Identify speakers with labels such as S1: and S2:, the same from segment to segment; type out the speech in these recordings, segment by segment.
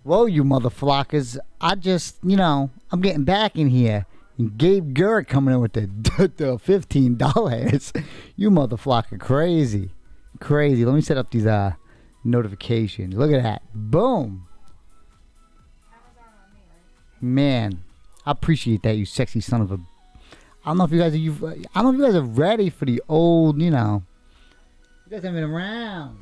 S1: Whoa, you motherflockers. I'm getting back in here. And Gabe Gurr coming in with the $15. You motherflocker crazy. Crazy. Let me set up these notifications. Look at that. Boom. Man, I appreciate that, you sexy son of a... I don't know if you guys are ready for the old, You guys haven't been around.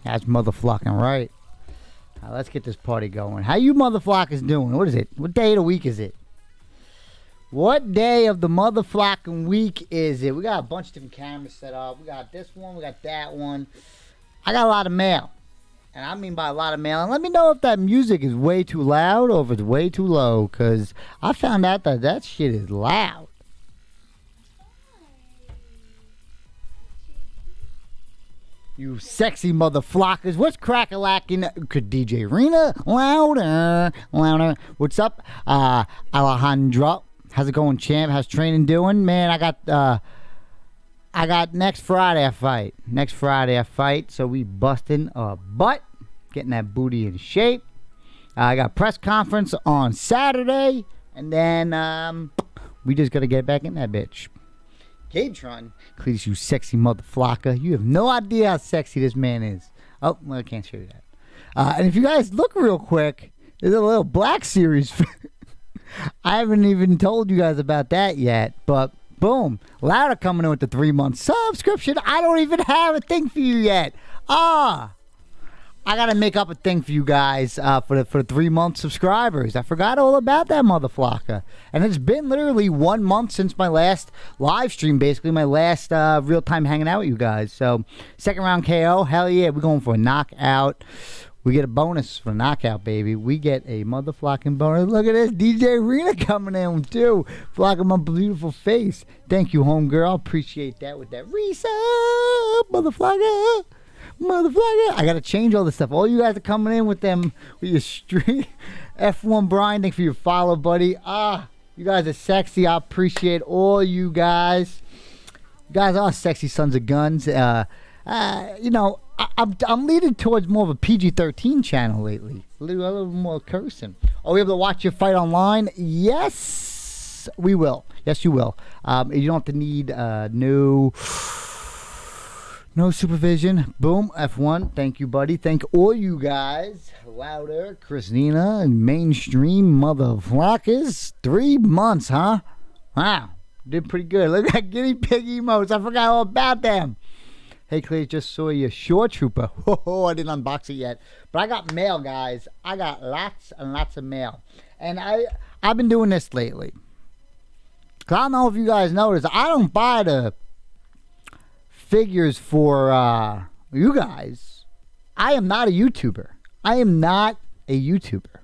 S1: That's motherflocking right. Now let's get this party going. How you motherflockers doing? What is it? What day of the week is it? What day of the motherflocking week is it? We got a bunch of different cameras set up. We got this one. We got that one. I got a lot of mail. And I mean by a lot of mail. And let me know if that music is way too loud or if it's way too low. Because I found out that shit is loud. You sexy motherflockers. What's crack-a-lacking? Could DJ Rena? Louder. Louder. What's up? Alejandro. How's it going, champ? How's training doing? Man, I got next Friday a fight. Next Friday a fight. So we busting a butt. Getting that booty in shape. I got press conference on Saturday. And then we just got to get back in that bitch. Gatron, Cletus, you sexy motherflocker. You have no idea how sexy this man is. Oh, well, I can't show you that. And if you guys look real quick, there's a little Black Series. I haven't even told you guys about that yet. But, boom. Louder coming in with the 3-month subscription. I don't even have a thing for you yet. I got to make up a thing for you guys for the 3-month subscribers. I forgot all about that motherflocker. And it's been literally 1 month since my last live stream, basically my last real time hanging out with you guys. So, second round KO, hell yeah, we're going for a knockout. We get a bonus for a knockout, baby. We get a motherflocking bonus. Look at this, DJ Rena coming in too, flocking my beautiful face. Thank you, homegirl. Appreciate that with that resub, motherflocker. Motherfucker, I gotta change all this stuff. All you guys are coming in with them with your stream. F1 Brian, thanks for your follow, buddy. You guys are sexy. I appreciate all you guys. You guys are sexy sons of guns. I'm leading towards more of a PG-13 channel lately. A little more cursing. Are we able to watch your fight online? Yes, we will. Yes, you will. You don't have to need no supervision. Boom. F1. Thank you, buddy. Thank all you guys. Louder. Christina and mainstream motherflockers. 3 months, huh? Wow. Did pretty good. Look at that guinea pig emotes. I forgot all about them. Hey, Clay, just saw your Shore Trooper. Oh, I didn't unbox it yet. But I got mail, guys. I got lots and lots of mail. And I've been doing this lately. Because I don't know if you guys noticed. I don't buy the figures for you guys. I am not a YouTuber. I am not a YouTuber.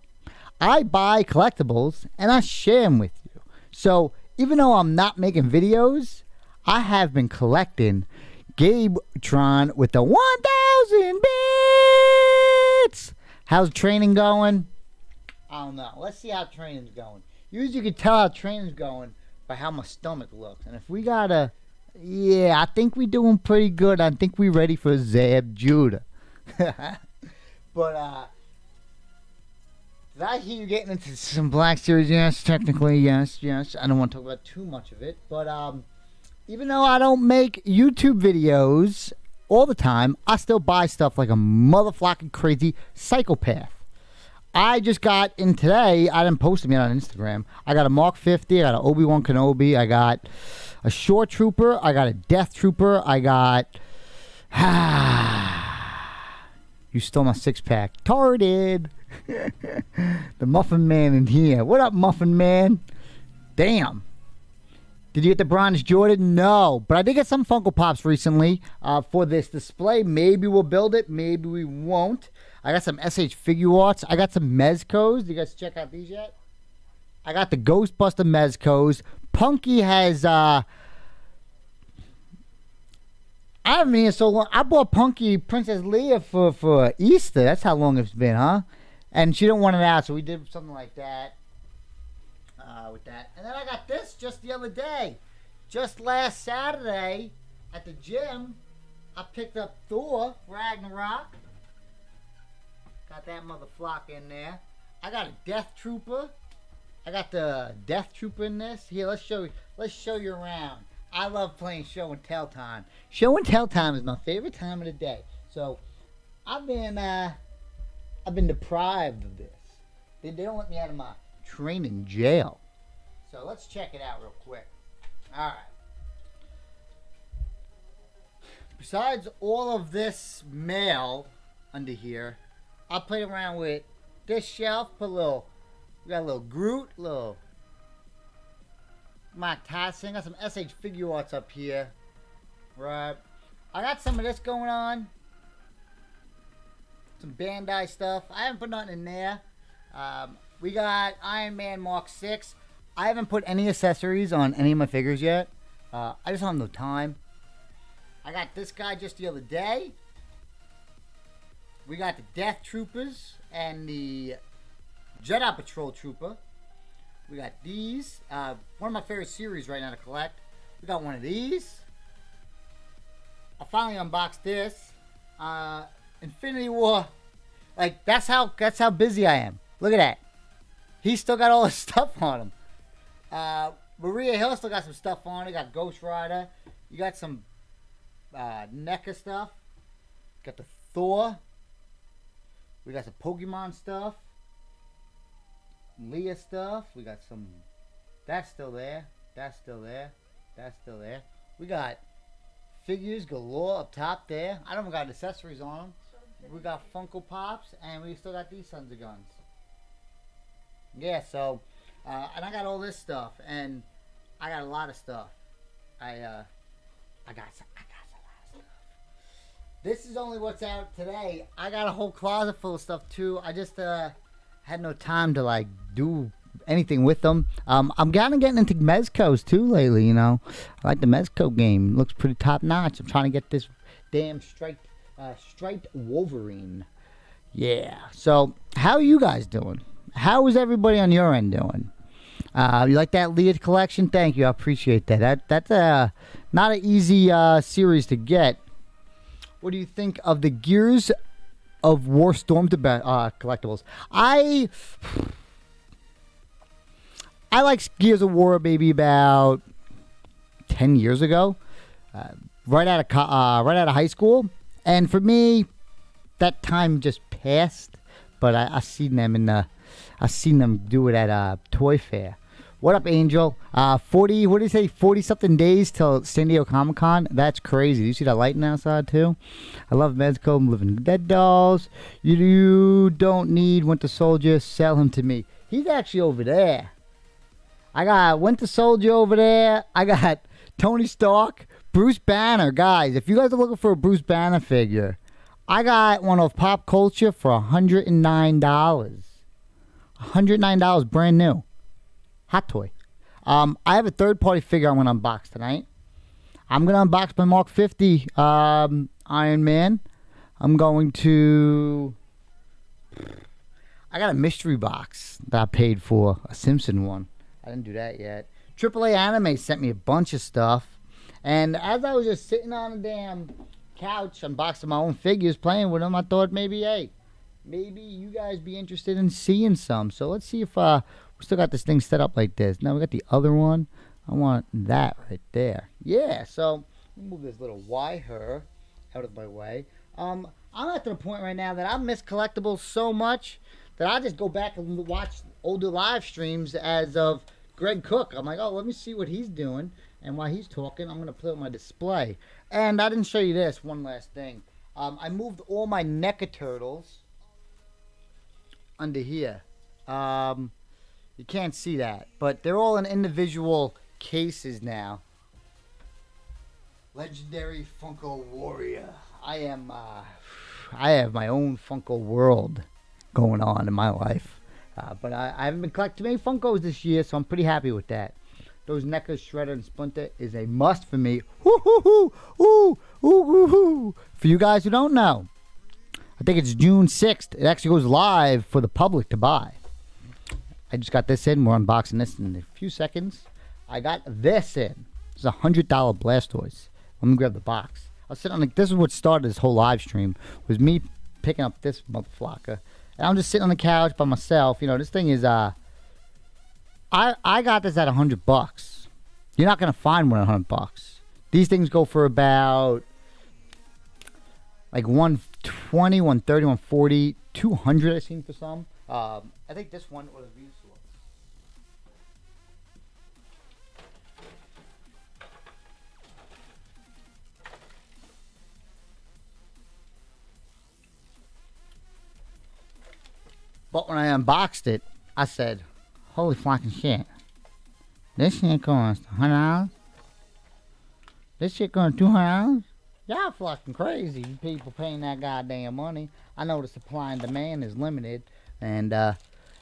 S1: I buy collectibles and I share them with you. So even though I'm not making videos, I have been collecting Gabe-tron with the 1,000 bits. How's training going? I don't know. Let's see how training's going. Usually you can tell how training's going by how my stomach looks. And if we gotta... Yeah, I think we're doing pretty good. I think we're ready for Zab Judah. But, did I hear you getting into some Black Series? Yes, technically, yes. I don't want to talk about too much of it. But, even though I don't make YouTube videos all the time, I still buy stuff like a motherfucking crazy psychopath. I just got in today, I didn't post them yet on Instagram. I got a Mark 50, I got an Obi-Wan Kenobi, I got a Shore Trooper, I got a Death Trooper, I got... You stole my 6-pack. Tarded! The Muffin Man in here. What up, Muffin Man? Damn. Did you get the bronze Jordan? No. But I did get some Funko Pops recently for this display. Maybe we'll build it. Maybe we won't. I got some SH Figure Arts. I got some Mezcos. Did you guys check out these yet? I got the Ghostbuster Mezcos. Punky has I haven't been here so long. I bought Punky Princess Leia for Easter. That's how long it's been, huh? And she didn't want it out, so we did something like that. With that. And then I got this just the other day. Just last Saturday at the gym, I picked up Thor Ragnarok. Got that motherfucker in there. I got a Death Trooper. I got the Death Trooper in this. Here, let's show you around. I love playing show and tell time. Show and tell time is my favorite time of the day. So I've been deprived of this. They don't let me out of my training jail. So let's check it out real quick. All right. Besides all of this mail under here, I played around with this shelf. We got a little Groot, little Mike Tyson. Got some SH figure arts up here. Right. I got some of this going on. Some Bandai stuff. I haven't put nothing in there. We got Iron Man Mark 6. I haven't put any accessories on any of my figures yet. I just don't have no time. I got this guy just the other day. We got the Death Troopers and the Jedi Patrol Trooper. We got these. One of my favorite series right now to collect. We got one of these. I finally unboxed this. Infinity War. Like, that's how busy I am. Look at that. He's still got all his stuff on him. Maria Hill still got some stuff on it. Got Ghost Rider. You got some NECA stuff. Got the Thor. We got some Pokemon stuff. Leah stuff. We got some. That's still there. That's still there. That's still there. We got figures galore up top there. I don't got accessories on them. We got Funko Pops, and we still got these sons of guns. Yeah, so, and I got all this stuff, and I got a lot of stuff. I got a lot of stuff. This is only what's out today. I got a whole closet full of stuff too. I just had no time to like do anything with them. I'm kind of getting into Mezcos too lately. You know, I like the Mezco game. It looks pretty top notch. I'm trying to get this damn striped Wolverine. Yeah. So how are you guys doing? How is everybody on your end doing? You like that Leah collection? Thank you. I appreciate that. That's not an easy series to get. What do you think of the Gears of War Storm collectibles? I like Gears of War maybe about 10 years ago, right out of high school, and for me, that time just passed. But I seen them do it at Toy Fair. What up, Angel? 40, what did you say, 40-something days till San Diego Comic-Con? That's crazy. You see that lighting outside, too? I love Mezco, Living Dead dolls. You don't need Winter Soldier. Sell him to me. He's actually over there. I got Winter Soldier over there. I got Tony Stark. Bruce Banner. Guys, if you guys are looking for a Bruce Banner figure, I got one of Pop Culture for $109. $109 brand new. Hot toy. I have a third-party figure I'm going to unbox tonight. I'm going to unbox my Mark 50 Iron Man. I'm going to... I got a mystery box that I paid for, a Simpson one. I didn't do that yet. AAA Anime sent me a bunch of stuff. And as I was just sitting on a damn couch unboxing my own figures, playing with them, I thought maybe, hey, maybe you guys be interested in seeing some. So let's see if... we still got this thing set up like this. Now we got the other one. I want that right there. Yeah, so move this little wire out of my way. I'm at the point right now that I miss collectibles so much that I just go back and watch older live streams as of Greg Cook. I'm like, oh, let me see what he's doing. And while he's talking, I'm going to play with my display. And I didn't show you this, one last thing. I moved all my NECA turtles under here. You can't see that, but they're all in individual cases now. Legendary Funko Warrior. I have my own Funko world going on in my life. But I haven't been collecting many Funkos this year, so I'm pretty happy with that. Those NECA Shredder and Splinter is a must for me. Woo hoo hoo, ooh, ooh, ooh, ooh. For you guys who don't know, I think it's June 6th. It actually goes live for the public to buy. I just got this in. We're unboxing this in a few seconds. I got this in. It's $100 Blastoise. Let me grab the box. I was sitting on this is what started this whole live stream. Was me picking up this motherfucker. And I'm just sitting on the couch by myself. You know, this thing is I got this at $100. You're not gonna find one at $100. These things go for about like 120, 130, 140, 200. I've seen for some. I think this one was used for. But when I unboxed it, I said, holy fucking shit. This shit costs $100? This shit costs $200? Y'all fucking crazy, you people paying that goddamn money. I know the supply and demand is limited. And it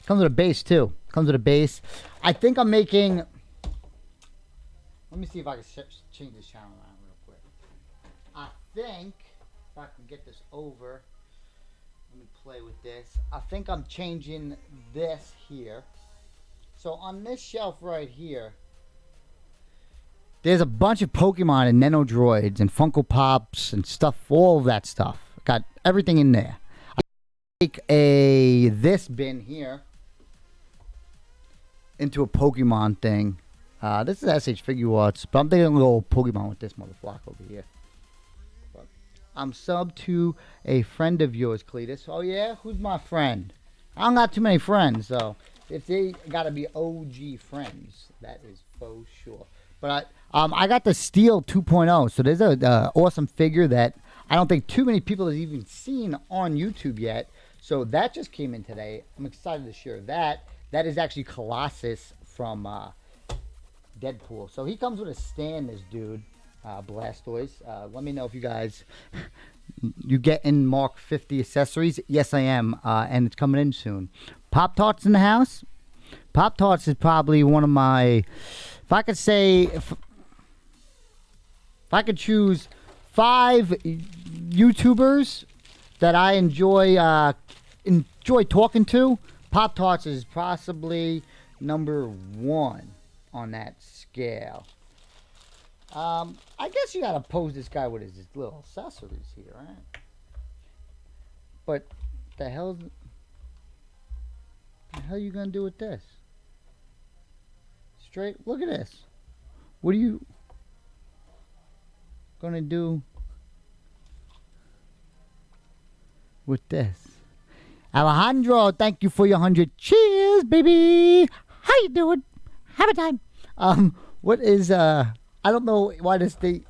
S1: comes with a base too. Comes with a base. I think I'm making... Let me see if I can change this channel around real quick. I think if I can get this over... Let me play with this. I think I'm changing this here. So on this shelf right here, there's a bunch of Pokemon and Nano Droids and Funko Pops and stuff, all of that stuff. Got everything in there. I take this bin here into a Pokemon thing. This is SH Figure Arts, but I'm thinking I'm going to go Pokemon with this motherfucker over here. I'm sub to a friend of yours, Cletus. Oh, yeah? Who's my friend? I don't got too many friends, so if they got to be OG friends, that is for sure. But I got the Steel 2.0, so there's an awesome figure that I don't think too many people have even seen on YouTube yet. So that just came in today. I'm excited to share that. That is actually Colossus from Deadpool. So he comes with a stand, this dude. Blastoise. Let me know if you guys you get in Mark 50 accessories. Yes, I am, and it's coming in soon. Pop Tarts in the house. Pop Tarts is probably one of my. If I could say, if I could choose 5 YouTubers that I enjoy talking to, Pop Tarts is possibly number 1 on that scale. I guess you gotta pose this guy with his little accessories here, right? But the hell you gonna do with this? Straight, look at this. What are you gonna do with this? Alejandro, thank you for your 100. Cheers, baby. How you doing? Have a time. What is I don't know why this thing...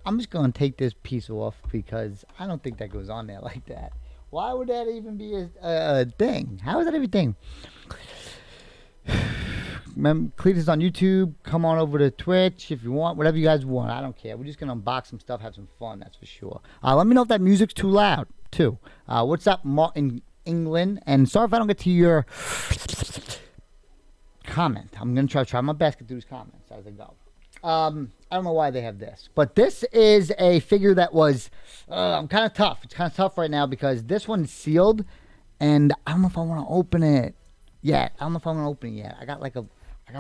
S1: I'm just going to take this piece off because I don't think that goes on there like that. Why would that even be a thing? How is that even a thing? Remember, Cletus on YouTube. Come on over to Twitch if you want. Whatever you guys want. I don't care. We're just going to unbox some stuff, have some fun. That's for sure. Let me know if that music's too loud, too. What's up, Martin England? And sorry if I don't get to your comment. I'm going to try my best to get through these comments as I go. I don't know why they have this, but this is a figure that was, I'm kind of tough. It's kind of tough right now because this one's sealed and I don't know if I want to open it yet. I don't know if I want to open it yet. I got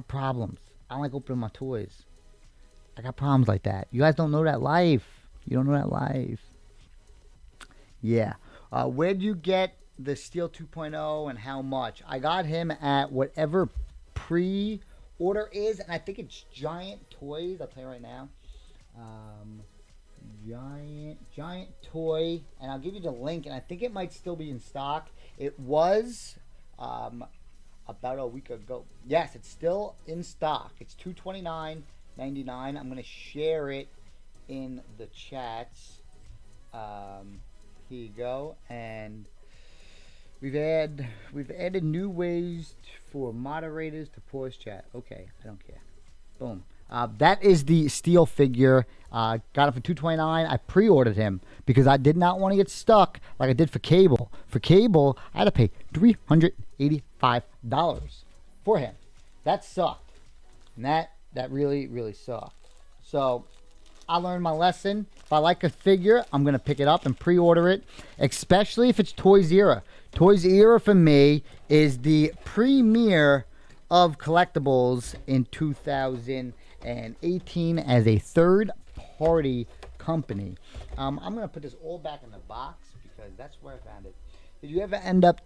S1: problems. I don't like opening my toys. I got problems like that. You guys don't know that life. You don't know that life. Yeah. Where'd you get the Steel 2.0 and how much? I got him at whatever pre-order is, and I think it's Giant Toys. I'll tell you right now. Giant Toy, and I'll give you the link, and I think it might still be in stock. It was about a week ago. Yes, it's still in stock. It's $229.99. I'm going to share it in the chats. Here you go, and we've added new ways for moderators to pause chat. Okay, I don't care. Boom. That is the Steel figure. Got it for $229. I pre-ordered him because I did not want to get stuck like I did for Cable. For Cable, I had to pay $385 for him. That sucked. And that really, really sucked. So I learned my lesson. If I like a figure, I'm going to pick it up and pre-order it, especially if it's Toys Era. Toys Era for me is the premier of collectibles in 2018 as a third-party company. I'm going to put this all back in the box because that's where I found it. Did you ever end up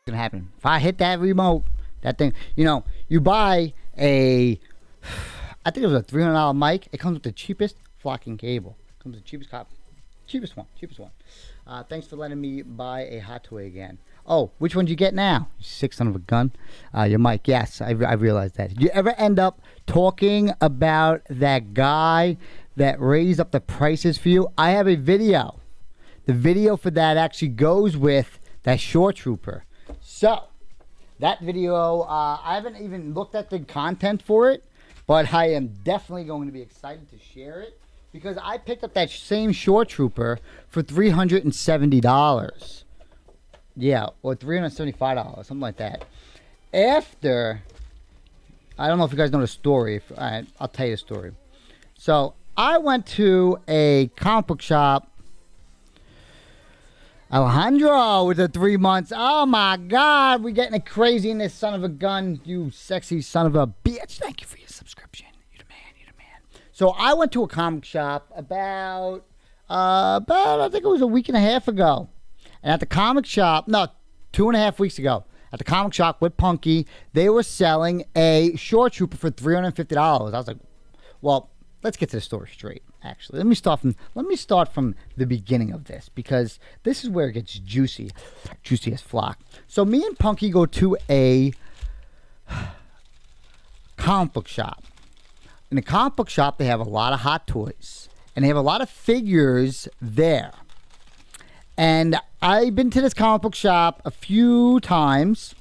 S1: gonna happen? If I hit that remote, that thing, you buy I think it was a $300 mic. It comes with the cheapest flocking cable. It comes with the cheapest copy. Cheapest one. Thanks for letting me buy a hot toy again. Oh, which one did you get now? You sick son of a gun. Your mic. Yes, I realized that. Did you ever end up talking about that guy that raised up the prices for you? I have a video. The video for that actually goes with that shore trooper. So, that video, I haven't even looked at the content for it, but I am definitely going to be excited to share it because I picked up that same shore trooper for $370. Yeah, or $375, something like that. After, I don't know if you guys know the story. I'll tell you the story. So, I went to a comic book shop. Alejandro with the 3 months. Oh my God, we're getting it crazy in this son of a gun. You sexy son of a bitch. Thank you for your subscription. You're the man. So I went to a comic shop about I think it was a week and a half ago. And at the comic shop, no, 2.5 weeks ago, at the comic shop with Punky, they were selling a shore trooper for $350. I was like, well, let's get to the story straight. Actually, let me start from the beginning of this because this is where it gets juicy as flock. So me and Punky go to a comic book shop. In the comic book shop, they have a lot of hot toys and they have a lot of figures there. And I've been to this comic book shop a few times.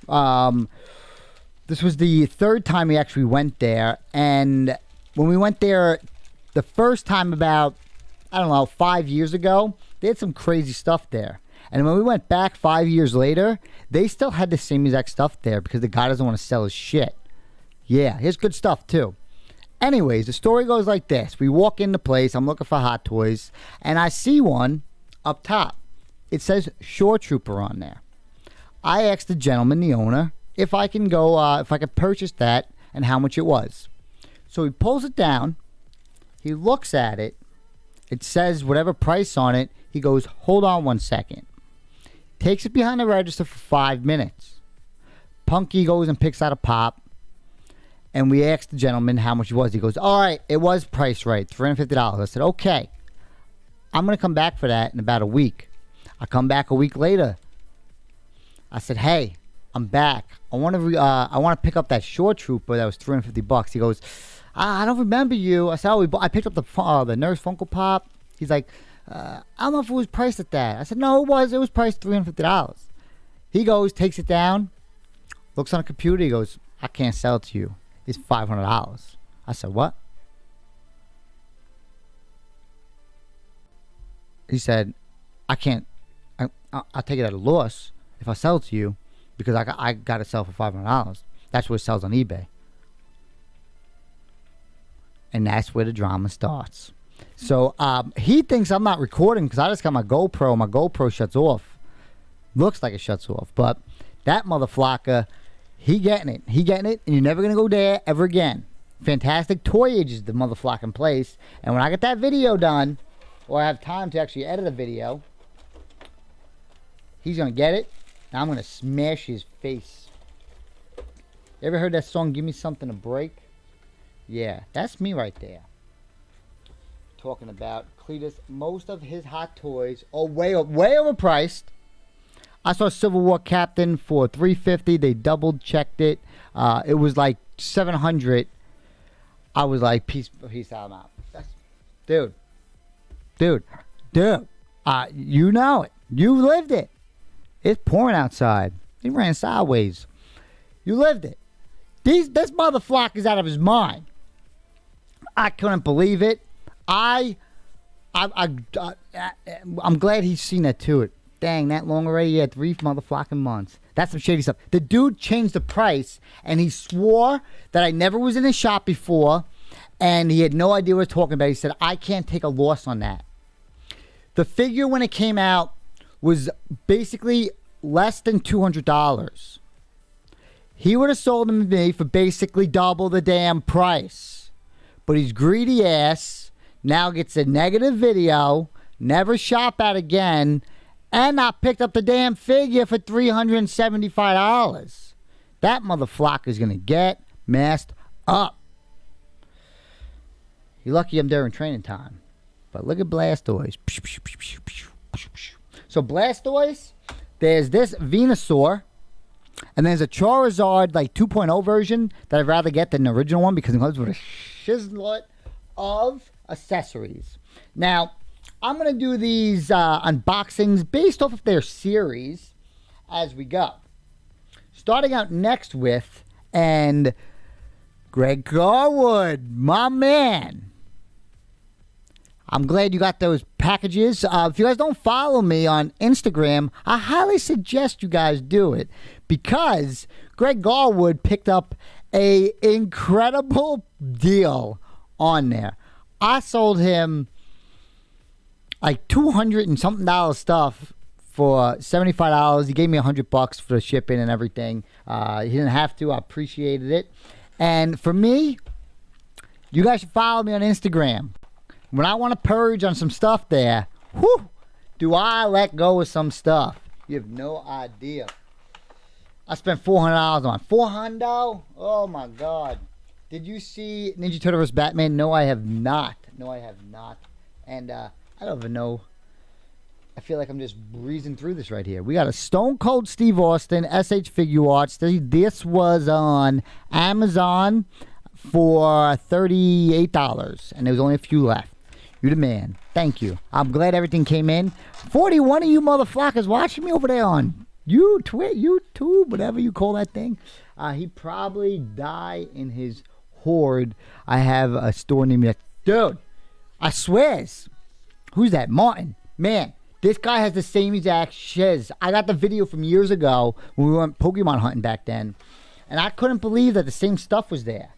S1: This was the third time we actually went there, and when we went there the first time about, 5 years ago, they had some crazy stuff there. And when we went back 5 years later, they still had the same exact stuff there because the guy doesn't want to sell his shit. Yeah, here's good stuff too. Anyways, the story goes like this. We walk in the place, I'm looking for hot toys, and I see one up top. It says Shore Trooper on there. I asked the gentleman, the owner, if I can purchase that and how much it was. So he pulls it down. He looks at it. It says whatever price on it. He goes, hold on 1 second. Takes it behind the register for 5 minutes. Punky goes and picks out a pop. And we asked the gentleman how much it was. He goes, all right, it was priced right, $350. I said, okay. I'm going to come back for that in about a week. I come back a week later. I said, hey, I'm back. I want to pick up that shore trooper that was $350. He goes, I don't remember you. I said, I picked up the Nurse Funko Pop. He's like, I don't know if it was priced at that. I said, no, it was priced $350. He goes, takes it down, looks on a computer. He goes, I can't sell it to you. It's $500. I said, what? He said, I can't. I'll take it at a loss if I sell it to you because I got to sell for $500. That's what it sells on eBay. And that's where the drama starts. So he thinks I'm not recording because I just got my GoPro. My GoPro shuts off. Looks like it shuts off. But that motherflocker, he getting it. And you're never going to go there ever again. Fantastic Toyage is the motherflocking place. And when I get that video done, or I have time to actually edit a video, he's going to get it. And I'm going to smash his face. You ever heard that song, Give Me Something to Break? Yeah, that's me right there. Talking about Cletus. Most of his hot toys are way overpriced. I saw Civil War Captain for $350. They double checked it. It was like $700. I was like, peace out, I'm out. Dude. You know it. You lived it. It's pouring outside. He ran sideways. You lived it. This motherfucker is out of his mind. I couldn't believe it. I'm glad he's seen that to it. Dang, that long already? Yeah, 3 motherfucking months. That's some shady stuff. The dude changed the price, and he swore that I never was in his shop before, and he had no idea what he was talking about. He said, I can't take a loss on that. The figure when it came out was basically less than $200. He would have sold them to me for basically double the damn price. But he's greedy ass, now gets a negative video, never shop at again, and I picked up the damn figure for $375. That motherfucker is going to get messed up. You're lucky I'm during training time. But look at Blastoise. So Blastoise, there's this Venusaur, and there's a Charizard like 2.0 version that I'd rather get than the original one because it comes with a shizzlet of accessories. Now, I'm going to do these unboxings based off of their series as we go. Starting out next with, and Greg Garwood, my man. I'm glad you got those packages. If you guys don't follow me on Instagram, I highly suggest you guys do it because Greg Garwood picked up a incredible deal on there. I sold him like $200 and something stuff for $75. He gave me $100 for the shipping and everything. He didn't have to. I appreciated it. And for me, you guys should follow me on Instagram. When I want to purge on some stuff there, whew, do I let go of some stuff. You have no idea. I spent $400 on $400. Oh my God! Did you see Ninja Turtle vs. Batman? No, I have not. And I don't even know. I feel like I'm just breezing through this right here. We got a Stone Cold Steve Austin SH Figure Arts. This was on Amazon for $38, and there was only a few left. You the man. Thank you. I'm glad everything came in. 41 of you motherfuckers watching me over there on YouTube, whatever you call that thing. He probably die in his hoard. I have a store named that. Dude, I swears. Who's that? Martin. Man, this guy has the same exact shiz. I got the video from years ago when we went Pokemon hunting back then. And I couldn't believe that the same stuff was there.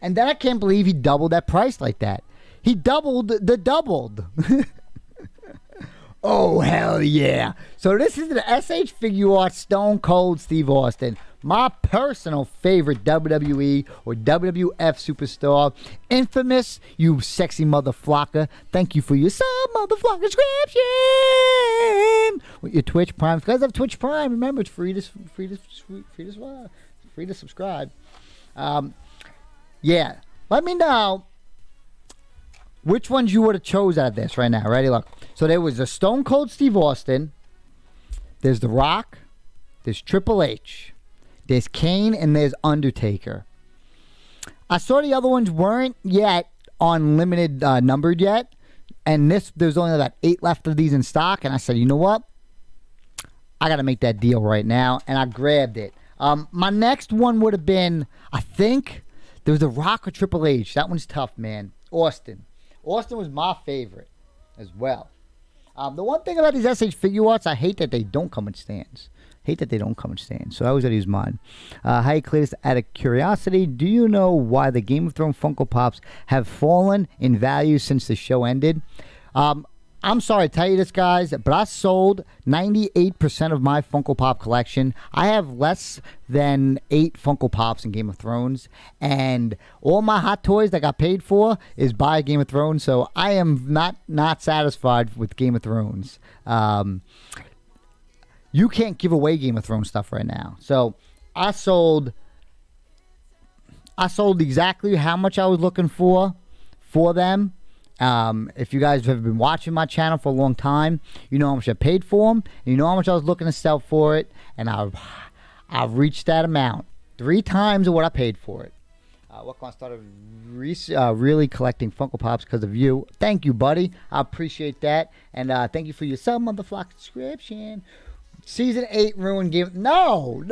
S1: And then I can't believe he doubled that price like that. He doubled the doubled. Oh, hell yeah. So this is the SH Figure Arts Stone Cold Steve Austin. My personal favorite WWE or WWF superstar. Infamous, you sexy motherflocker. Thank you for your sub, motherfucker subscription. With your Twitch Prime. If you guys have Twitch Prime, remember it's free to subscribe. Yeah. Let me know which ones you would have chose out of this right now. Ready? Look. So there was a Stone Cold Steve Austin. There's The Rock. There's Triple H. There's Kane. And there's Undertaker. I saw the other ones weren't yet on limited numbered yet. And there's only about 8 left of these in stock. And I said, you know what? I got to make that deal right now. And I grabbed it. My next one would have been, I think, there was The Rock or Triple H. That one's tough, man. Austin was my favorite as well. The one thing about these SH Figure Arts, I hate that they don't come in stands. So I always had to use mine. Hi, Cletus. Out of curiosity, do you know why the Game of Thrones Funko Pops have fallen in value since the show ended? I'm sorry to tell you this, guys, but I sold 98% of my Funko Pop collection. I have less than 8 Funko Pops in Game of Thrones, and all my hot toys that I got paid for is by Game of Thrones, so I am not satisfied with Game of Thrones. You can't give away Game of Thrones stuff right now. So I sold I sold exactly how much I was looking for them. If you guys have been watching my channel for a long time, you know how much I paid for them. And you know how much I was looking to sell for it. And I've reached that amount. 3 times of what I paid for it. What can I started really collecting Funko Pops because of you. Thank you, buddy. I appreciate that. And thank you for your sub, motherfucker subscription. Season 8 ruined game. No.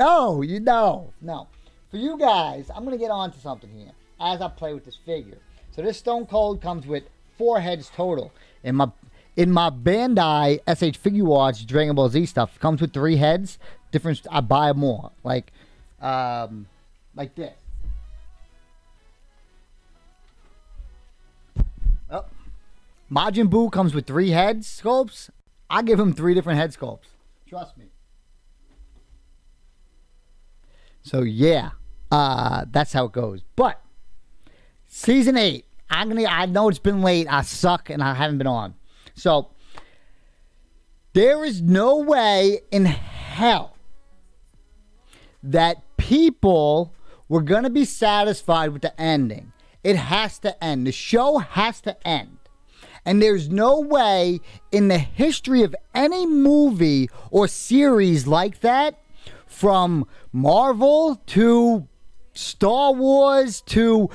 S1: For you guys, I'm going to get on to something here as I play with this figure. So this Stone Cold comes with 4 heads total. In my Bandai SH Figure Arts Dragon Ball Z stuff, it comes with 3 heads. Different. I buy more. Like this. Oh. Majin Buu comes with 3 head sculpts. I give him 3 different head sculpts. Trust me. So yeah, that's how it goes. But season 8, I know it's been late. I suck and I haven't been on. So there is no way in hell that people were gonna be satisfied with the ending. It has to end. The show has to end. And there's no way in the history of any movie or series like that, from Marvel to Star Wars to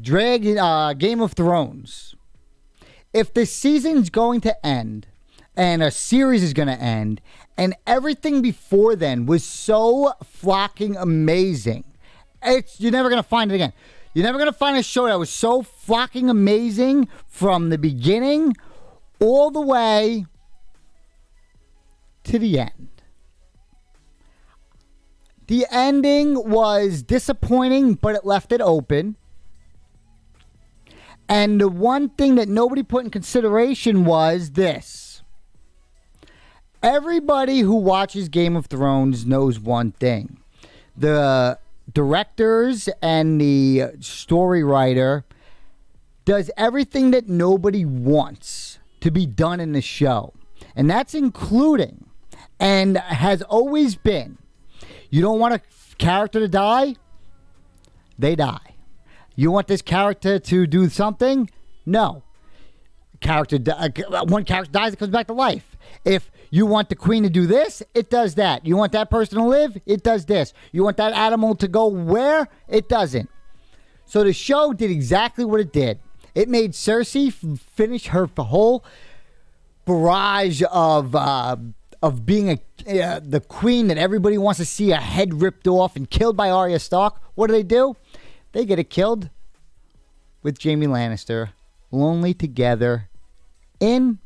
S1: Game of Thrones, if the season's going to end and a series is going to end and everything before then was so fucking amazing, you're never going to find it again. You're never going to find a show that was so fucking amazing from the beginning all the way to the end. The ending was disappointing, but it left it open. And the one thing that nobody put in consideration was this. Everybody who watches Game of Thrones knows one thing. The directors and the story writer does everything that nobody wants to be done in the show. And that's including, and has always been, you don't want a character to die? They die. You want this character to do something? No. One character dies, it comes back to life. If you want the queen to do this, it does that. You want that person to live? It does this. You want that animal to go where? It doesn't. So the show did exactly what it did. It made Cersei finish her whole barrage of being the queen that everybody wants to see, a head ripped off and killed by Arya Stark. What do? They get it killed with Jaime Lannister, lonely together in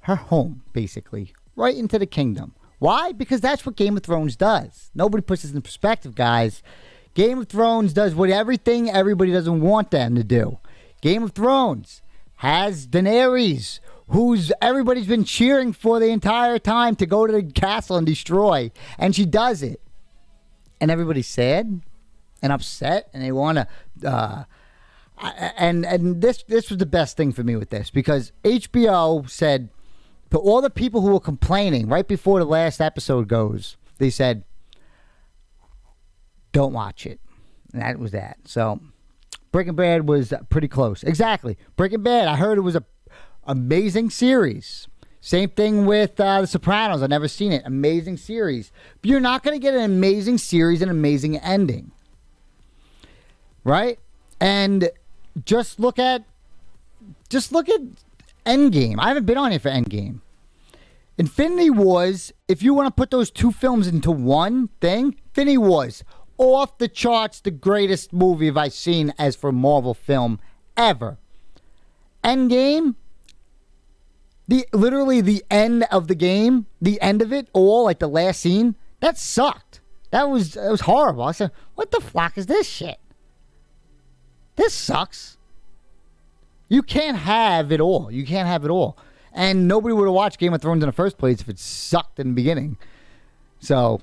S1: her home, basically, right into the kingdom. Why? Because that's what Game of Thrones does. Nobody puts this in perspective, guys. Game of Thrones does everything everybody doesn't want them to do. Game of Thrones has Daenerys, who's everybody's been cheering for the entire time to go to the castle and destroy, and she does it. And everybody's sad and upset, and they want to... And this was the best thing for me with this, because HBO said to all the people who were complaining right before the last episode goes, they said, don't watch it. And that was that. So Breaking Bad was pretty close. Exactly. Breaking Bad, I heard it was a amazing series. Same thing with The Sopranos. I've never seen it. Amazing series. But you're not going to get an amazing series and amazing ending. Right? And just look at Endgame. I haven't been on here for Endgame. Infinity Wars, if you want to put those 2 films into one thing, Infinity Wars, off the charts, the greatest movie I've seen as for Marvel film ever. Endgame, literally the end of the game, the end of it all, like the last scene, that sucked. It was horrible. I said, what the fuck is this shit? This sucks. You can't have it all. You can't have it all. And nobody would have watched Game of Thrones in the first place if it sucked in the beginning. So,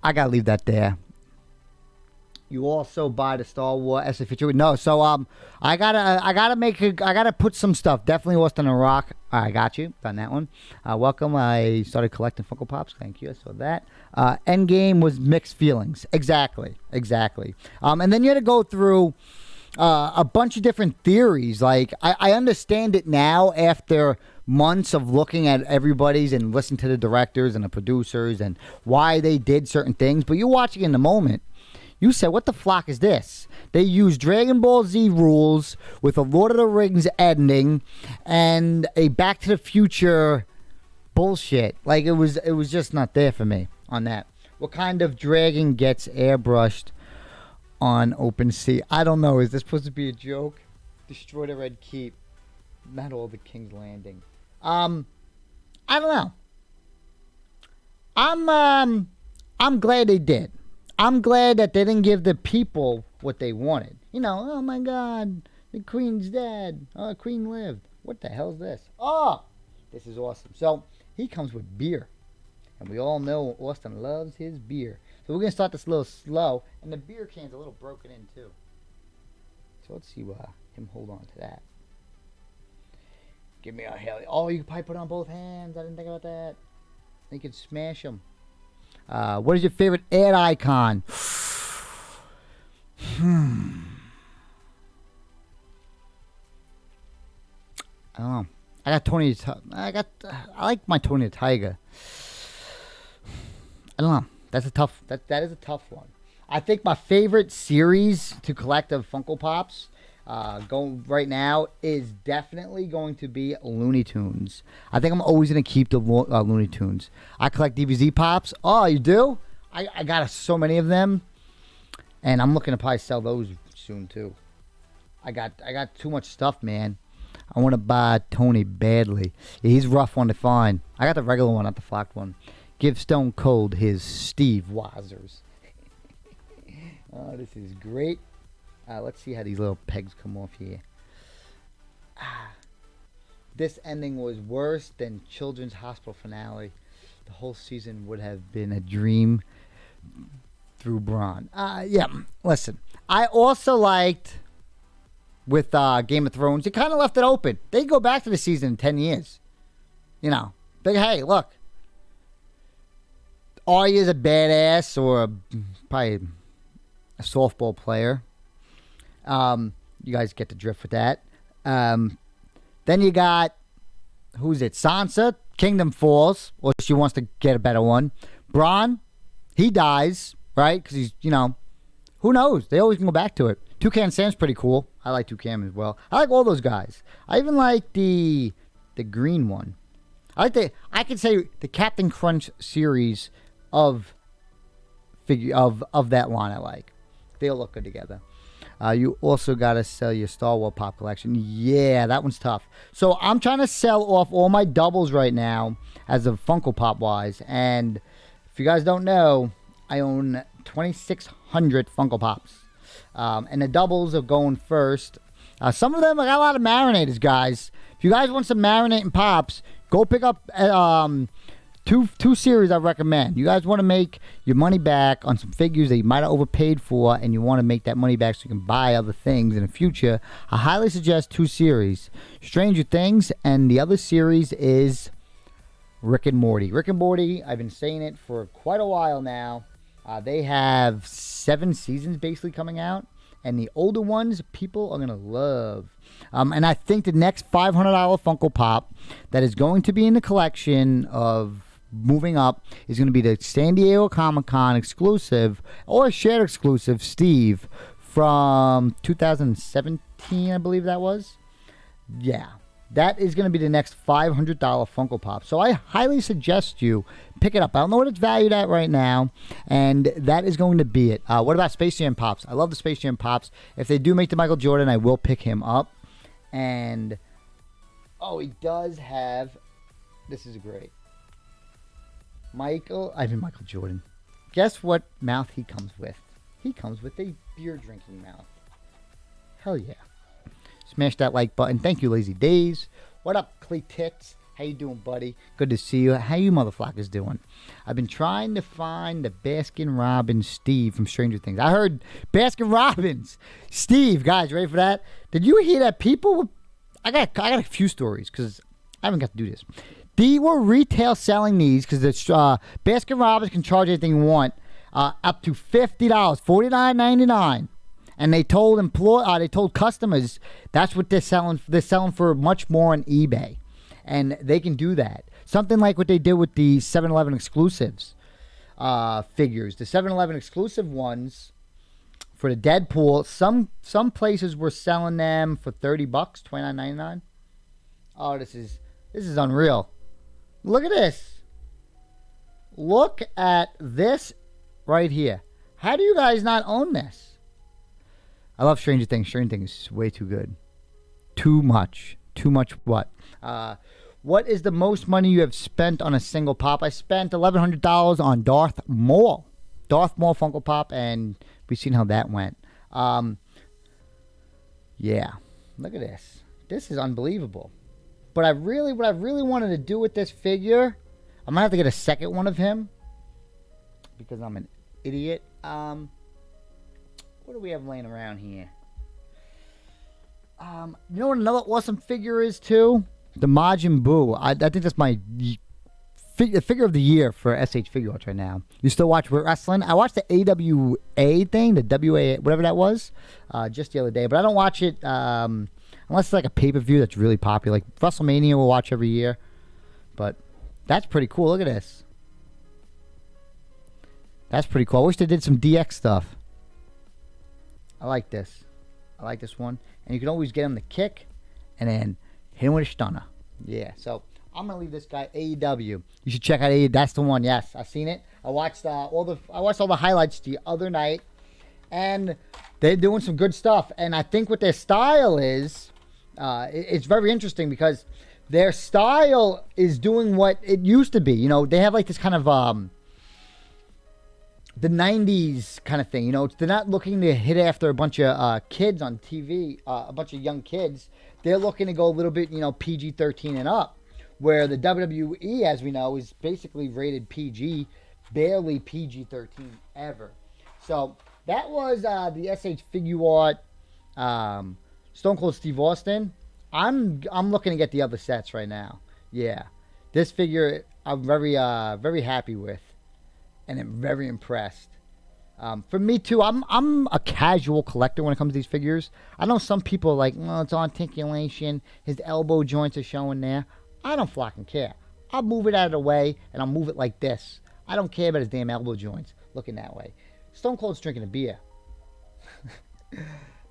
S1: I gotta leave that there. You also buy the Star Wars essay feature. No, so I gotta put some stuff. Definitely Lost in Iraq. I got you. Done that one. Welcome. I started collecting Funko Pops. Thank you. I saw that. Endgame was mixed feelings. Exactly. And then you had to go through a bunch of different theories. Like I understand it now after months of looking at everybody's and listening to the directors and the producers and why they did certain things. But you're watching in the moment. You said, what the flock is this? They use Dragon Ball Z rules with a Lord of the Rings ending and a Back to the Future bullshit. Like, it was just not there for me on that. What kind of dragon gets airbrushed on open sea? I don't know. Is this supposed to be a joke? Destroy the Red Keep. Not all the King's Landing. I don't know. I'm glad they did. I'm glad that they didn't give the people what they wanted. You know, oh my God, the Queen's dead. Oh, the Queen lived. What the hell's this? Oh, this is awesome. So he comes with beer. And we all know Austin loves his beer. So we're going to start this a little slow. And the beer can's a little broken in too. So let's see him hold on to that. Give me a hell. Oh, you can probably put it on both hands. I didn't think about that. You can smash them. What is your favorite ad icon? I don't know. I like my Tony the Tiger. I don't know. That is a tough one. I think my favorite series to collect of Funko Pops going right now is definitely going to be Looney Tunes. I think I'm always going to keep the Looney Tunes. I collect DBZ Pops. Oh, you do? I got so many of them. And I'm looking to probably sell those soon too. I got too much stuff, man. I want to buy Tony badly. Yeah, he's a rough one to find. I got the regular one, not the flocked one. Give Stone Cold his Steve Wazers. Oh, this is great. Let's see how these little pegs come off here. This ending was worse than Children's Hospital finale. The whole season would have been a dream through Braun. Yeah, listen. I also liked with Game of Thrones, they kind of left it open. They go back to the season in 10 years. You know, but hey, look. Arya's a badass or probably a softball player. You guys get the drift with that. Then you got, who's it? Sansa, Kingdom Falls, or she wants to get a better one. Bronn, he dies, right? Because he's, you know, who knows? They always can go back to it. Toucan Sam's pretty cool. I like Toucan as well. I like all those guys. I even like the green one. I could say the Captain Crunch series of that line I like. They all look good together. You also got to sell your Star Wars Pop collection. Yeah, that one's tough. So I'm trying to sell off all my doubles right now as of Funko Pop wise. And if you guys don't know, I own 2,600 Funko Pops. And the doubles are going first. Some of them, I got a lot of marinators, guys. If you guys want some marinating pops, go pick up two series I recommend. You guys want to make your money back on some figures that you might have overpaid for, and you want to make that money back so you can buy other things in the future. I highly suggest two series. Stranger Things, and the other series is Rick and Morty. Rick and Morty, I've been saying it for quite a while now. They have 7 seasons basically coming out, and the older ones people are going to love. And I think the next $500 Funko Pop that is going to be in the collection of moving up is going to be the San Diego Comic-Con exclusive or shared exclusive Steve from 2017, I believe that was. Yeah. That is going to be the next $500 Funko Pop. So I highly suggest you pick it up. I don't know what it's valued at right now, and that is going to be it. What about Space Jam Pops? I love the Space Jam Pops. If they do make the Michael Jordan, I will pick him up. And, oh, he does have, this is great. Michael Jordan. Guess what mouth he comes with? He comes with a beer drinking mouth. Hell yeah. Smash that like button. Thank you, Lazy Days. What up, Clay Tits? How you doing, buddy? Good to see you. How you motherfuckers doing? I've been trying to find the Baskin Robbins Steve from Stranger Things. I heard Baskin Robbins Steve. Guys, ready for that? Did you hear that people... I got a few stories because I haven't got to do this. They were retail selling these because Baskin Robbins can charge anything you want, up to $50, $49.99, and they told customers that's what they're selling. They're selling for much more on eBay, and they can do that. Something like what they did with the 7-Eleven exclusives figures. The 7-Eleven exclusive ones. For the Deadpool, some places were selling them for $30, $29.99. Oh, this is unreal. Look at this. Look at this right here. How do you guys not own this? I love Stranger Things. Stranger Things is way too good. Too much. Too much what? What is the most money you have spent on a single pop? I spent $1,100 on Darth Maul. Darth Maul Funko Pop, and we've seen how that went. Yeah, look at this. This is unbelievable. But what I really wanted to do with this figure, I'm gonna have to get a second one of him because I'm an idiot. What do we have laying around here? You know what another awesome figure is too? The Majin Buu. I think that's my figure of the year for SH Figure Arts right now. You still watch wrestling? I watched the AWA thing, the WA, whatever that was, just the other day. But I don't watch it unless it's like a pay-per-view that's really popular. Like WrestleMania we'll watch every year. But that's pretty cool. Look at this. That's pretty cool. I wish they did some DX stuff. I like this. I like this one. And you can always get him to kick and then hit him with a stunner. Yeah, so... I'm gonna leave this guy AEW. You should check out AEW. That's the one. Yes, I've seen it. I watched all the highlights the other night, and they're doing some good stuff. And I think what their style is, it's very interesting because their style is doing what it used to be. You know, they have like this kind of the 90s kind of thing. You know, they're not looking to hit after a bunch of kids on TV, a bunch of young kids. They're looking to go a little bit, you know, PG-13 and up. Where the WWE, as we know, is basically rated PG, barely PG-13 ever. So that was the SH Figure Art Stone Cold Steve Austin. I'm looking to get the other sets right now. Yeah, this figure I'm very happy with, and I'm very impressed. For me too, I'm a casual collector when it comes to these figures. I know some people are like, oh, it's articulation, his elbow joints are showing there. I don't fucking care. I'll move it out of the way, and I'll move it like this. I don't care about his damn elbow joints looking that way. Stone Cold's drinking a beer.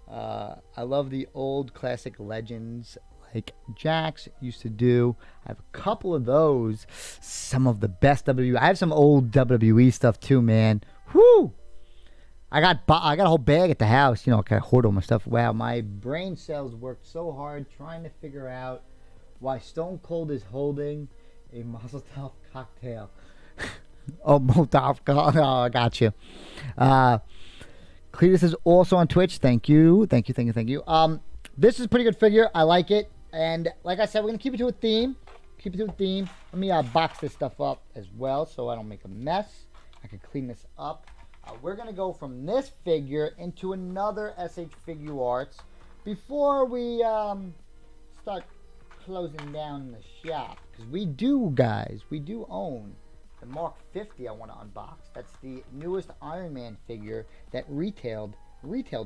S1: I love the old classic legends like Jax used to do. I have a couple of those. Some of the best WWE. I have some old WWE stuff too, man. Whoo! I got a whole bag at the house. You know, I kind of hoard all my stuff. Wow, my brain cells worked so hard trying to figure out why Stone Cold is holding a Molotov cocktail. Molotov. Oh, I got you. Cletus is also on Twitch. Thank you. This is a pretty good figure. I like it. And like I said, we're going to keep it to a theme. Let me box this stuff up as well so I don't make a mess. I can clean this up. We're going to go from this figure into another SH Figure Arts before we start closing down the shop, because we do own the Mark 50 I want to unbox. That's the newest Iron Man figure that retailed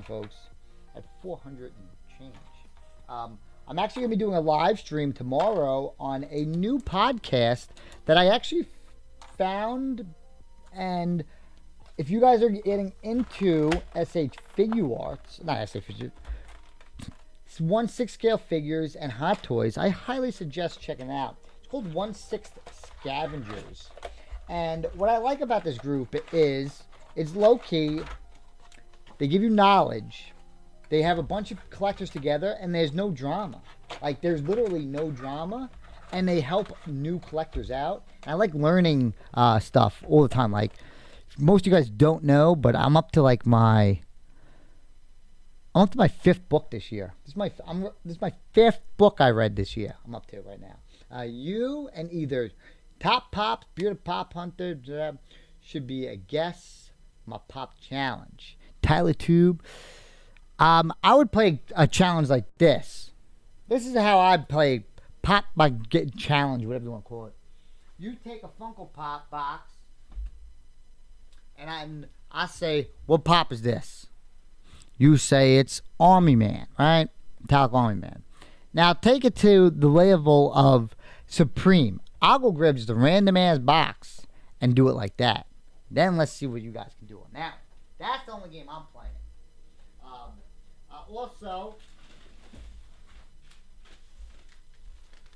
S1: folks at 400 and change. I'm actually going to be doing a live stream tomorrow on a new podcast that I actually found, and if you guys are getting into SH Figure Arts, not SH Figure 1/6 scale figures and hot toys, I highly suggest checking it out. It's called 1/6 Scavengers. And what I like about this group is it's low-key. They give you knowledge. They have a bunch of collectors together, and there's no drama. Like, there's literally no drama, and they help new collectors out. And I like learning stuff all the time. Like, most of you guys don't know, but I'm up to my 5th book this year. This is my 5th book I read this year. I'm up to right now. You and either Top Pops, Bearded Pop Hunter should be a guess my pop challenge. Tyler Tube. I would play a challenge like this. This is how I'd play pop by get challenge, whatever you want to call it. You take a Funko Pop box, and I say, what pop is this? You say it's Army Man, right? Metallic Army Man. Now take it to the level of Supreme. I'll go grab just a random ass box and do it like that. Then let's see what you guys can do on that. That's the only game I'm playing.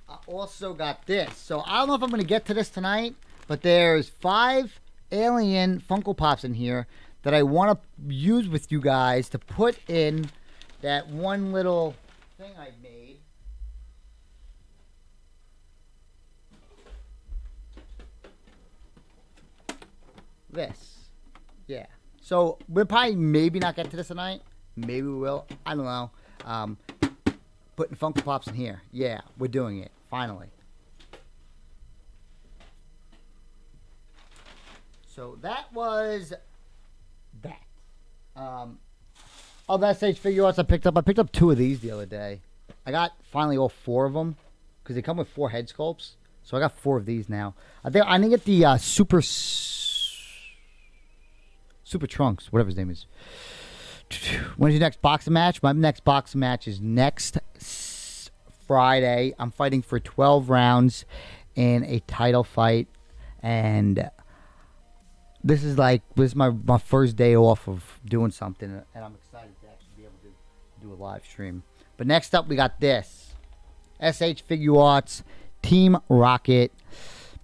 S1: I also got this. So I don't know if I'm going to get to this tonight, but there's 5 alien Funko Pops in here that I want to use with you guys to put in that one little thing I made. This. Yeah. So we'll probably maybe not get to this tonight. Maybe we will. I don't know. Putting Funko Pops in here. Yeah, we're doing it. Finally. So that was that. That stage figure arts I picked up. I picked up 2 of these the other day. I got finally all 4 of them because they come with 4 head sculpts. So I got 4 of these now. I didn't get the Super Trunks, whatever his name is. When's your next boxing match? My next boxing match is next Friday. I'm fighting for 12 rounds in a title fight, and this is my first day off of doing something, and I'm excited to actually be able to do a live stream. But next up, we got this SH Figure Arts Team Rocket.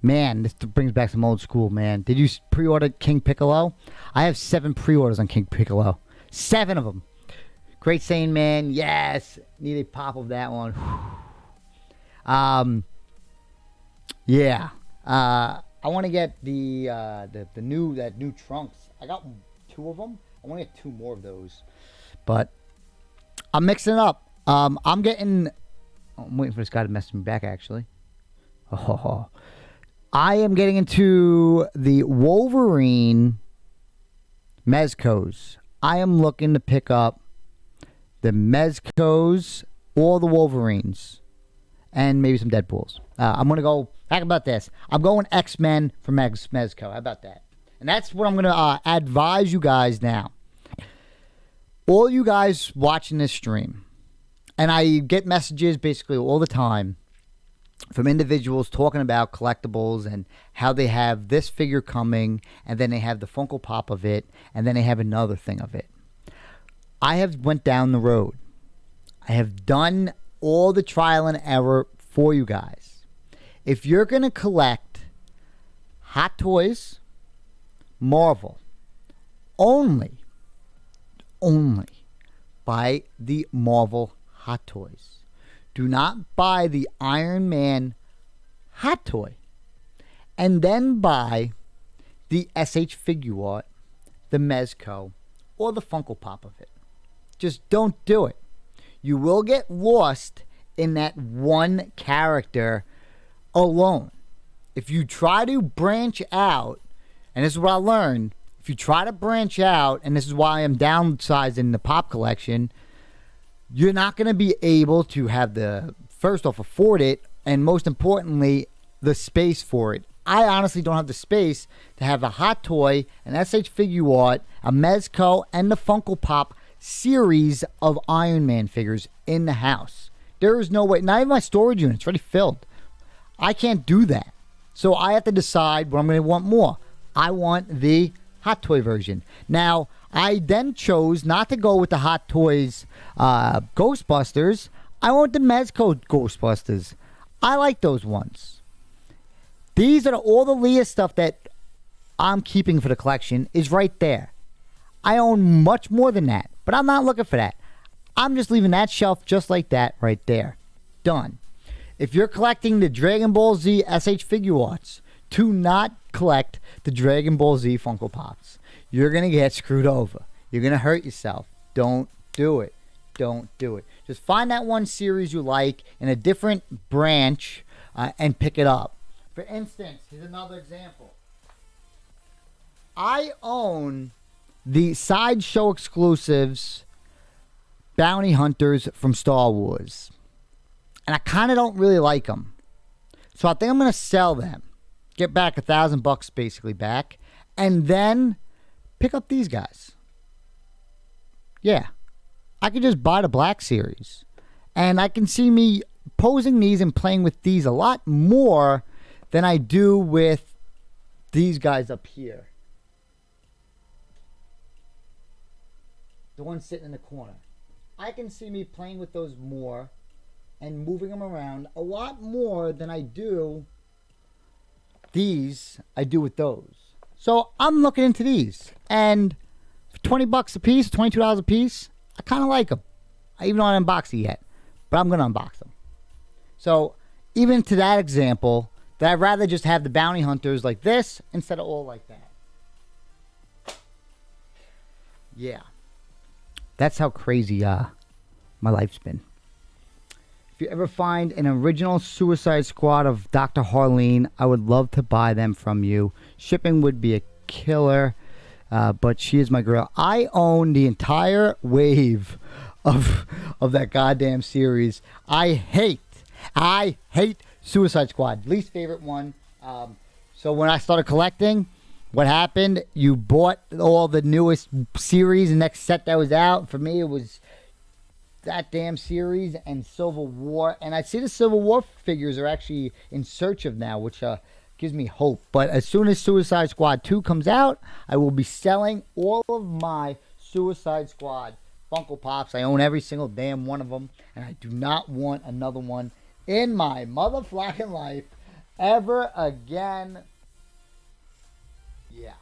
S1: Man, this brings back some old school, man. Did you pre-order King Piccolo? I have 7 pre-orders on King Piccolo. 7 of them. Great Saiyan Man, yes. Need a pop of that one. Yeah. I want to get the new trunks. I got 2 of them. I want to get 2 more of those. But I'm mixing it up. I'm waiting for this guy to message me back, actually. I am getting into the Wolverine Mezcos. I am looking to pick up the Mezcos or the Wolverines and maybe some Deadpools. I'm going to go, back about this. I'm going X-Men for Mezco. How about that? And that's what I'm going to advise you guys now. All you guys watching this stream, and I get messages basically all the time from individuals talking about collectibles and how they have this figure coming, and then they have the Funko Pop of it, and then they have another thing of it. I have went down the road. I have done all the trial and error for you guys. If you're going to collect Hot Toys, Marvel, only buy the Marvel Hot Toys. Do not buy the Iron Man Hot Toy. And then buy the SH Figure Art, the Mezco, or the Funko Pop of it. Just don't do it. You will get lost in that one character alone. If you try to branch out, and this is what I learned, if you try to branch out, and this is why I'm downsizing the pop collection, you're not going to be able to have first off, afford it, and most importantly, the space for it. I honestly don't have the space to have a Hot Toy, an SH Figure Art, a Mezco, and the Funko Pop series of Iron Man figures in the house. There is no way. Not even my storage unit's already filled. I can't do that. So I have to decide what I'm going to want more. I want the Hot Toy version. Now, I then chose not to go with the Hot Toys Ghostbusters. I want the Mezco Ghostbusters. I like those ones. These are all the Leah stuff that I'm keeping for the collection is right there. I own much more than that, but I'm not looking for that. I'm just leaving that shelf just like that right there. Done. If you're collecting the Dragon Ball Z SH Figure Arts, do not collect the Dragon Ball Z Funko Pops. You're going to get screwed over. You're going to hurt yourself. Don't do it. Don't do it. Just find that one series you like in a different branch and pick it up. For instance, here's another example. I own the Sideshow exclusives Bounty Hunters from Star Wars. And I kind of don't really like them. So I think I'm going to sell them. Get back $1,000 basically back. And then pick up these guys. Yeah. I could just buy the Black Series. And I can see me posing these and playing with these a lot more than I do with these guys up here. The one sitting in the corner. I can see me playing with those more and moving them around a lot more than I do with those. So I'm looking into these. And for $20 a piece, $22 a piece, I kind of like them. I even don't unbox it yet. But I'm going to unbox them. So even to that example, that I'd rather just have the Bounty Hunters like this instead of all like that. Yeah. That's how crazy my life's been. If you ever find an original Suicide Squad of Dr. Harleen, I would love to buy them from you. Shipping would be a killer, but she is my girl. I own the entire wave of that goddamn series. I hate Suicide Squad. Least favorite one. So when I started collecting, what happened? You bought all the newest series, the next set that was out. For me, it was that damn series and Civil War. And I see the Civil War figures are actually in search of now, which gives me hope. But as soon as Suicide Squad 2 comes out, I will be selling all of my Suicide Squad Funko Pops. I own every single damn one of them. And I do not want another one in my motherfucking life ever again. Yeah.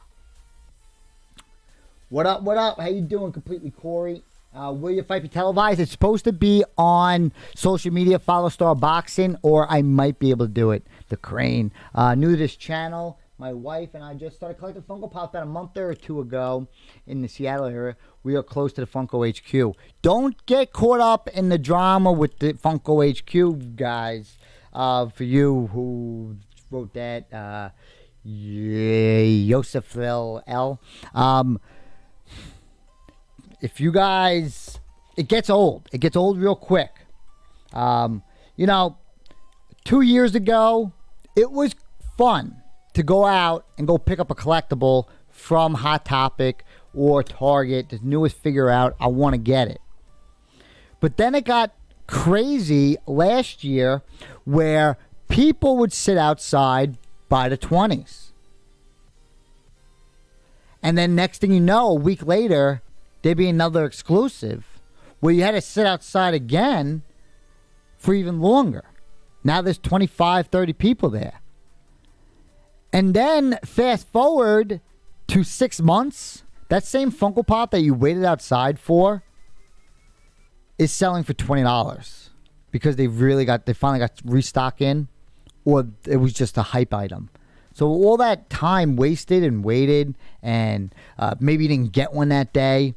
S1: What up, what up? How you doing, Completely Corey? Will your fight be televised? It's supposed to be on social media. Follow Star Boxing, or I might be able to do it. The Crane. New to this channel. My wife and I just started collecting Funko Pops about a month or two ago in the Seattle area. We are close to the Funko HQ. Don't get caught up in the drama with the Funko HQ, guys. For you who wrote that, Joseph L. If you guys, it gets old. It gets old real quick. 2 years ago, it was fun to go out and go pick up a collectible from Hot Topic or Target, the newest figure out. I want to get it. But then it got crazy last year where people would sit outside by the 20s. And then next thing you know, a week later, there'd be another exclusive where you had to sit outside again for even longer. Now there's 25, 30 people there. And then fast forward to 6 months, that same Funko Pop that you waited outside for is selling for $20 because they finally got restock in, or it was just a hype item. So all that time wasted and waited, and maybe you didn't get one that day,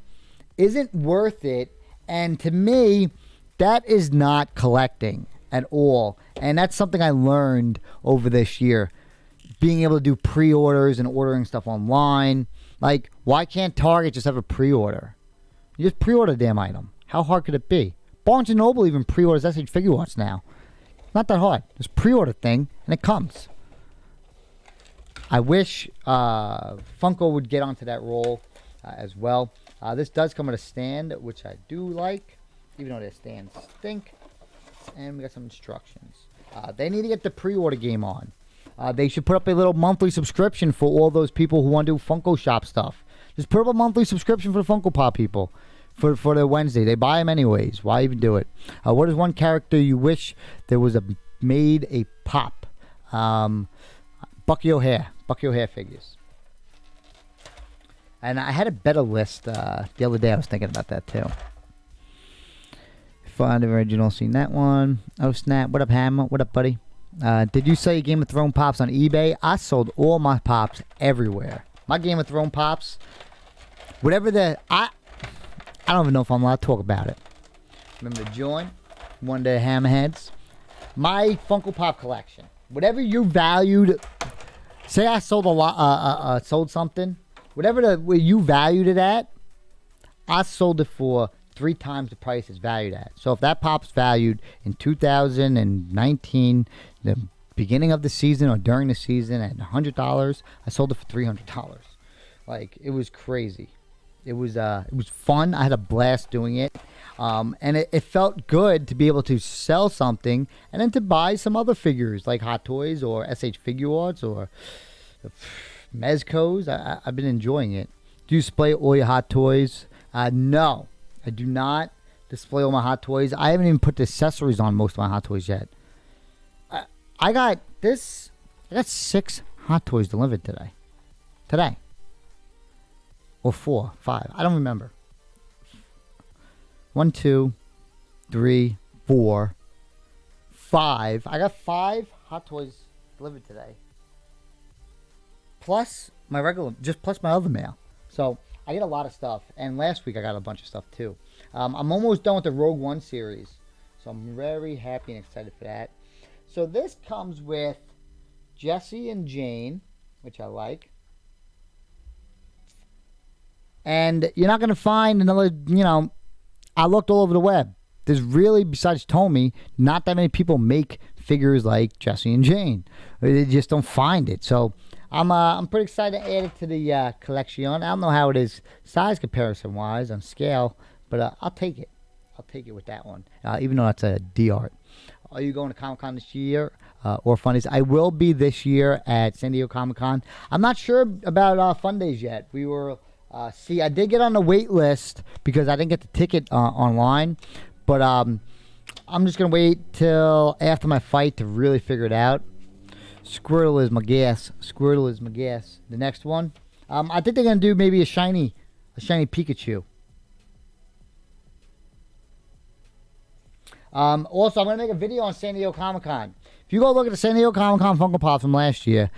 S1: isn't worth it. And to me, that is not collecting at all. And that's something I learned over this year. Being able to do pre-orders and ordering stuff online. Like, why can't Target just have a pre-order? You just pre-order a damn item. How hard could it be? Barnes & Noble even pre-orders SH Figure Arts now. Not that hard. Just pre-order thing, and it comes. I wish Funko would get onto that role as well. This does come with a stand, which I do like, even though their stands stink. And we got some instructions. They need to get the pre-order game on. They should put up a little monthly subscription for all those people who want to do Funko Shop stuff. Just put up a monthly subscription for the Funko Pop people for their Wednesday. They buy them anyways. Why even do it? What is one character you wish there was made a pop? Bucky O'Hare. Bucky O'Hare figures. And I had a better list the other day. I was thinking about that too. Find the original. Seen that one. Oh snap! What up, Hammer? What up, buddy? Did you sell your Game of Thrones pops on eBay? I sold all my pops everywhere. My Game of Thrones pops, whatever I don't even know if I'm allowed to talk about it. Remember the joint? One of the hammerheads. my Funko Pop collection, whatever you valued, say I sold a lot, sold something, whatever you valued it at, I sold it for 3 times the price it's valued at. So if that pop's valued in 2019, the beginning of the season or during the season at $100, I sold it for $300. Like, it was crazy. It was fun. I had a blast doing it. And it felt good to be able to sell something and then to buy some other figures like Hot Toys or SH Figure Arts or Mezcos. I've been enjoying it. Do you display all your Hot Toys? No, I do not display all my Hot Toys. I haven't even put the accessories on most of my Hot Toys yet. I got 6 Hot Toys delivered today. Or 4, 5. I don't remember. 1, 2, 3, 4, 5. I got 5 Hot Toys delivered today. Plus my other mail. So I get a lot of stuff. And last week I got a bunch of stuff too. I'm almost done with the Rogue One series. So I'm very happy and excited for that. So this comes with Jesse and Jane, which I like. And you're not going to find another, I looked all over the web. There's really, besides Tommy, not that many people make figures like Jesse and Jane. They just don't find it. So I'm pretty excited to add it to the collection. I don't know how it is size comparison-wise on scale, but I'll take it. I'll take it with that one, even though that's a D-Art. Are you going to Comic-Con this year or Fun Days? I will be this year at San Diego Comic-Con. I'm not sure about Fun Days yet. We were... I did get on the wait list because I didn't get the ticket online, but I'm just going to wait till after my fight to really figure it out. Squirtle is my guess. The next one, I think they're going to do maybe a shiny Pikachu. Also, I'm going to make a video on San Diego Comic-Con. If you go look at the San Diego Comic-Con Funko Pop from last year,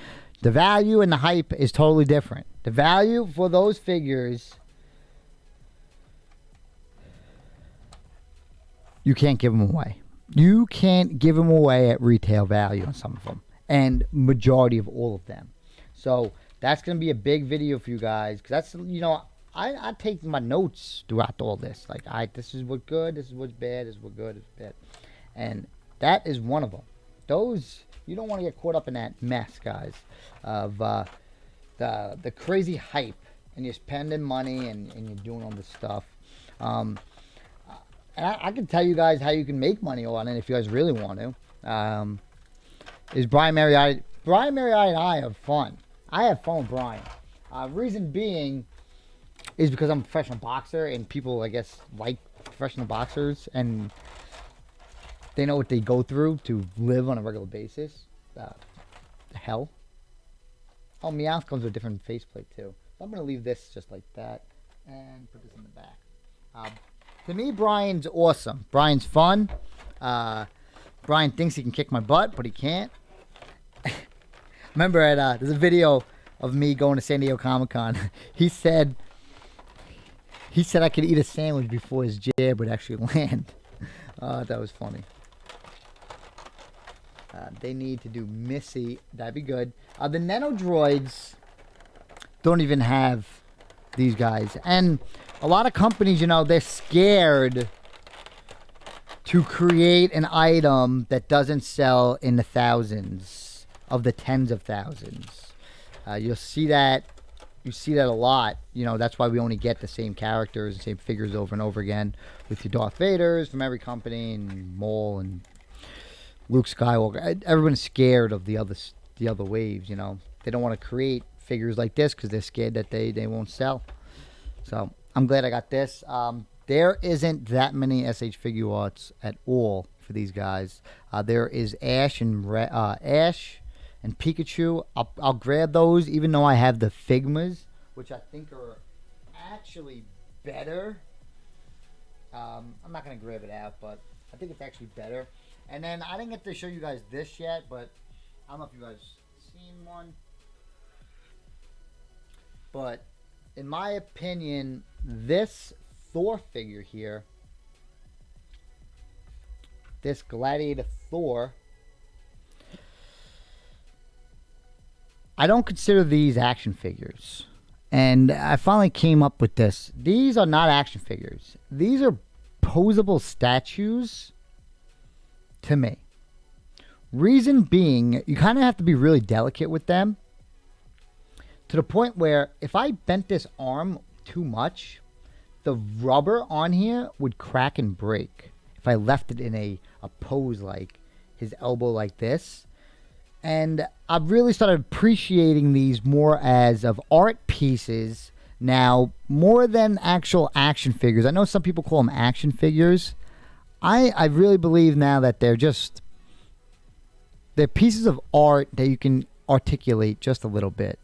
S1: the value and the hype is totally different. The value for those figures, you can't give them away. You can't give them away at retail value on some of them, and majority of all of them. So that's going to be a big video for you guys, because that's, I take my notes throughout all this. Like, this is what's good, this is what's bad, this is what's good, this is bad. And that is one of them. Those, you don't want to get caught up in that mess, guys, of the crazy hype, and you're spending money and you're doing all this stuff. And I can tell you guys how you can make money on it if you guys really want to. Is Brian Mariotti. Brian Mariotti and I have fun. I have fun with Brian. Reason being is because I'm a professional boxer, and people, I guess, like professional boxers, and they know what they go through to live on a regular basis. Hell. Oh, Meowth comes with a different faceplate too. So I'm going to leave this just like that and put this in the back. To me, Brian's awesome. Brian's fun. Brian thinks he can kick my butt, but he can't. Remember, there's a video of me going to San Diego Comic-Con. He said I could eat a sandwich before his jab would actually land. That was funny. They need to do Missy. That'd be good. The Nano Droids don't even have these guys. And a lot of companies, they're scared to create an item that doesn't sell in the thousands of the tens of thousands. You'll see that. You see that a lot. That's why we only get the same characters, the same figures over and over again with your Darth Vaders from every company, and Maul and Luke Skywalker. Everyone's scared of the other waves. They don't want to create figures like this because they're scared that they won't sell. So I'm glad I got this. There isn't that many SH Figure Arts at all for these guys. There is Ash and Pikachu. I'll grab those, even though I have the Figmas, which I think are actually better. I'm not going to grab it out, but I think it's actually better. And then I didn't get to show you guys this yet, but I don't know if you guys seen one. But in my opinion, this Thor figure here, this Gladiator Thor, I don't consider these action figures. And I finally came up with this. These are not action figures. These are posable statues to me. Reason being, you kind of have to be really delicate with them. To the point where if I bent this arm too much, the rubber on here would crack and break. If I left it in a pose like his elbow like this. And I've really started appreciating these more as of art pieces now, more than actual action figures. I know some people call them action figures. I really believe now that they're pieces of art that you can articulate just a little bit.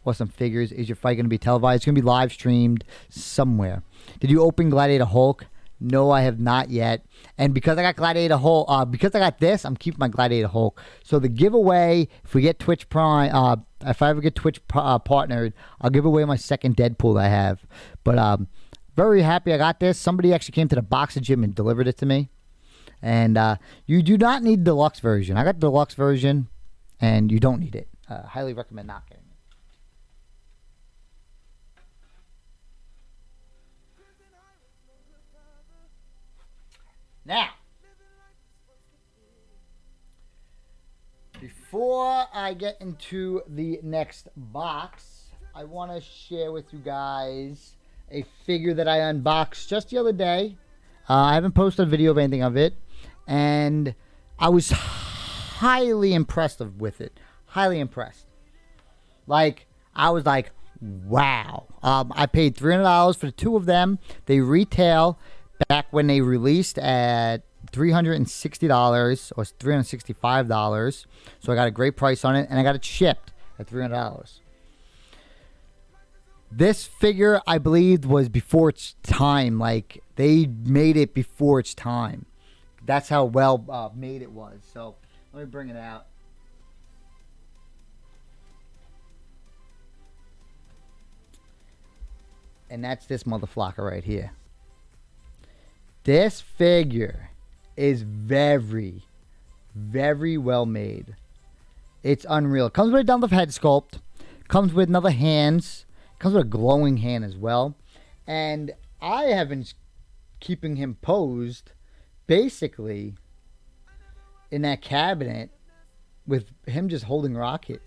S1: Or some figures. Is your fight going to be televised? It's going to be live streamed somewhere. Did you open Gladiator Hulk? No, I have not yet. And because I got Gladiator Hulk, because I got this, I'm keeping my Gladiator Hulk. So the giveaway, if we get Twitch Prime, if I ever get Twitch partnered, I'll give away my second Deadpool I have. But very happy I got this. Somebody actually came to the boxing gym and delivered it to me. And you do not need the deluxe version. I got the deluxe version, and you don't need it. Highly recommend not getting it. Now, before I get into the next box, I want to share with you guys a figure that I unboxed just the other day. I haven't posted a video of anything of it, and I was highly impressed with it. Highly impressed. Like, I was like, wow. I paid $300 for the two of them. They retail back when they released at $360 or $365. So I got a great price on it, and I got it shipped at $300. This figure, I believe, was before its time. Like, they made it before its time. That's how well made it was. So let me bring it out. And that's this motherfucker right here. This figure is very, very well made. It's unreal. Comes with a down head sculpt. Comes with another hands. Comes with a glowing hand as well. And I have been keeping him posed basically in that cabinet with him just holding Rocket.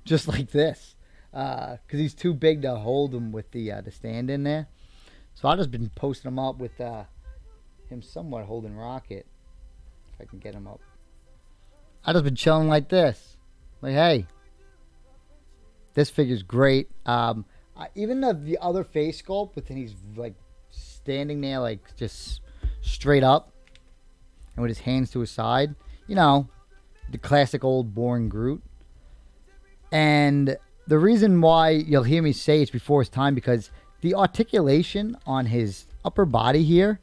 S1: Just like this. Because he's too big to hold him with the stand in there. So I've just been posting him up with him somewhat holding Rocket. If I can get him up. I've just been chilling like this. Like, hey. This figure's great. Even the other face sculpt, with he's like standing there like just straight up. And with his hands to his side. You know, the classic old boring Groot. And the reason why you'll hear me say it's before his time, because the articulation on his upper body here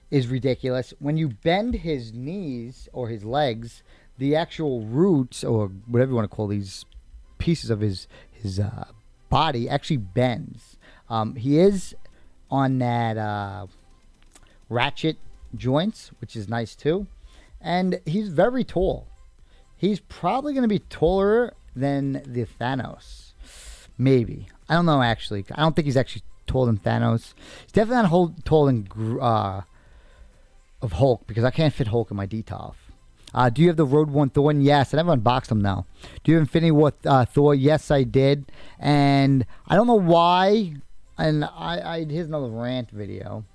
S1: is ridiculous. When you bend his knees or his legs, the actual roots, or whatever you want to call these pieces of his body, actually bends. He is on that ratchet joints, which is nice too. And he's very tall. He's probably going to be taller than the Thanos. Maybe. I don't know, actually. I don't think he's actually taller than Thanos. He's definitely not taller than of Hulk, because I can't fit Hulk in my DTOF. Do you have the Road One Thor? Yes, I never unboxed them now. Do you have Infinity War Thor? Yes, I did. And I don't know why. And here's another rant video.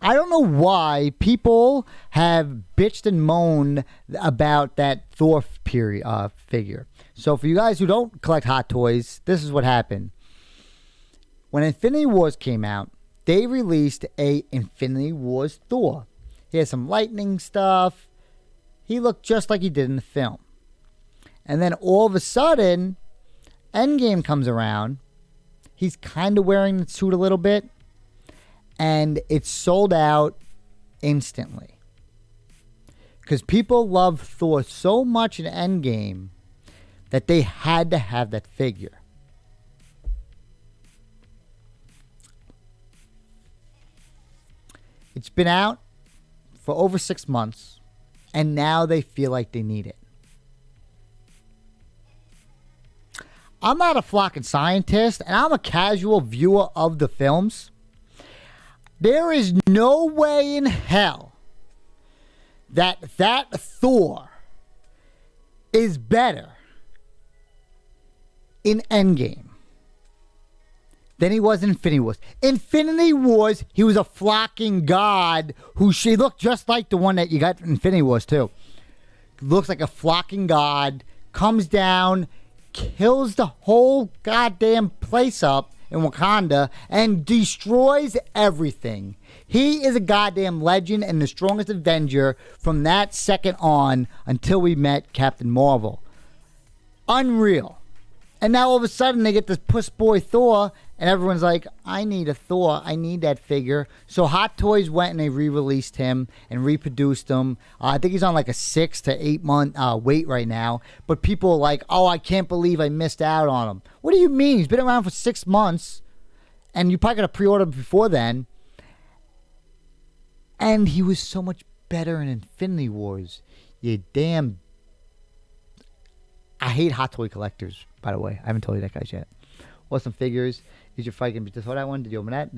S1: I don't know why people have bitched and moaned about that Thor figure. So for you guys who don't collect Hot Toys, this is what happened. When Infinity Wars came out, they released a Infinity Wars Thor. He had some lightning stuff. He looked just like he did in the film. And then all of a sudden, Endgame comes around. He's kind of wearing the suit a little bit. And it's sold out instantly. Because people love Thor so much in Endgame that they had to have that figure. It's been out for over 6 months, and now they feel like they need it. I'm not a flocking scientist, and I'm a casual viewer of the films. There is no way in hell that Thor is better in Endgame than he was in Infinity Wars. Infinity Wars, he was a flocking god who she looked just like the one that you got in Infinity Wars too. Looks like a flocking god, comes down, kills the whole goddamn place up in Wakanda and destroys everything. He is a goddamn legend and the strongest Avenger from that second on until we met Captain Marvel. Unreal. And now all of a sudden they get this puss boy Thor, and everyone's like, I need a Thor. I need that figure. So Hot Toys went and they re-released him and reproduced him. I think he's on like a 6 to 8 month wait right now. But people are like, oh, I can't believe I missed out on him. What do you mean? He's been around for 6 months, and you probably got to pre-order before then. And he was so much better in Infinity Wars. You damn... I hate Hot Toy collectors, by the way. I haven't told you that, guys, yet. Awesome figures. Is your fight going to be... Saw that one? Did you open that?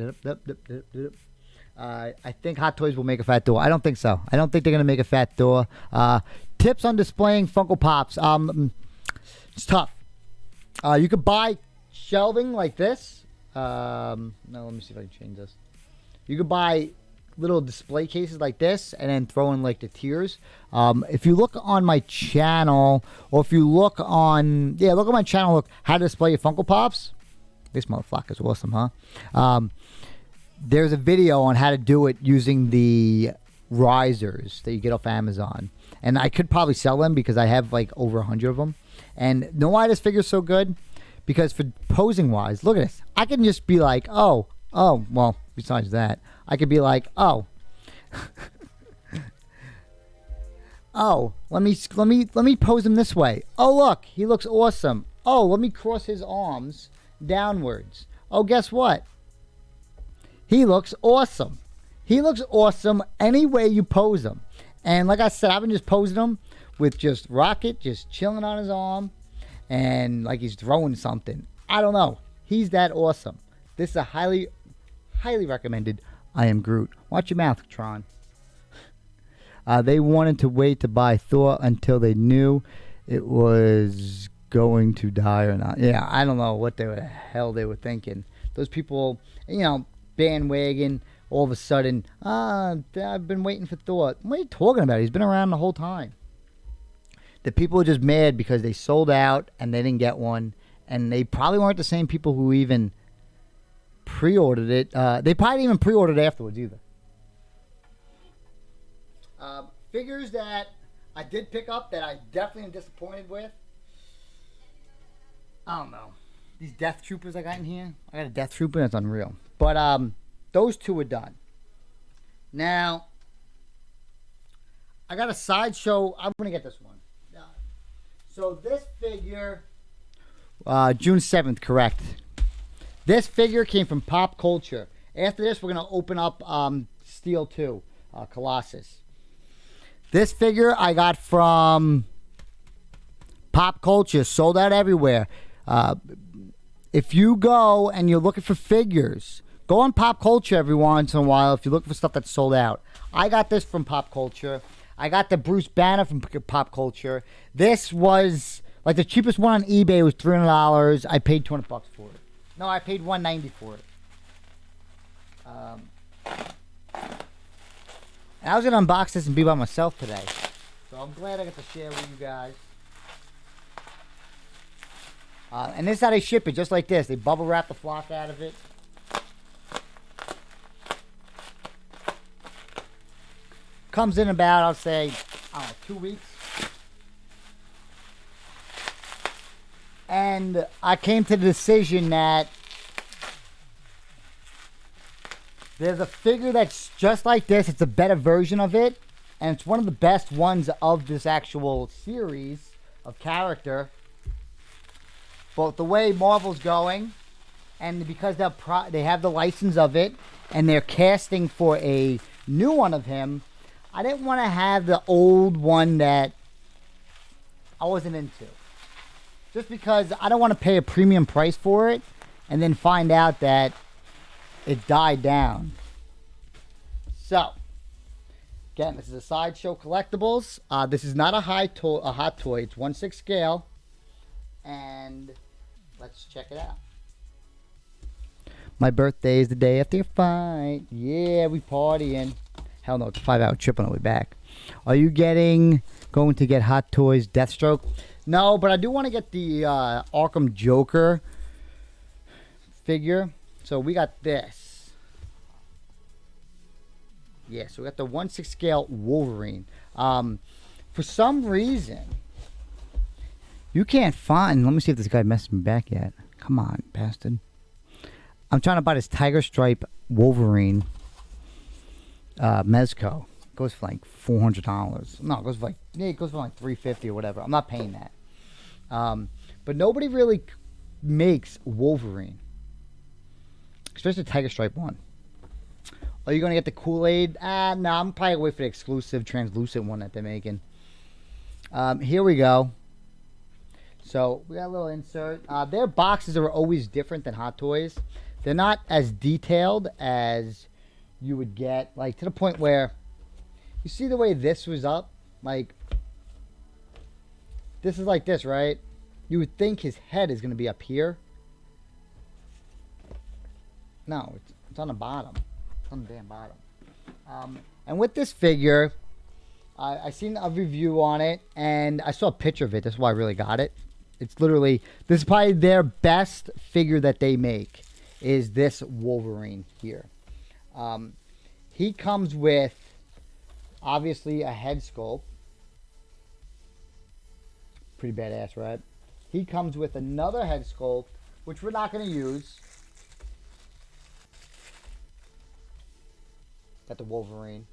S1: I think Hot Toys will make a fat door. I don't think so. I don't think they're going to make a fat door. Tips on displaying Funko Pops. It's tough. You could buy shelving like this. No, let me see if I can change this. You could buy little display cases like this and then throw in like the tiers. If you look on my channel, or if you look on... Yeah, look at my channel. Look, how to display your Funko Pops. This motherfucker's awesome, huh? There's a video on how to do it using the risers that you get off Amazon. And I could probably sell them because I have like over 100 of them. And know why this figure's so good? Because for posing wise, look at this. I can just be like, oh, well, besides that, I could be like, oh, let me pose him this way. Oh, look, he looks awesome. Oh, let me cross his arms downwards. Oh, guess what? He looks awesome. He looks awesome any way you pose him. And like I said, I've been just posing him with just Rocket just chilling on his arm and like he's throwing something. I don't know. He's that awesome. This is a highly, highly recommended I Am Groot. Watch your mouth, Tron. They wanted to wait to buy Thor until they knew it was going to die or not. Yeah, I don't know what the hell they were thinking. Those people, bandwagon, all of a sudden, I've been waiting for Thor. What are you talking about? He's been around the whole time. The people are just mad because they sold out and they didn't get one. And they probably weren't the same people who even pre-ordered it. They probably didn't even pre-order it afterwards either. Figures that I did pick up that I definitely am disappointed with. I don't know. These Death Troopers I got in here. I got a Death Trooper. That's unreal. But those two are done. Now, I got a sideshow. I'm going to get this one. So this figure, June 7th, correct. This figure came from Pop Culture. After this, we're going to open up Steel 2, Colossus. This figure I got from Pop Culture. Sold out everywhere. If you go and you're looking for figures, go on Pop Culture every once in a while if you're looking for stuff that's sold out. I got this from Pop Culture. I got the Bruce Banner from Pop Culture. This was, like, the cheapest one on eBay was $300. I paid $200 for it. No, I paid $190 for it. And I was going to unbox this and be by myself today. So I'm glad I got to share with you guys. And this is how they ship it, just like this. They bubble wrap the flock out of it. Comes in about, I'll say, I don't know, 2 weeks. And I came to the decision that there's a figure that's just like this. It's a better version of it. And it's one of the best ones of this actual series of character. But the way Marvel's going, and because they have the license of it, and they're casting for a new one of him, I didn't want to have the old one that I wasn't into. Just because I don't want to pay a premium price for it and then find out that it died down. So, again, this is a Sideshow Collectibles. This is not a hot toy. It's 1/6 scale. And let's check it out. My birthday is the day after your fight. Yeah, we partying. Hell no, it's a 5-hour trip on the way back. Are you going to get Hot Toys Deathstroke? No, but I do want to get the Arkham Joker figure. So we got this. Yeah, so we got the 1/6 scale Wolverine. For some reason, you can't find... Let me see if this guy messaged me back yet. Come on, bastard. I'm trying to buy this Tiger Stripe Wolverine Mezco. It goes for like $400. No, it goes for like $350 or whatever. I'm not paying that. But nobody really makes Wolverine, especially the Tiger Stripe one. Are you gonna get the Kool-Aid? No, I'm probably gonna wait for the exclusive translucent one that they're making. Here we go. So we got a little insert. Their boxes are always different than Hot Toys. They're not as detailed as you would get, like to the point where you see the way this was up, like this is like this, right? You would think his head is going to be up here. No, it's on the bottom. It's on the damn bottom. And with this figure, I seen a review on it, and I saw a picture of it. That's why I really got it. It's literally, this is probably their best figure that they make, is this Wolverine here. He comes with, obviously, a head sculpt. Pretty badass, right? He comes with another head sculpt, which we're not going to use. Got the Wolverine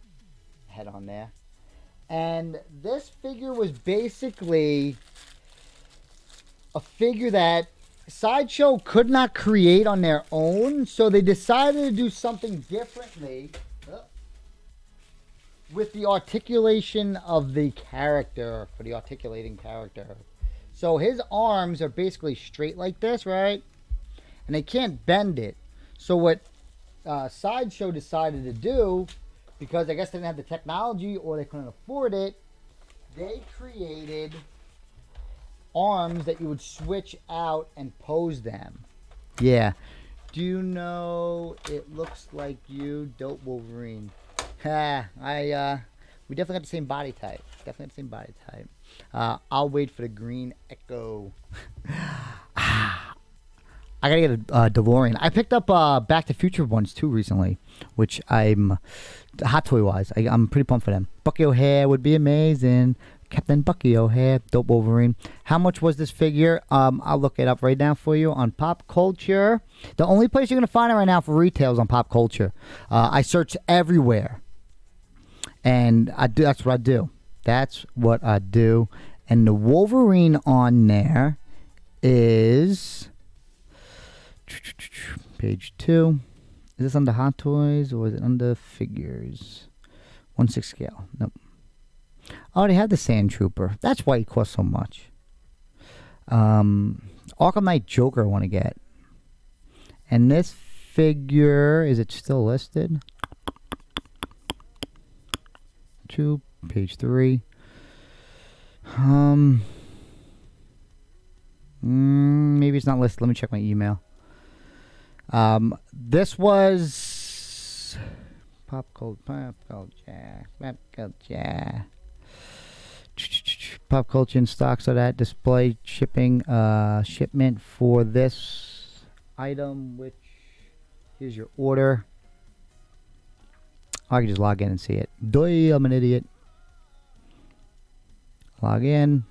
S1: head on there. And this figure was basically a figure that Sideshow could not create on their own, so they decided to do something differently with the articulation of the character, for the articulating character. So his arms are basically straight like this, right? And they can't bend it. So what Sideshow decided to do, because I guess they didn't have the technology or they couldn't afford it, they created arms that you would switch out and pose them. Yeah. Do you know it looks like you, Dope Wolverine? Ha, we definitely got the same body type. Definitely got the same body type. I'll wait for the green Echo. I gotta get a DeLorean. I picked up Back to the Future ones too recently, which I'm hot toy wise. I'm pretty pumped for them. Bucky O'Hare would be amazing. Captain Bucky O'Hare, Dope Wolverine. How much was this figure? I'll look it up right now for you on Pop Culture. The only place you're gonna find it right now for retail is on Pop Culture. I search everywhere, and I do. That's what I do. That's what I do. And the Wolverine on there is page 2. Is this under Hot Toys or is it under Figures? 1/6 scale. Nope. I already had the Sand Trooper. That's why he costs so much. Arkham Knight Joker I want to get. And this figure, is it still listed? Page 3. Maybe it's not listed. Let me check my email. This was Pop Culture. Pop Culture in stock, so that display shipping shipment for this item, which here's your order. I can just log in and see it. Doy, I'm an idiot. Log in.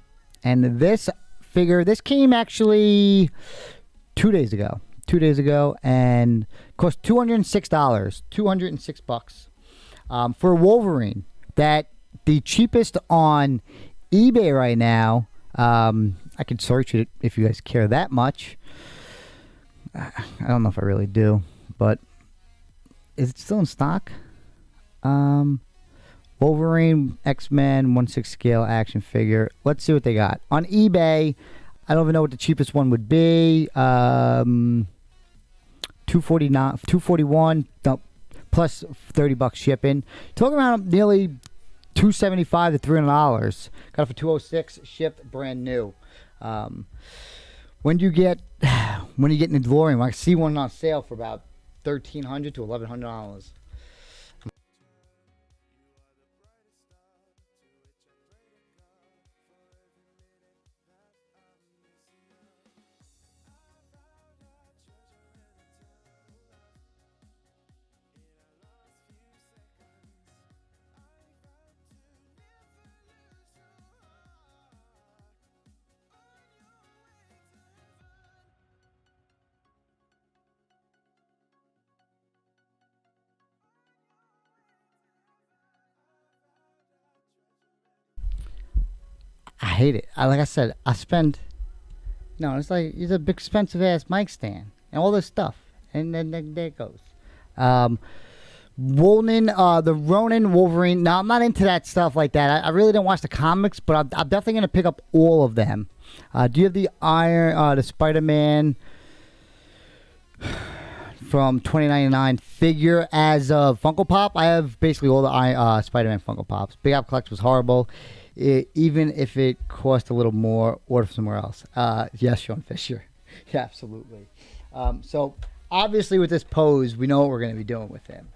S1: And this figure, this came actually 2 days ago. 2 days ago, and cost $206. $206 for Wolverine. That the cheapest on eBay right now. I could search it if you guys care that much. I don't know if I really do, but is it still in stock? Wolverine X-Men 1/6 scale action figure. Let's see what they got on eBay. I don't even know what the cheapest one would be. 241 plus $30 shipping. Talking about nearly $275 to $300. Got it for $206, shipped, brand new. When you get in the DeLorean, I see one on sale for about $1,300 to $1,100. I hate it. Like I said, I spend. No, it's like it's a big expensive ass mic stand and all this stuff, and then there it goes. The Ronin Wolverine. Now I'm not into that stuff like that. I really don't watch the comics, but I'm definitely gonna pick up all of them. Do you have the the Spider-Man from 2099 figure as a Funko Pop? I have basically all the Spider-Man Funko Pops. Big Apple Collectibles was horrible. Even if it cost a little more, order from somewhere else. Yes, Sean Fisher. Yeah, absolutely. So obviously with this pose, we know what we're going to be doing with him.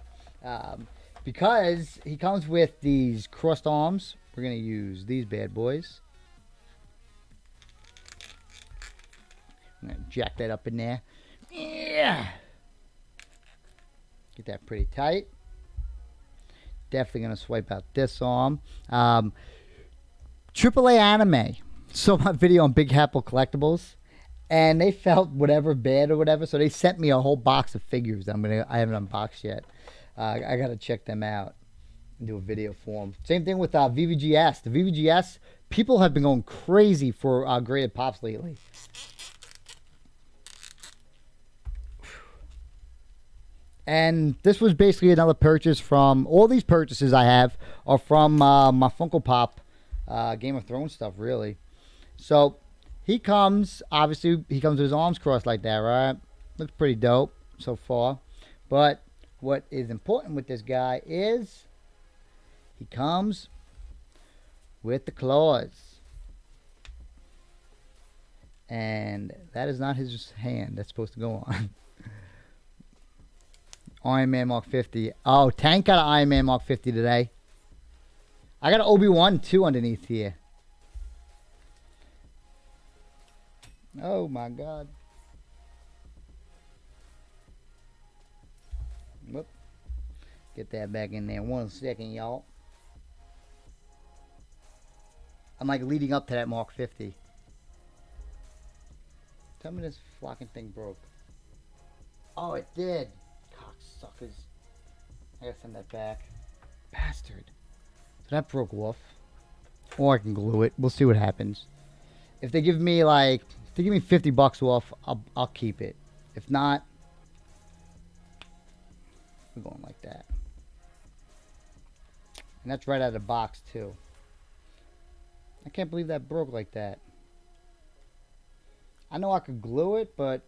S1: Because he comes with these crossed arms, we're going to use these bad boys. I'm going to jack that up in there. Yeah. Get that pretty tight. Definitely going to swipe out this arm. AAA Anime saw my video on Big Apple Collectibles, and they felt whatever bad or whatever, so they sent me a whole box of figures that I haven't unboxed yet. I gotta check them out and do a video for them. Same thing with VVGS. The VVGS, people have been going crazy for graded pops lately. And this was basically another purchase from, all these purchases I have are from my Funko Pop Game of Thrones stuff, really. So he comes, obviously he comes with his arms crossed like that, right? Looks pretty dope so far. But what is important with this guy is he comes with the claws. And that is not his hand that's supposed to go on. Iron Man Mark 50. Oh, Tank got an Iron Man Mark 50 today. I got an Obi-Wan too underneath here. Oh my God. Whoop. Get that back in there 1 second, y'all. I'm like leading up to that Mark 50. Tell me this flocking thing broke. Oh, it did. Cocksuckers. I gotta send that back. Bastard. So that broke off. Or I can glue it. We'll see what happens. If they give me like, if they give me $50 off, I'll keep it. If not, we're going like that. And that's right out of the box too. I can't believe that broke like that. I know I could glue it, but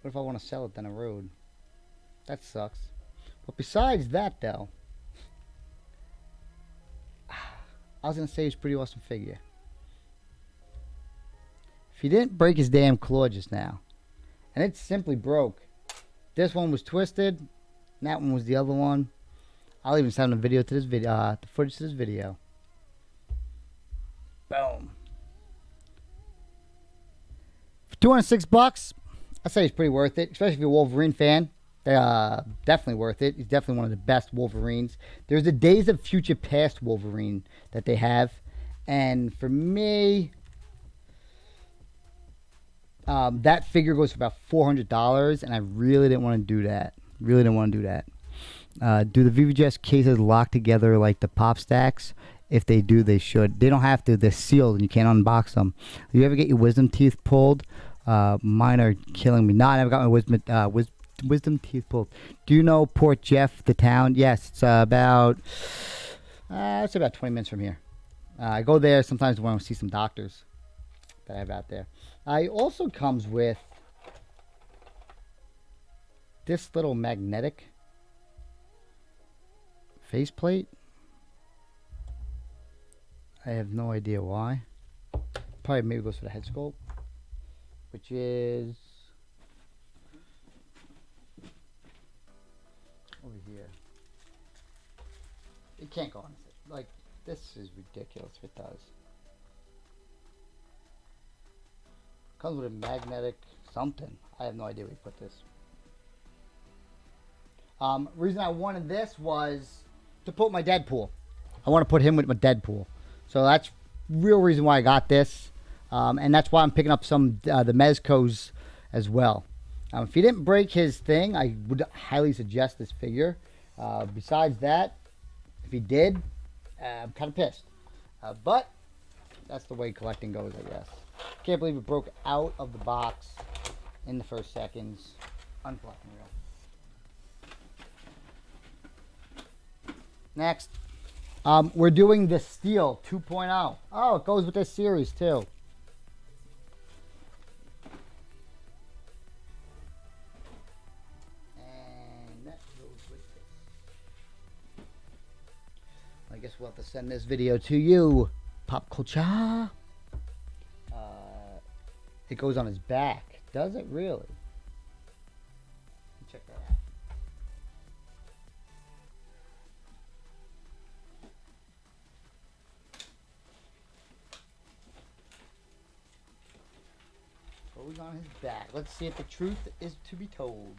S1: what if I want to sell it down the road? That sucks. But besides that though, I was going to say it's a pretty awesome figure. If he didn't break his damn claw just now, and it simply broke. This one was twisted, and that one was the other one. I'll even send a video to this video, the footage to this video. Boom. For $206, I'd say it's pretty worth it, especially if you're a Wolverine fan. Definitely worth it. He's definitely one of the best Wolverines. There's the Days of Future Past Wolverine that they have, and for me, that figure goes for about $400, and I really didn't want to do that. Really didn't want to do that. Do the VVGS cases lock together like the pop stacks? If they do, they should. They don't have to. They're sealed, and you can't unbox them. Do you ever get your wisdom teeth pulled? Mine are killing me. No, I never got my wisdom teeth pulled. Do you know Port Jeff, the town? Yes, it's about 20 minutes from here. I go there sometimes when I see some doctors. that I have out there. It also comes with this little magnetic faceplate. I have no idea why. Probably maybe goes for the head sculpt, which is over here. It can't go on this. Like, this is ridiculous if it does. Comes with a magnetic something. I have no idea where you put this. Reason I wanted this was to put my Deadpool. I want to put him with my Deadpool. So that's real reason why I got this. And that's why I'm picking up some the Mezcos as well. If he didn't break his thing, I would highly suggest this figure. Besides that, if he did, I'm kind of pissed. But that's the way collecting goes, I guess. Can't believe it broke out of the box in the first seconds. Uncollecting real. Next, we're doing the Steel 2.0. Oh, it goes with this series too. And that goes with this. I guess we'll have to send this video to you, Pop Culture. It goes on his back. Does it really? Check that out. Goes on his back. Let's see if the truth is to be told.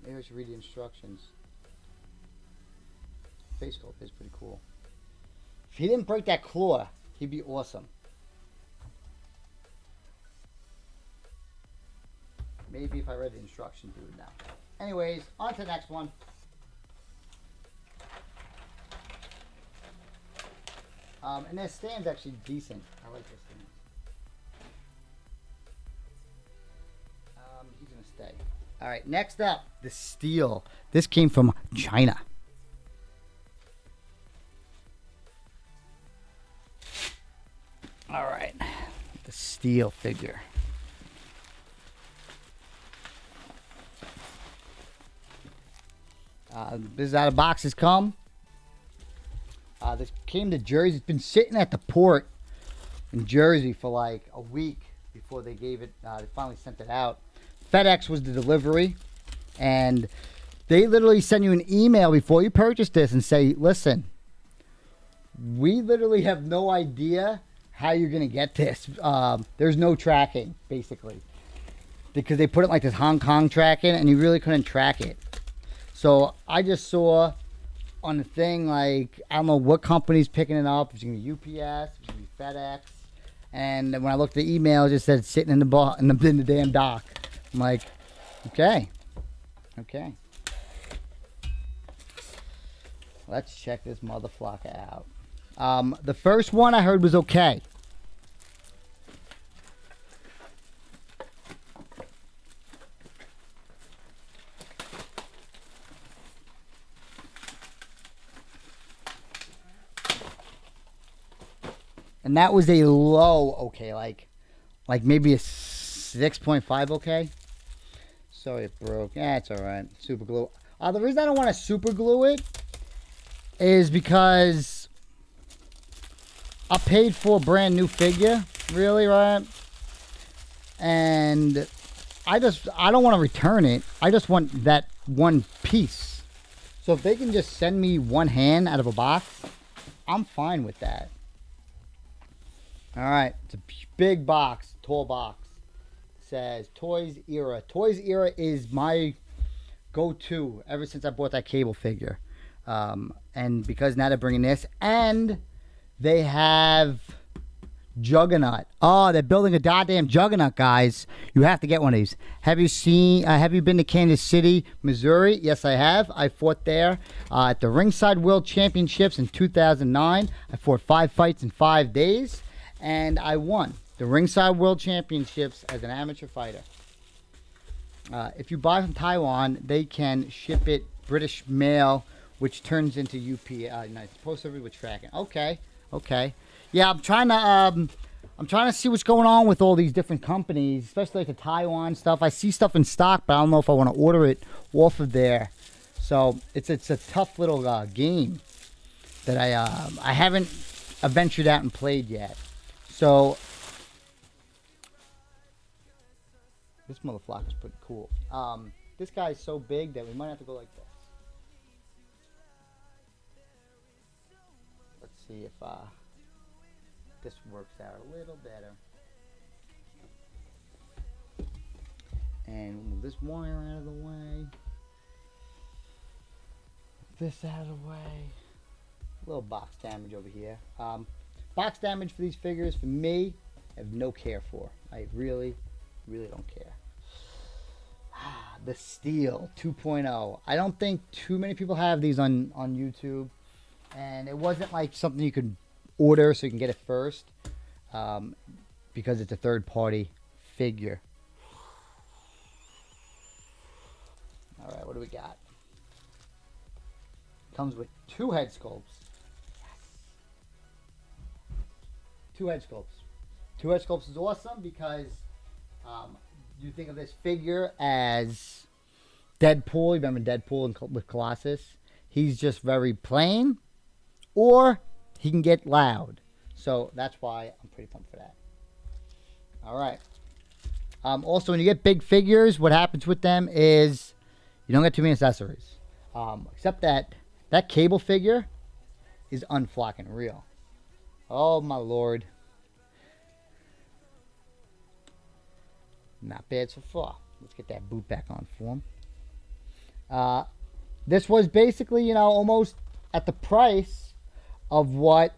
S1: Maybe I should read the instructions. Face sculpt is pretty cool. If he didn't break that claw, he'd be awesome. Maybe if I read the instructions, he would know. Anyways, on to the next one. And this stand's actually decent. I like this stand. He's gonna stay. All right, next up, the Steel. This came from China. All right, the Steel figure. This is how the boxes come. This came to Jersey. It's been sitting at the port in Jersey for like a week before they gave it. They finally sent it out. FedEx was the delivery, and they literally send you an email before you purchase this and say, listen, we literally have no idea how you're going to get this. There's no tracking, basically, because they put it like this Hong Kong tracking, and you really couldn't track it. So I just saw on the thing, like, I don't know what company's picking it up. It's going to be UPS, it's going to be FedEx. And when I looked at the email, it just said sitting in the damn dock. I'm like, okay. Okay. Let's check this motherfucker out. The first one I heard was okay. And that was a low okay, like maybe a 6.5 okay. So it broke. Yeah, it's all right. Super glue. The reason I don't want to super glue it is because I paid for a brand new figure, really, right? And I don't want to return it. I just want that one piece. So if they can just send me one hand out of a box, I'm fine with that. All right, it's a big box, tall box. It says Toys Era. Toys Era is my go-to ever since I bought that cable figure. And because now they're bringing this, and they have Juggernaut. Oh, they're building a goddamn Juggernaut, guys. You have to get one of these. Have you been to Kansas City, Missouri? Yes, I have. I fought there at the Ringside World Championships in 2009. I fought 5 fights in 5 days. And I won. the Ringside World Championships as an amateur fighter. If you buy from Taiwan, they can ship it British mail, which turns into United Post Service with tracking. Okay. Yeah, I'm trying to see what's going on with all these different companies, especially like the Taiwan stuff. I see stuff in stock, but I don't know if I want to order it off of there. So it's a tough little game that I haven't ventured out and played yet. So this motherfucker's pretty cool. This guy's so big that we might have to go like this. Let's see if this works out a little better. And move this wire out of the way. This out of the way. A little box damage over here. Box damage for these figures, for me, I have no care for. I really don't care. The Steel 2.0. I don't think too many people have these on YouTube. And it wasn't like something you could order so you can get it first. Because it's a third-party figure. Alright, what do we got? Comes with 2 head sculpts. Yes. 2 head sculpts. 2 head sculpts is awesome because you think of this figure as Deadpool. You remember Deadpool with Colossus? He's just very plain, or he can get loud. So that's why I'm pretty pumped for that. All right. Also, when you get big figures, what happens with them is you don't get too many accessories. Except that cable figure is unflocking real. Oh, my Lord. Not bad so far. Let's get that boot back on for him. This was basically, almost at the price of what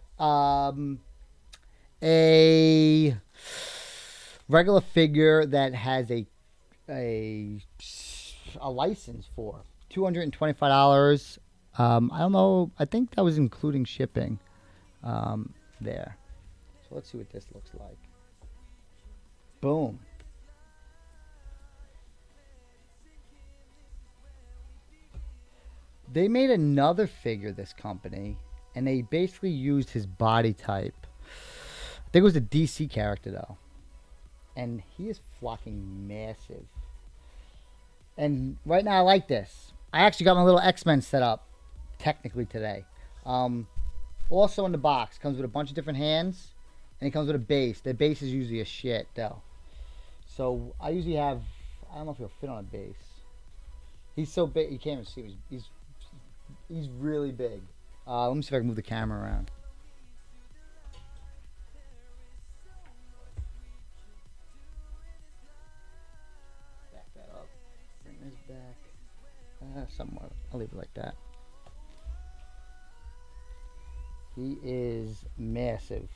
S1: a regular figure that has a license for $225. I don't know. I think that was including shipping there. So let's see what this looks like. Boom. They made another figure, this company, and they basically used his body type. I think it was a DC character, though. And he is flocking massive. And right now I like this. I actually got my little X-Men set up, technically, today. Also in the box, comes with a bunch of different hands, and it comes with a base. The base is usually a shit, though. So I usually have, I don't know if he'll fit on a base. He's so big, you can't even see him. He's really big. Let me see if I can move the camera around. Back that up. Bring this back. Somewhat. I'll leave it like that. He is massive.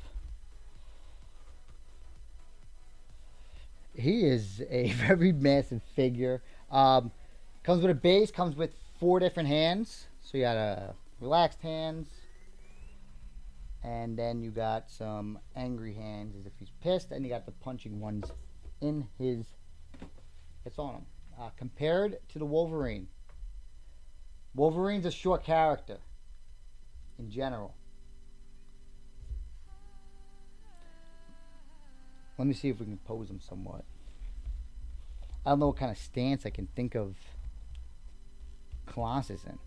S1: He is a very massive figure. Comes with a base. Comes with 4 different hands. So you got relaxed hands, and then you got some angry hands as if he's pissed, and you got the punching ones in his. It's on him. Compared to the Wolverine. Wolverine's a short character in general. Let me see if we can pose him somewhat. I don't know what kind of stance I can think of Colossus in.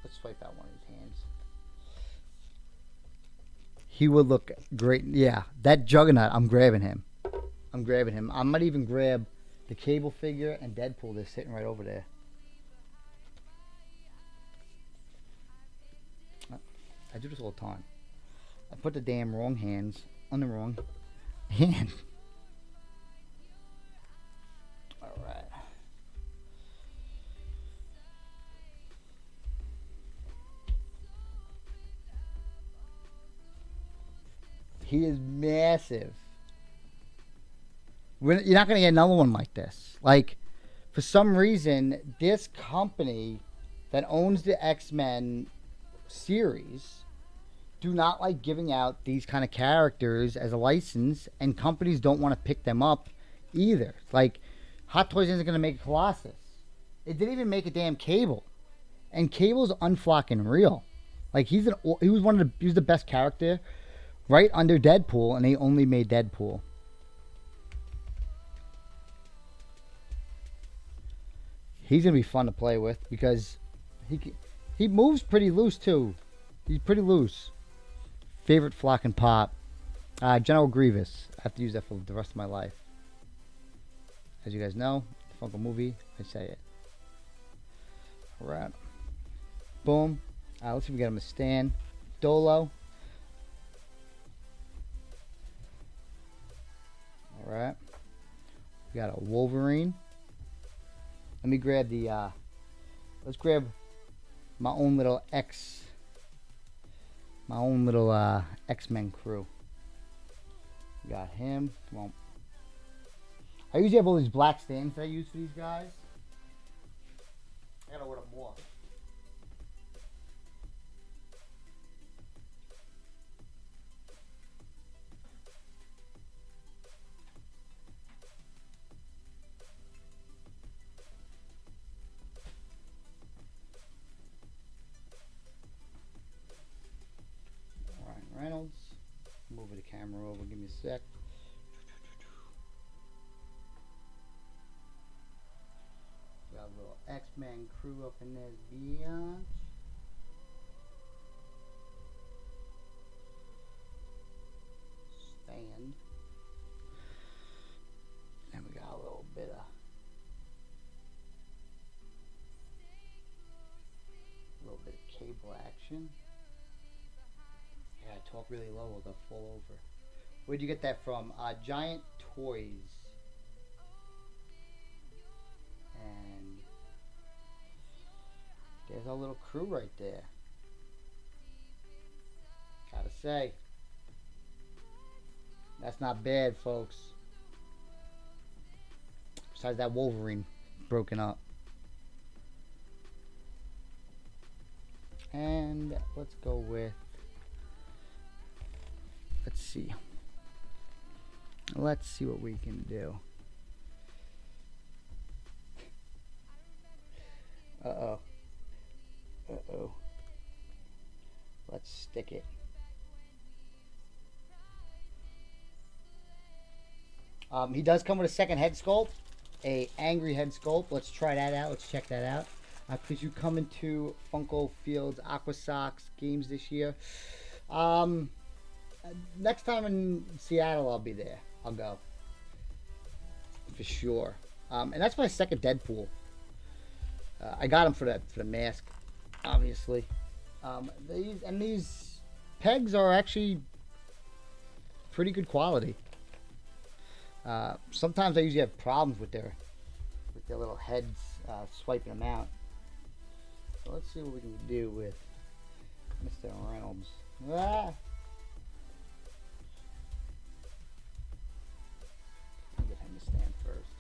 S1: Let's swipe out one of his hands. He would look great. Yeah, that Juggernaut, I'm grabbing him. I might even grab the Cable figure and Deadpool that's sitting right over there. I do this all the time. I put the damn wrong hands on the wrong hand. Alright. He is massive. You're not going to get another one like this. Like, for some reason, this company that owns the X-Men series do not like giving out these kind of characters as a license, and companies don't want to pick them up either. Like, Hot Toys isn't going to make a Colossus. It didn't even make a damn Cable, and Cable's unflocking real. Like, he was the best character right under Deadpool, and they only made Deadpool. He's gonna be fun to play with because he moves pretty loose too. He's pretty loose. Favorite flock and pop, General Grievous. I have to use that for the rest of my life. As you guys know, the Funko movie, I say it. All right. Boom. Let's see if we get him a stand. Dolo. All right. We got a Wolverine. Let me grab the, let's grab my own little X-Men crew. We got him. Come on. I usually have all these black stands that I use for these guys. I gotta order more. Reynolds. Move the camera over. Give me a sec. Got a little X-Men crew up in this biatch. Stand. And we got a little bit of Cable action. Yeah, talk really low or they'll fall over. Where'd you get that from? Giant Toys. And there's our little crew right there. Gotta say, that's not bad, folks. Besides that Wolverine broken up. And let's go with, let's see what we can do. Uh-oh. Let's stick it. He does come with a second head sculpt, a angry head sculpt. Let's try that out. Let's check that out. Please you come into Funko Field's Aqua Sox games this year. Next time in Seattle, I'll be there. I'll go for sure. And that's my second Deadpool. I got him for the mask, obviously. These pegs are actually pretty good quality. Sometimes I usually have problems with their little heads swiping them out. So let's see what we can do with Mr. Reynolds. Ah! I'll get him to stand first.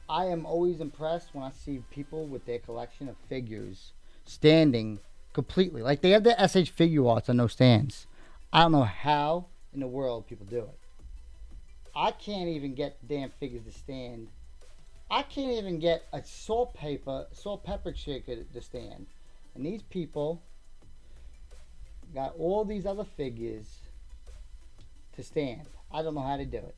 S1: I am always impressed when I see people with their collection of figures standing completely. Like they have the SH figure arts on no stands. I don't know how in the world people do it. I can't even get damn figures to stand. I can't even get a salt pepper chicken to stand. And these people got all these other figures to stand. I don't know how to do it.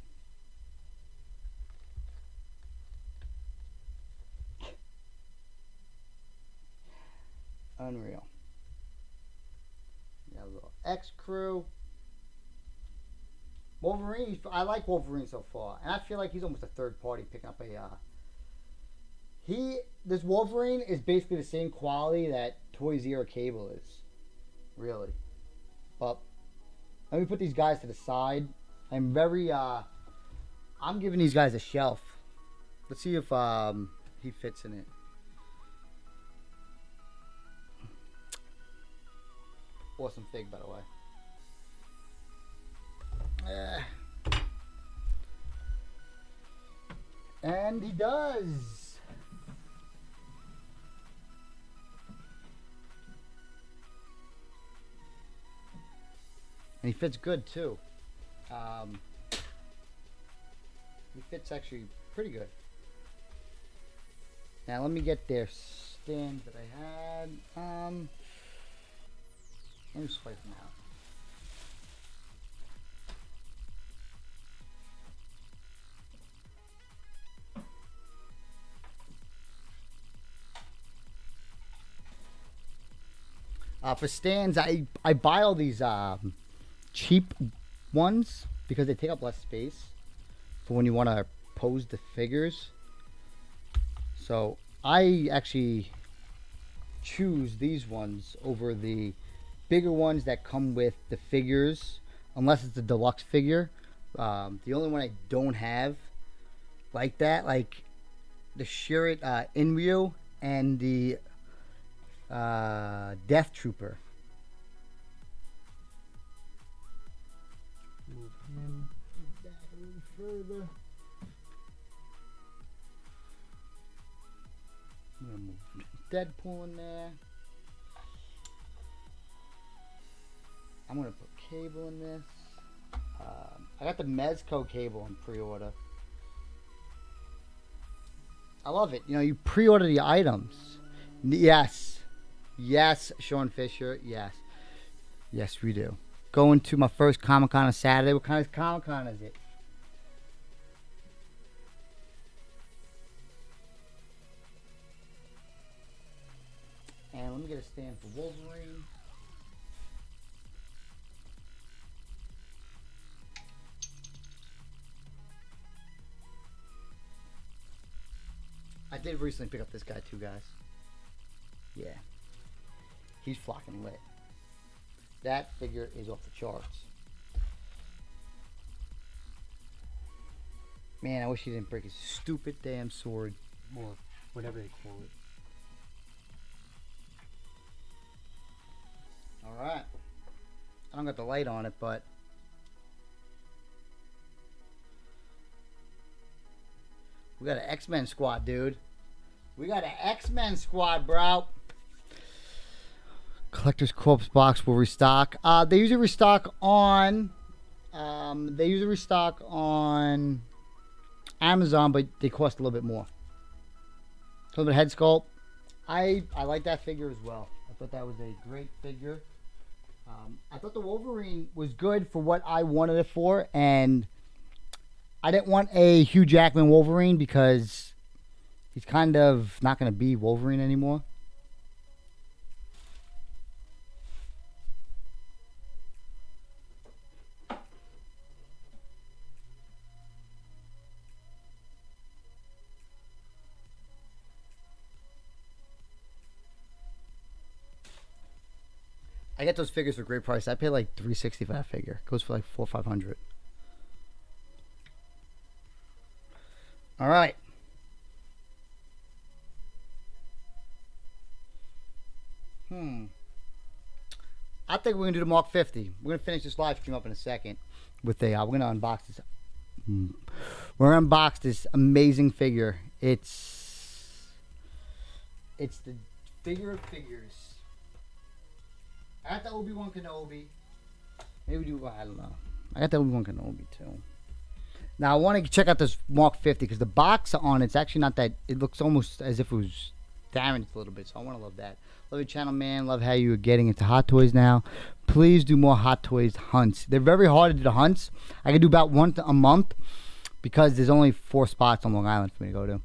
S1: Unreal. Got a little X crew. Wolverine, I like Wolverine so far. And I feel like he's almost a third party picking up a this Wolverine is basically the same quality that Toys R Us Cable is. Really. But let me put these guys to the side. I'm giving these guys a shelf. Let's see if he fits in it. Awesome fig, by the way. And he does. he fits good too. He fits actually pretty good. Now let me get their stands that I had. Let me swipe them out. For stands, I buy all these cheap ones because they take up less space for when you want to pose the figures. So I actually choose these ones over the bigger ones that come with the figures, unless it's a deluxe figure. The only one I don't have like that, like the Shirit Inryu and the Death Trooper. Move him back a little further. I'm gonna move Deadpool in there. I'm gonna put Cable in this. I got the Mezco cable in pre-order. I love it. You know, you pre-order the items. Yes. Yes, Sean Fisher. Yes. Yes, we do. Going to my first Comic-Con on Saturday. What kind of Comic-Con is it? And let me get a stand for Wolverine. I did recently pick up this guy too, guys. Yeah. He's flocking lit. That figure is off the charts. Man, I wish he didn't break his stupid damn sword. Or whatever they call it. Alright. I don't got the light on it, but we got an X-Men squad, dude. We got an X-Men squad, bro. Collector's Corpse box will restock. They usually restock on Amazon, but they cost a little bit more. A little bit head sculpt. I like that figure as well. I thought that was a great figure. I thought the Wolverine was good for what I wanted it for, and I didn't want a Hugh Jackman Wolverine because he's kind of not going to be Wolverine anymore. I get those figures for a great price. I pay like $360 for that figure. It goes for like $400 or $500. All right. I think we're gonna do the Mark 50. We're gonna finish this live stream up in a second with a. We're gonna unbox this. We're gonna unbox this amazing figure. It's the figure of figures. I got the Obi-Wan Kenobi. Maybe do, I don't know. I got the Obi-Wan Kenobi too. Now I want to check out this Mark 50 because the box on it's actually not that. It looks almost as if it was damaged a little bit. So I want to love that. Love your channel, man. Love how you are getting into Hot Toys now. Please do more Hot Toys hunts. They're very hard to do the hunts. I can do about one a month because there's only 4 spots on Long Island for me to go to.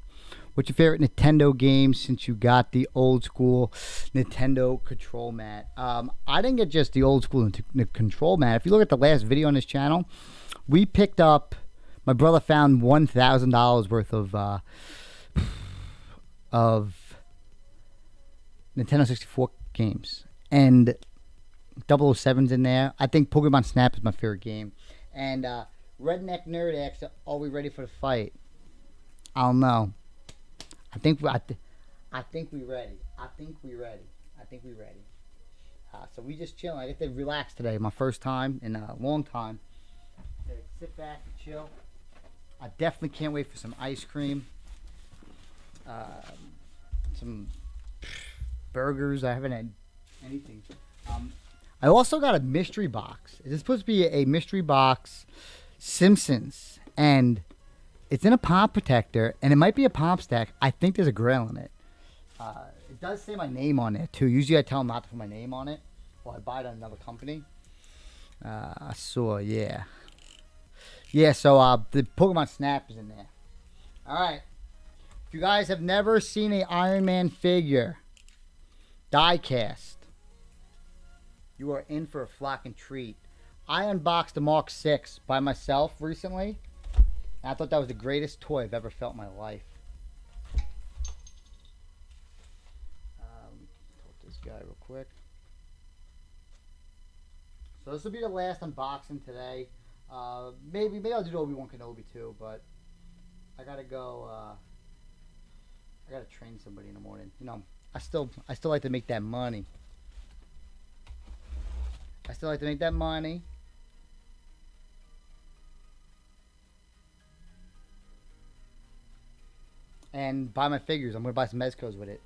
S1: What's your favorite Nintendo game since you got the old school Nintendo control mat? I didn't get just the old school control mat. If you look at the last video on this channel, we picked up, my brother found $1,000 worth of Nintendo 64 games. And 007's in there. I think Pokemon Snap is my favorite game. And Redneck Nerd asks, are we ready for the fight? I don't know. I think we ready. I think we ready. So we just chilling. I get to relax today. My first time in a long time. Sit back and chill. I definitely can't wait for some ice cream. Some burgers. I haven't had anything. I also got a mystery box. It's supposed to be a mystery box Simpsons. And it's in a palm protector. And it might be a palm stack. I think there's a grail in it. It does say my name on it, too. Usually I tell them not to put my name on it. Well, I buy it on another company. So, yeah. Yeah, so the Pokemon Snap is in there. All right. If you guys have never seen a Iron Man figure die cast, you are in for a flocking treat. I unboxed the Mark 6 by myself recently. And I thought that was the greatest toy I've ever felt in my life. Talk to this guy real quick. So this will be the last unboxing today. Maybe I'll do Obi-Wan Kenobi too, but I gotta go. I gotta train somebody in the morning. You know, I still like to make that money. I still like to make that money. And buy my figures. I'm gonna buy some Mezcos with it.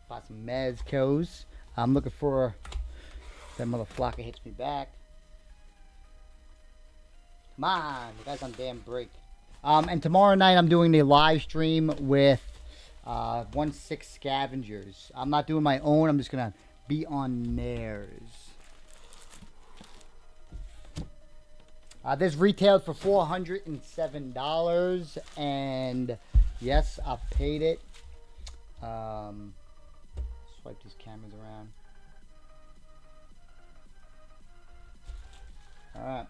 S1: Buy some Mezcos. I'm looking for that motherfucker hits me back. Come on, the guy's on damn break. And tomorrow night I'm doing a live stream with 1/6 Scavengers. I'm not doing my own. I'm just gonna be on theirs. This retailed for $407, and yes, I paid it. Swipe these cameras around. All right.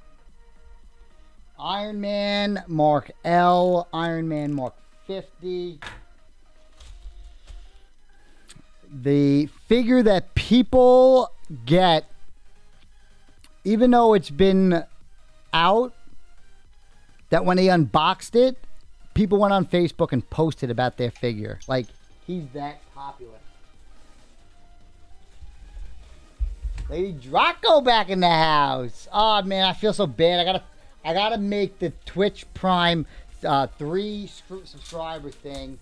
S1: Iron Man Mark L, Iron Man Mark 50. The figure that people get, even though it's been out, that when they unboxed it, people went on Facebook and posted about their figure. Like, he's that popular. Lady Draco back in the house. Oh man, I feel so bad. I gotta make the Twitch Prime 3 subscriber thing.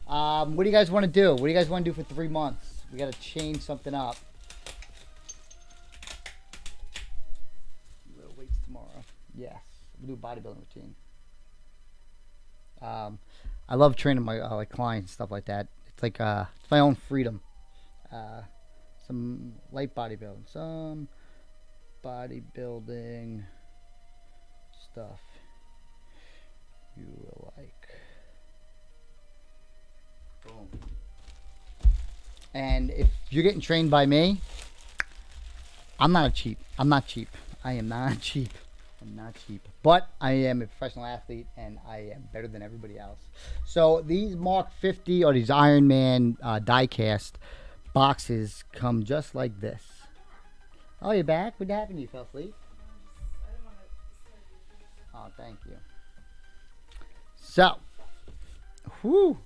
S1: What do you guys want to do? What do you guys want to do for 3 months? We gotta change something up. Weights tomorrow. Yes, we'll do a bodybuilding routine. I love training my like clients and stuff like that. It's like it's my own freedom. Some light bodybuilding, some bodybuilding stuff you will like. Boom. And if you're getting trained by me, I'm not cheap. I am not cheap. I'm not cheap. But I am a professional athlete, and I am better than everybody else. So these Mark 50 or these Iron Man diecast boxes come just like this. Oh, you're back? What happened? You fell asleep? Oh, thank you. So, whew.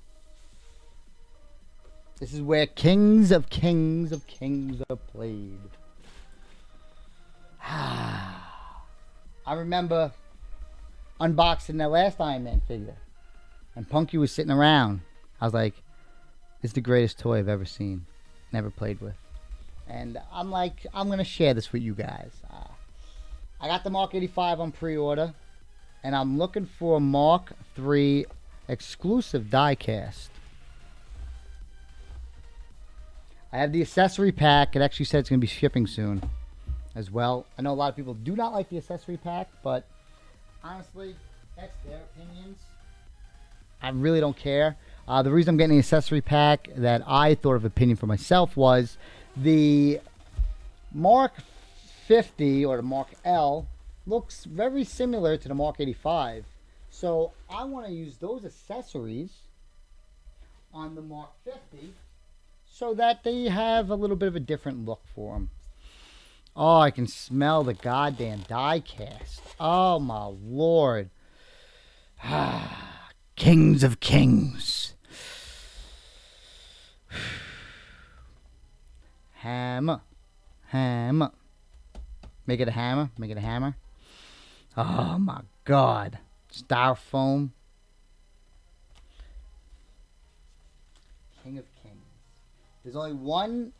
S1: This is where kings of kings of kings are played. I remember unboxing that last Iron Man figure, and Punky was sitting around. I was like, "This is the greatest toy I've ever seen, never played with." And I'm like, I'm gonna share this with you guys. I got the Mark 85 on pre-order, and I'm looking for a Mark 3 exclusive diecast. I have the accessory pack. It actually said it's gonna be shipping soon as well. I know a lot of people do not like the accessory pack, but honestly, that's their opinions. I really don't care. The reason I'm getting the accessory pack that I thought of opinion for myself was the Mark 50 or the Mark L looks very similar to the Mark 85. So I want to use those accessories on the Mark 50 so that they have a little bit of a different look for them. Oh, I can smell the goddamn die cast. Oh, my Lord. Kings of kings. Hammer. Hammer. Make it a hammer. Make it a hammer. Oh, my God. Styrofoam. There's only one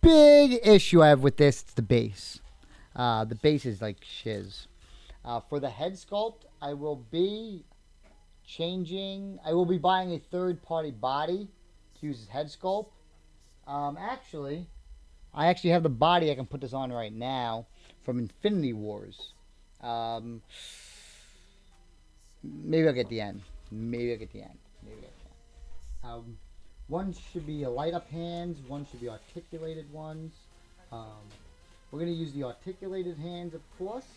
S1: big issue I have with this. It's the base. The base is like shiz. For the head sculpt, I will be buying a third-party body to use as head sculpt. Actually, I actually have the body I can put this on right now from Infinity Wars. Maybe I'll get the end. One should be a light up hands. One should be articulated ones. We're going to use the articulated hands, of course.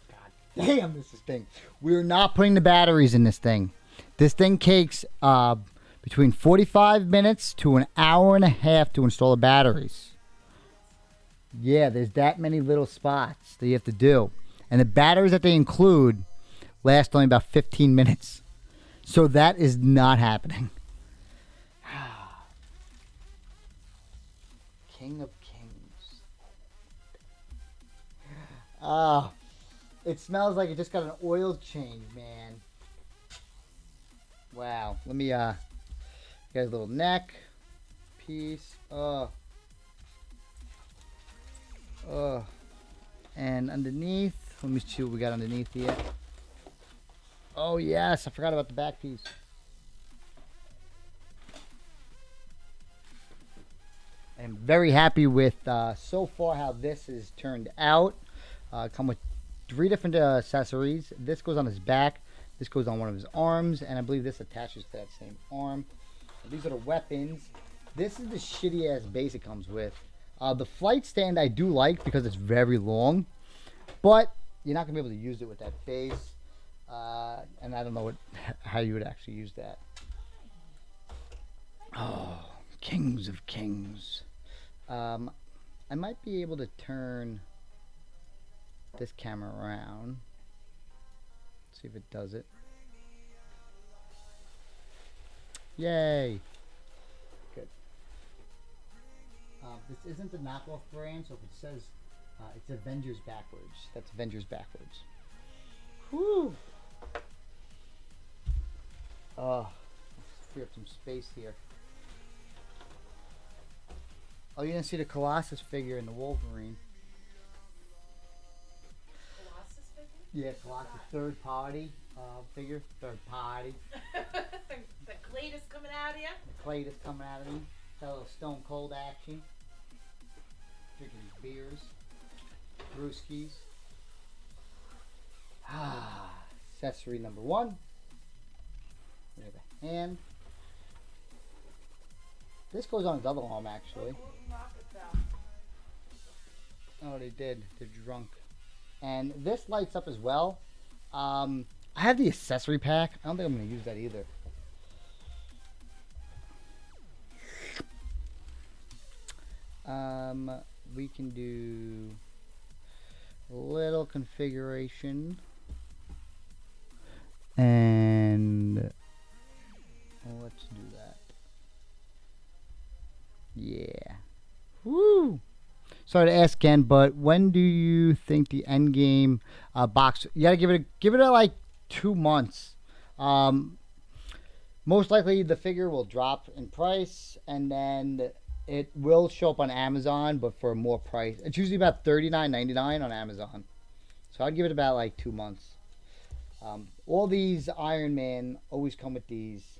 S1: God damn, this thing. We're not putting the batteries in this thing. This thing takes between 45 minutes to an hour and a half to install the batteries. Yeah, there's that many little spots that you have to do. And the batteries that they include last only about 15 minutes. So that is not happening. King of Kings. It smells like it just got an oil change, man. Wow. Let me get a little neck piece. And underneath, let me see what we got underneath here. Oh yes, I forgot about the back piece. I'm very happy with so far how this has turned out. Come with 3 different accessories. This goes on his back. This goes on one of his arms, and I believe this attaches to that same arm. These are the weapons. This is the shitty ass base it comes with. The flight stand I do like because it's very long, but you're not gonna be able to use it with that base. And I don't know how you would actually use that. Oh, Kings of Kings. I might be able to turn this camera around. See if it does it. Yay! Good. This isn't the knockoff brand, so if it says it's Avengers backwards, that's Avengers backwards. Whew! Let's free up some space here. Oh, you didn't see the Colossus figure in the Wolverine.
S2: Colossus figure?
S1: Yeah, Colossus third party figure. Third party.
S2: The Claytus coming out of you?
S1: The Claytus coming out of me. Got a little Stone Cold action. Drinking beers. Brewskis. Accessory number 1. We have a hand. This goes on his other arm, actually. Oh, they did. They're drunk. And this lights up as well. I have the accessory pack. I don't think I'm going to use that either. We can do a little configuration. And let's do that. Yeah. Woo! Sorry to ask again, but when do you think the end game box? You gotta give it a like 2 months. Most likely the figure will drop in price, and then it will show up on Amazon, but for more price. It's usually about $39.99 on Amazon. So I'd give it about like 2 months. All these Iron Man always come with these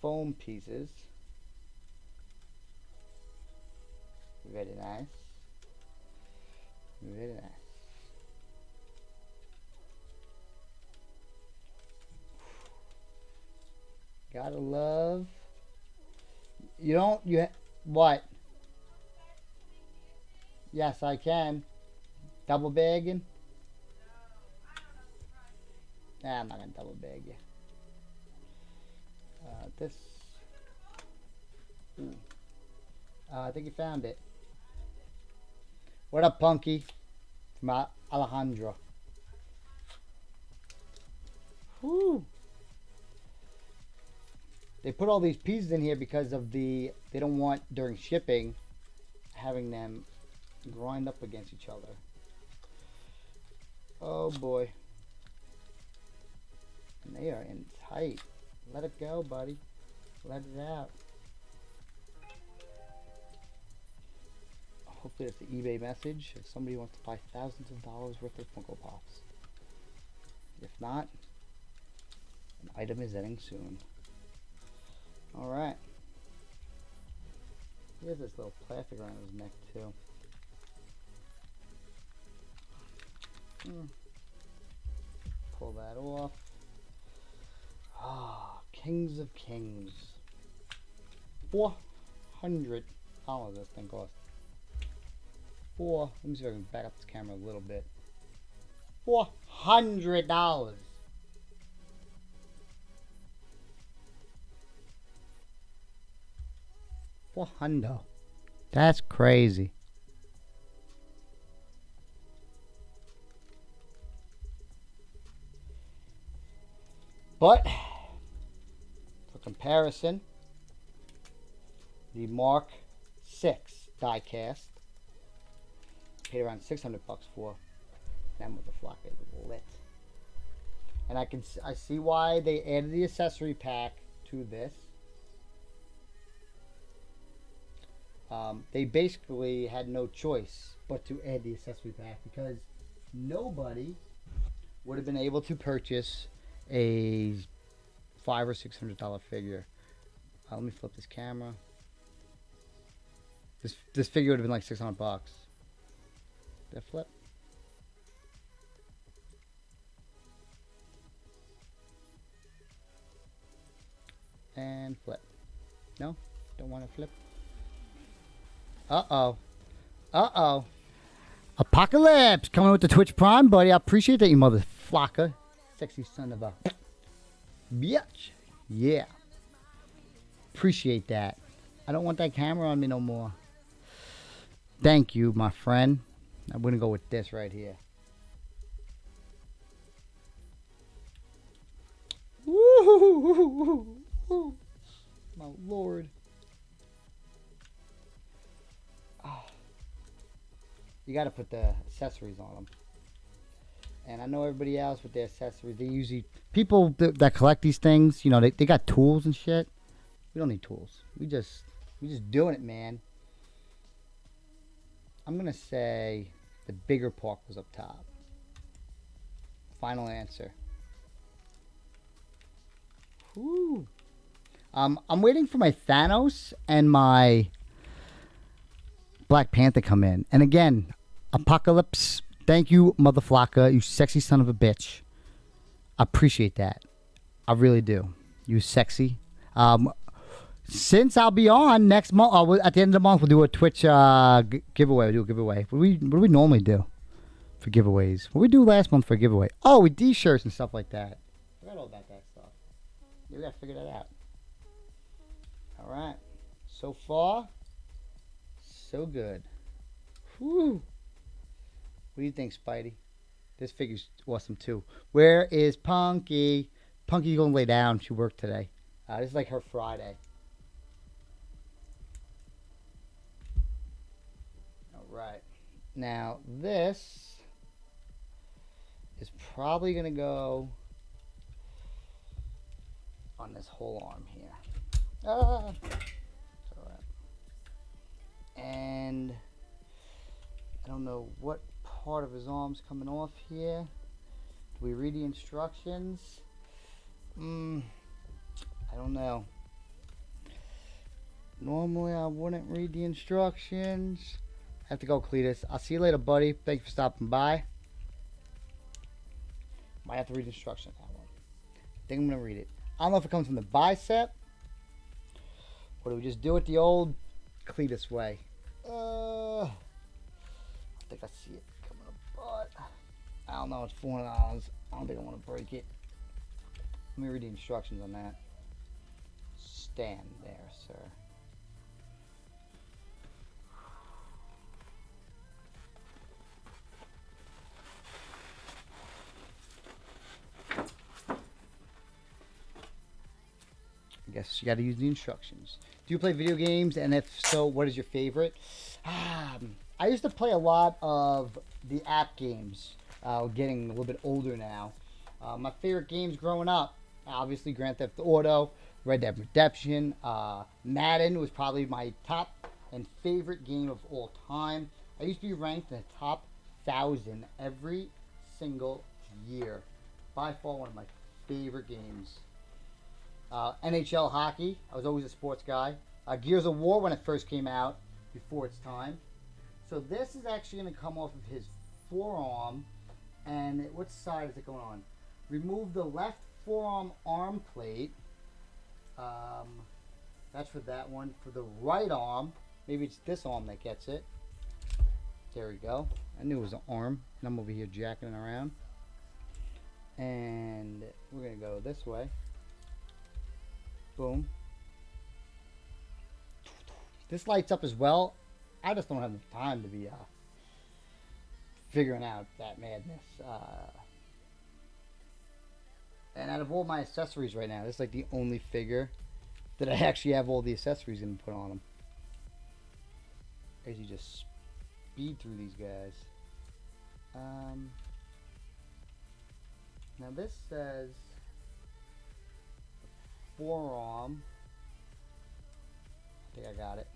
S1: foam pieces. Very nice. Very nice. Gotta love. What? Yes, I can. Double bagging? Nah, I'm not gonna double bag you. This. I think you found it. What up, Punky? From Alejandro. Whew. They put all these pieces in here because of they don't want during shipping having them grind up against each other. Oh boy. And they are in tight. Let it go, buddy. Let it out. Hopefully it's the eBay message if somebody wants to buy thousands of dollars worth of Funko Pops. If not, an item is ending soon. Alright. He has this little plastic around his neck too. Pull that off. Ah, Kings of Kings. $400 this thing cost. Let me see if I can back up this camera a little bit. $400. $400. That's crazy. But for comparison, the Mark 6 diecast paid around $600 for. That motherfucker is lit. And I see why they added the accessory pack to this. They basically had no choice but to add the accessory pack because nobody would have been able to purchase a $500 or $600 figure. Let me flip this camera. This figure would have been like $600. Did I flip? And flip. No, don't want to flip. Uh-oh. Uh-oh. Apocalypse coming with the Twitch Prime, buddy. I appreciate that, you motherfucker. Sexy son of a bitch. Yeah. Appreciate that. I don't want that camera on me no more. Thank you, my friend. I'm going to go with this right here. Woo! My lord. Oh. You got to put the accessories on them. And I know everybody else with their accessories, they usually, people that collect these things, you know, they got tools and shit. We don't need tools. We just doing it, man. I'm going to say the bigger part was up top. Final answer. Whew. I'm waiting for my Thanos and my Black Panther come in. And again, Apocalypse, thank you, motherflocka, you sexy son of a bitch. I appreciate that. I really do. You sexy. Since I'll be on next month, at the end of the month, we'll do a Twitch giveaway. We'll do a giveaway. What do we normally do for giveaways? What did we do last month for a giveaway? Oh, we D-shirts and stuff like that. I forgot all about that stuff. Yeah, we got to figure that out. All right. So far, so good. Whew. What do you think, Spidey? This figure's awesome, too. Where is Punky? Punky's going to lay down. She worked today. This is like her Friday. All right. Now, this is probably going to go on this whole arm here. Ah. All right. And I don't know what part of his arm's coming off here. Do we read the instructions? I don't know. Normally I wouldn't read the instructions. I have to go, Cletus. I'll see you later, buddy. Thank you for stopping by. Might have to read the instructions on that one. I think I'm going to read it. I don't know if it comes from the bicep, or do we just do it the old Cletus way? I think I see it coming apart. I don't know. It's $400. I don't think I want to break it. Let me read the instructions on that. Stand there, sir. I guess you got to use the instructions. Do you play video games? And if so, what is your favorite? I used to play a lot of the app games. Getting a little bit older now. My favorite games growing up Obviously, Grand Theft Auto, Red Dead Redemption, Madden was probably my top and favorite game of all time. I used to be ranked in the top 1,000 every single year. By far, one of my favorite games. NHL hockey. I was always a sports guy. Gears of War when it first came out, before its time. So this is actually going to come off of his forearm. And what side is it going on? Remove the left forearm arm plate. That's for that one. For the right arm, maybe it's this arm that gets it. There we go. I knew it was an arm. And I'm over here jacking around. And we're going to go this way. Boom. This lights up as well. I just don't have the time to be figuring out that madness. And out of all my accessories right now, this is like the only figure that I actually have all the accessories going to put on them. As you just speed through these guys. Now this says forearm. I think I got it.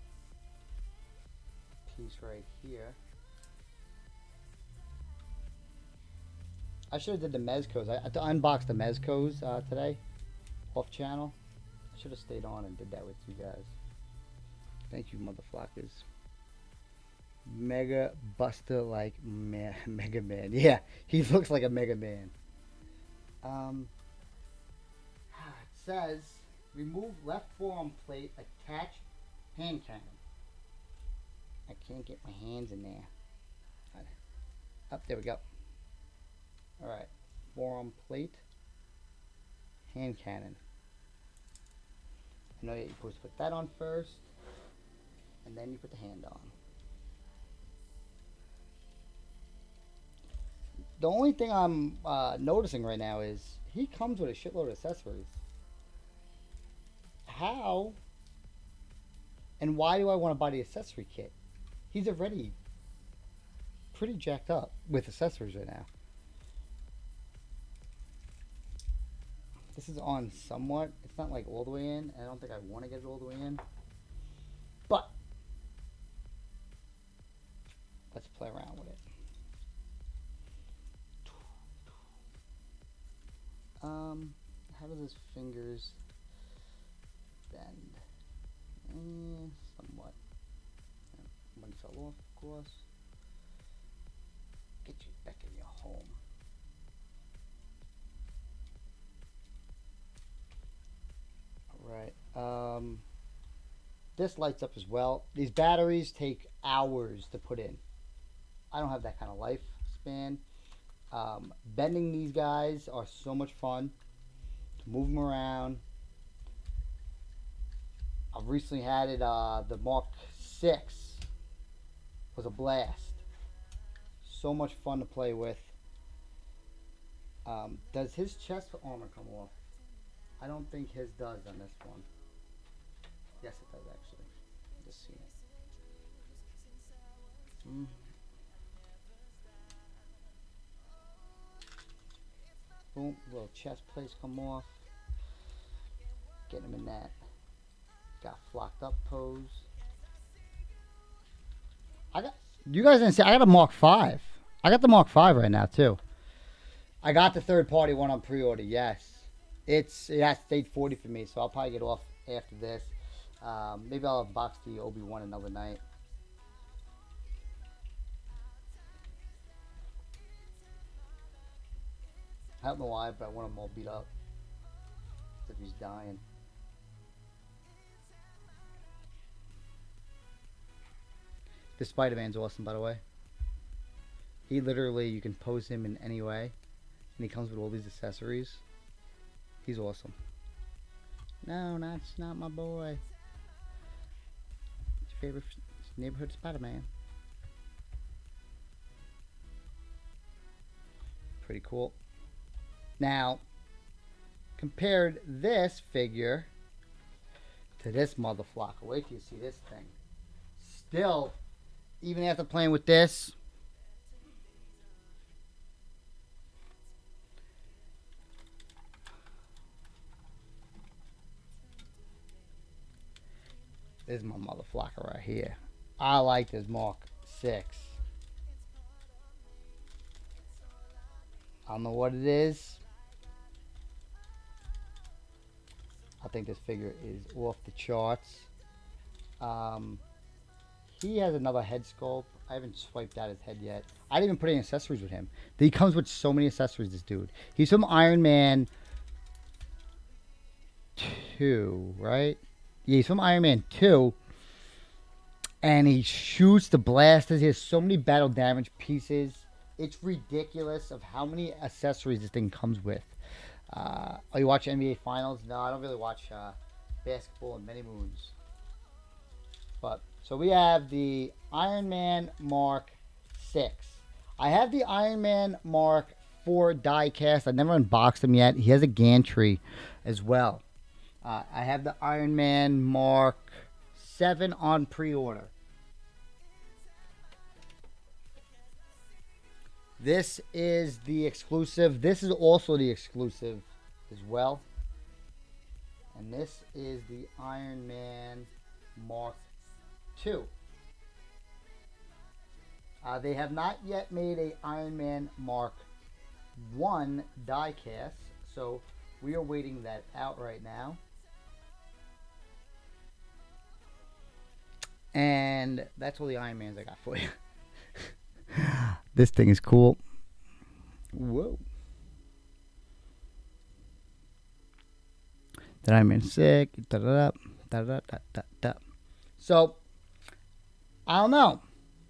S1: Piece right here. I should have did the Mezcos. I unboxed the Mezcos today, off channel. I should have stayed on and did that with you guys. Thank you, motherfuckers. Mega Buster like Mega Man. Yeah, he looks like a Mega Man. It says remove left forearm plate, attach hand cannon. I can't get my hands in there. Up, there we go. Alright, forearm plate, hand cannon. I know that you're supposed to put that on first, and then you put the hand on. The only thing I'm noticing right now is he comes with a shitload of accessories. How and why do I want to buy the accessory kit? He's already pretty jacked up with accessories right now. This is on somewhat. It's not like all the way in. I don't think I want to get it all the way in. But let's play around with it. How does his fingers bend? Somewhat. One fell off, of course. Get you back in your home. Alright. This lights up as well. These batteries take hours to put in. I don't have that kind of lifespan. Bending these guys are so much fun. To move them around. I've recently had it, the Mark 6 was a blast. So much fun to play with. Does his chest armor come off? I don't think his does on this one. Yes, it does actually. Just see it. Boom, little chest plates come off. Get him in that. Got flocked up pose. You guys didn't see, I got a Mark 5. I got the Mark 5 right now too. I got the third party one on pre-order, yes. It has stayed 40 for me, so I'll probably get off after this. Maybe I'll box the Obi-Wan another night. I don't know why, but I want him all beat up. As if he's dying. This Spider-Man's awesome, by the way. He literally, you can pose him in any way. And he comes with all these accessories. He's awesome. No, that's not my boy. It's your favorite neighborhood Spider-Man. Pretty cool. Now, compared this figure to this motherfucker. Wait till you see this thing. Still, even after playing with this, This is my motherfucker right here. I like this Mark 6. I don't know what it is. I think this figure is off the charts. He has another head sculpt. I haven't swiped out his head yet. I didn't even put any accessories with him. He comes with so many accessories, this dude. He's from Iron Man 2, right? Yeah, he's from Iron Man 2. And he shoots the blasters. He has so many battle damage pieces. It's ridiculous of how many accessories this thing comes with. Oh, you watch NBA Finals? No, I don't really watch basketball in many moons. But so we have the Iron Man Mark 6. I have the Iron Man Mark 4 die cast. I never unboxed him yet. He has a gantry as well. I have the Iron Man Mark 7 on pre-order. This is the exclusive. This is also the exclusive as well. And this is the Iron Man Mark 2. They have not yet made a Iron Man Mark 1 die cast, so we are waiting that out right now. And that's all the Iron Mans I got for you. This thing is cool. Whoa. That Iron Man 6. So, I don't know.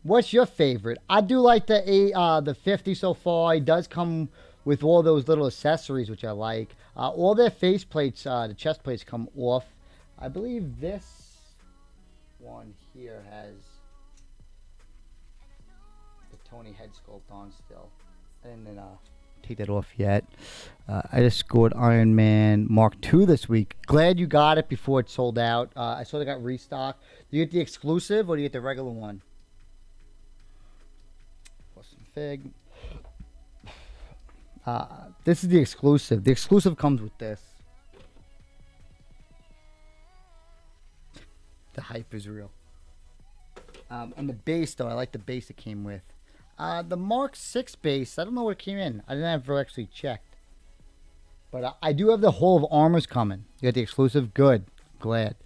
S1: What's your favorite? I do like the 50 so far. It does come with all those little accessories, which I like. All their face plates, the chest plates come off. I believe this one here has the Tony head sculpt on still. I didn't take that off yet. I just scored Iron Man Mark II this week. Glad you got it before it sold out. I saw they got restocked. Do you get the exclusive or do you get the regular one? Awesome fig. This is the exclusive. The exclusive comes with this. The hype is real. And the base, though, I like the base it came with. The Mark 6 base, I don't know what it came in. I didn't ever actually checked. But I do have the Hall of Armors coming. You got the exclusive? Good. Glad.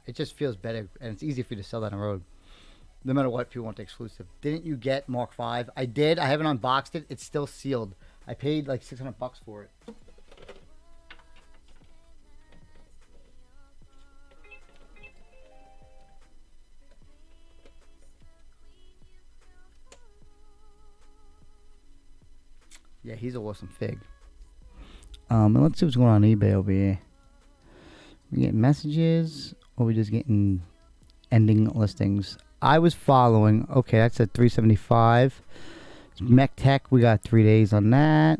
S1: It just feels better, and it's easy for you to sell that on the road. No matter what, if you want the exclusive. Didn't you get Mark 5? I did. I haven't unboxed it. It's still sealed. I paid like $600 for it. Yeah, he's an awesome fig. And let's see what's going on eBay over here. We get messages, or we just getting ending listings. I was following. Okay, that's at $375. Mech Tech, we got 3 days on that.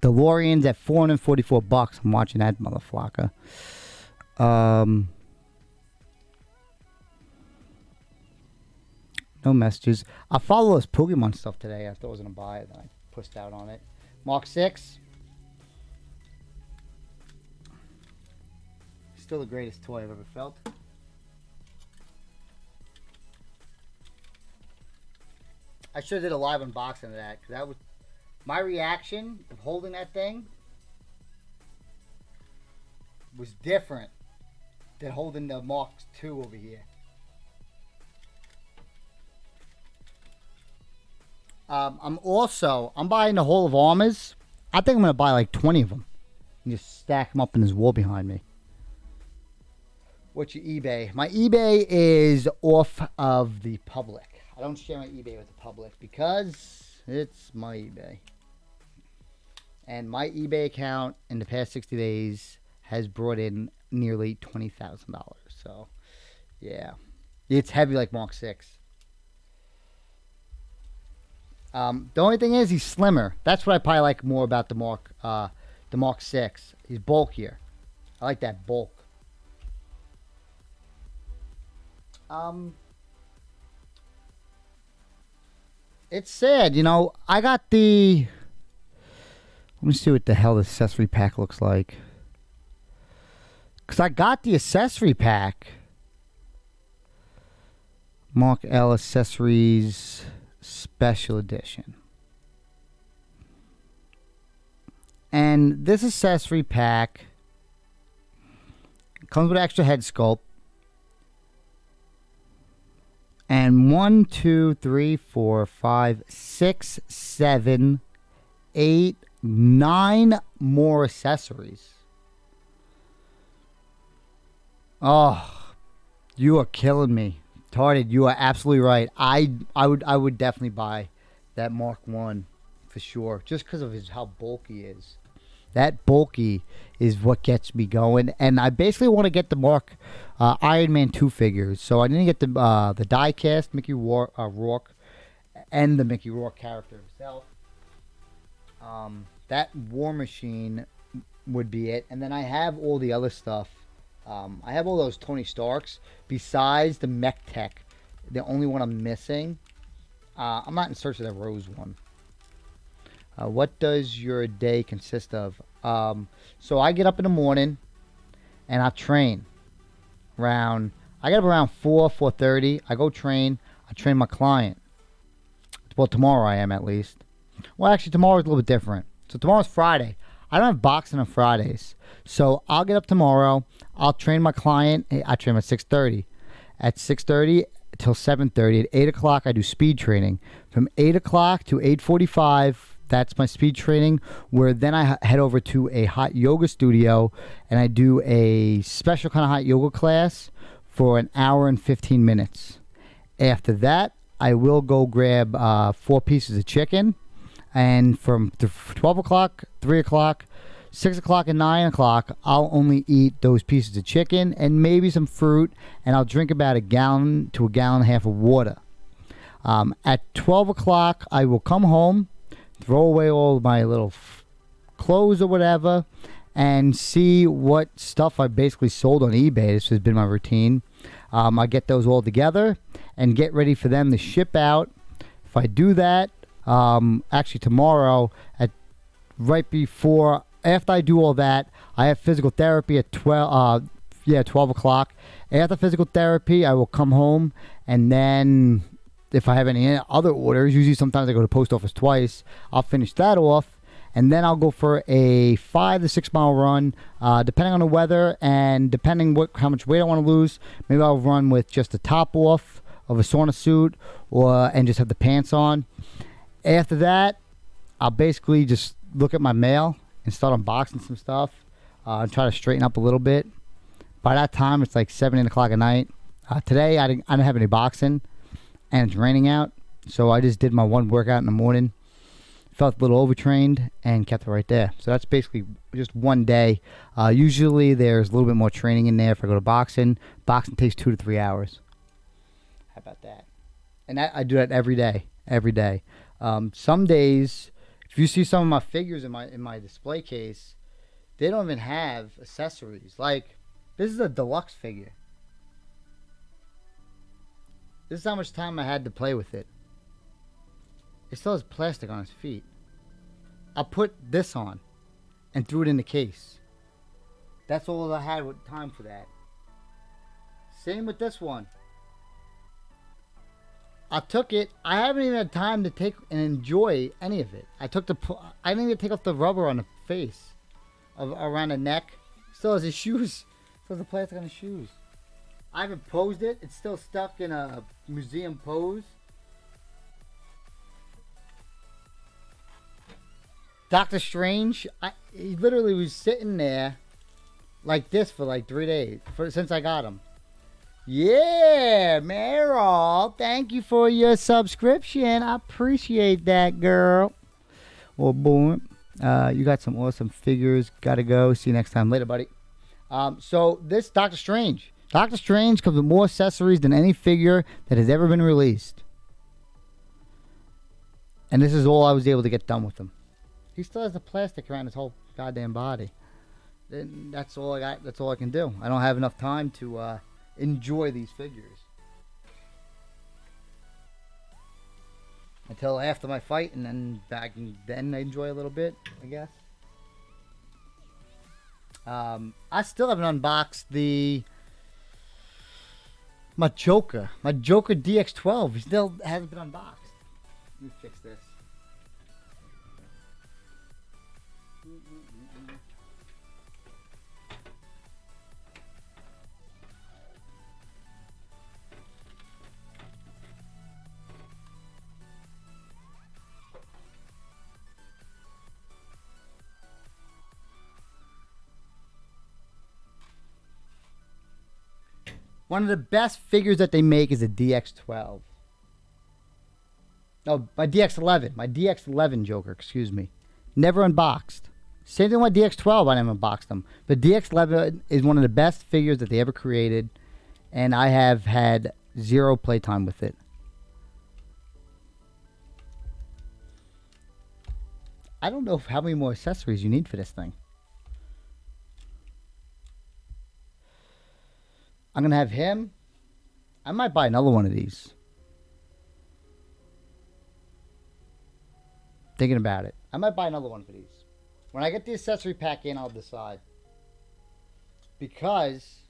S1: DeLorean's at $444. I'm watching that motherfucker. No messages. I follow this Pokemon stuff today. I thought I was gonna buy it, then I pushed out on it. Mark 6. Still the greatest toy I've ever felt. I should have did a live unboxing of that, because that was my reaction of holding that thing was different than holding the Mark II over here. I'm buying the Hall of Armors. I think I'm going to buy like 20 of them and just stack them up in this wall behind me. What's your eBay? My eBay is off of the public. I don't share my eBay with the public because it's my eBay. And my eBay account in the past 60 days has brought in nearly $20,000. So, yeah. It's heavy like Mark 6. The only thing is he's slimmer. That's what I probably like more about the Mark 6. He's bulkier. I like that bulk. It's sad, you know. I got the... Let me see what the hell the accessory pack looks like. Because I got the accessory pack. Mark L Accessories Special Edition. And this accessory pack comes with extra head sculpt. And 1, 2, 3, 4, 5, 6, 7, 8, 9 more accessories. Oh, you are killing me. Tarded, you are absolutely right. I would definitely buy that Mark 1 for sure. Just because of how bulky he is. That bulky is what gets me going. And I basically want to get the Mark Iron Man 2 figures. So I didn't get the die-cast Mickey Rourke and the Mickey Rourke character himself. That War Machine would be it. And then I have all the other stuff. I have all those Tony Starks besides the Mech Tech. The only one I'm missing. I'm not in search of the Rose one. What does your day consist of? So I get up in the morning and I train. I get up around 4:30. I go train. I train my client. Well, tomorrow I am at least. Well, actually, tomorrow's a little bit different. So tomorrow's Friday. I don't have boxing on Fridays. So I'll get up tomorrow. I'll train my client. I train at 6:30. At 6:30 till 7:30. At 8 o'clock, I do speed training. From 8 o'clock to 8:45, that's my speed training, where then I head over to a hot yoga studio and I do a special kind of hot yoga class for an hour and 15 minutes. After that, I will go grab 4 pieces of chicken. And from 12 o'clock, 3 o'clock, 6 o'clock, and 9 o'clock, I'll only eat those pieces of chicken and maybe some fruit, and I'll drink about a gallon to a gallon and a half of water. At 12 o'clock, I will come home, throw away all my little clothes or whatever, and see what stuff I basically sold on eBay. This has been my routine. I get those all together and get ready for them to ship out. If I do that, actually tomorrow after I do all that, I have physical therapy at 12 o'clock. After physical therapy, I will come home, and then if I have any other orders, usually sometimes I go to the post office twice, I'll finish that off, and then I'll go for a 5 to 6 mile run, depending on the weather and depending how much weight I want to lose. Maybe I'll run with just the top off of a sauna suit and just have the pants on. After that, I'll basically just look at my mail and start unboxing some stuff and try to straighten up a little bit. By that time, it's like 7, 8 o'clock at night. Today, I didn't have any boxing, and it's raining out, so I just did my one workout in the morning. Felt a little overtrained and kept it right there. So that's basically just one day. Usually, there's a little bit more training in there if I go to boxing. Boxing takes 2 to 3 hours. How about that? And I do that every day. Every day. Some days, if you see some of my figures in my display case, they don't even have accessories. Like, this is a deluxe figure. This is how much time I had to play with it. It still has plastic on its feet. I put this on and threw it in the case. That's all I had with time for that. Same with this one. I took it. I haven't even had time to take and enjoy any of it. I didn't even take off the rubber on the face, around the neck. Still has his shoes. Still has the plastic on his shoes. I haven't posed it. It's still stuck in a museum pose. Doctor Strange. He literally was sitting there like this for like 3 days since I got him. Yeah, Meryl, thank you for your subscription. I appreciate that, girl. Well, boom. You got some awesome figures. Gotta go. See you next time. Later, buddy. So this Doctor Strange. Doctor Strange comes with more accessories than any figure that has ever been released. And this is all I was able to get done with him. He still has the plastic around his whole goddamn body. Then that's all I got. That's all I can do. I don't have enough time to enjoy these figures until after my fight, and then I can enjoy a little bit, I guess. I still haven't unboxed the My Joker DX12. He still hasn't been unboxed. Let me fix this. One of the best figures that they make is a DX12. No, my DX11. My DX11 Joker, excuse me. Never unboxed. Same thing with my DX12, I never unboxed them. The DX11 is one of the best figures that they ever created, and I have had zero playtime with it. I don't know how many more accessories you need for this thing. I'm going to have him. I might buy another one of these. Thinking about it. I might buy another one for these. When I get the accessory pack in, I'll decide. Because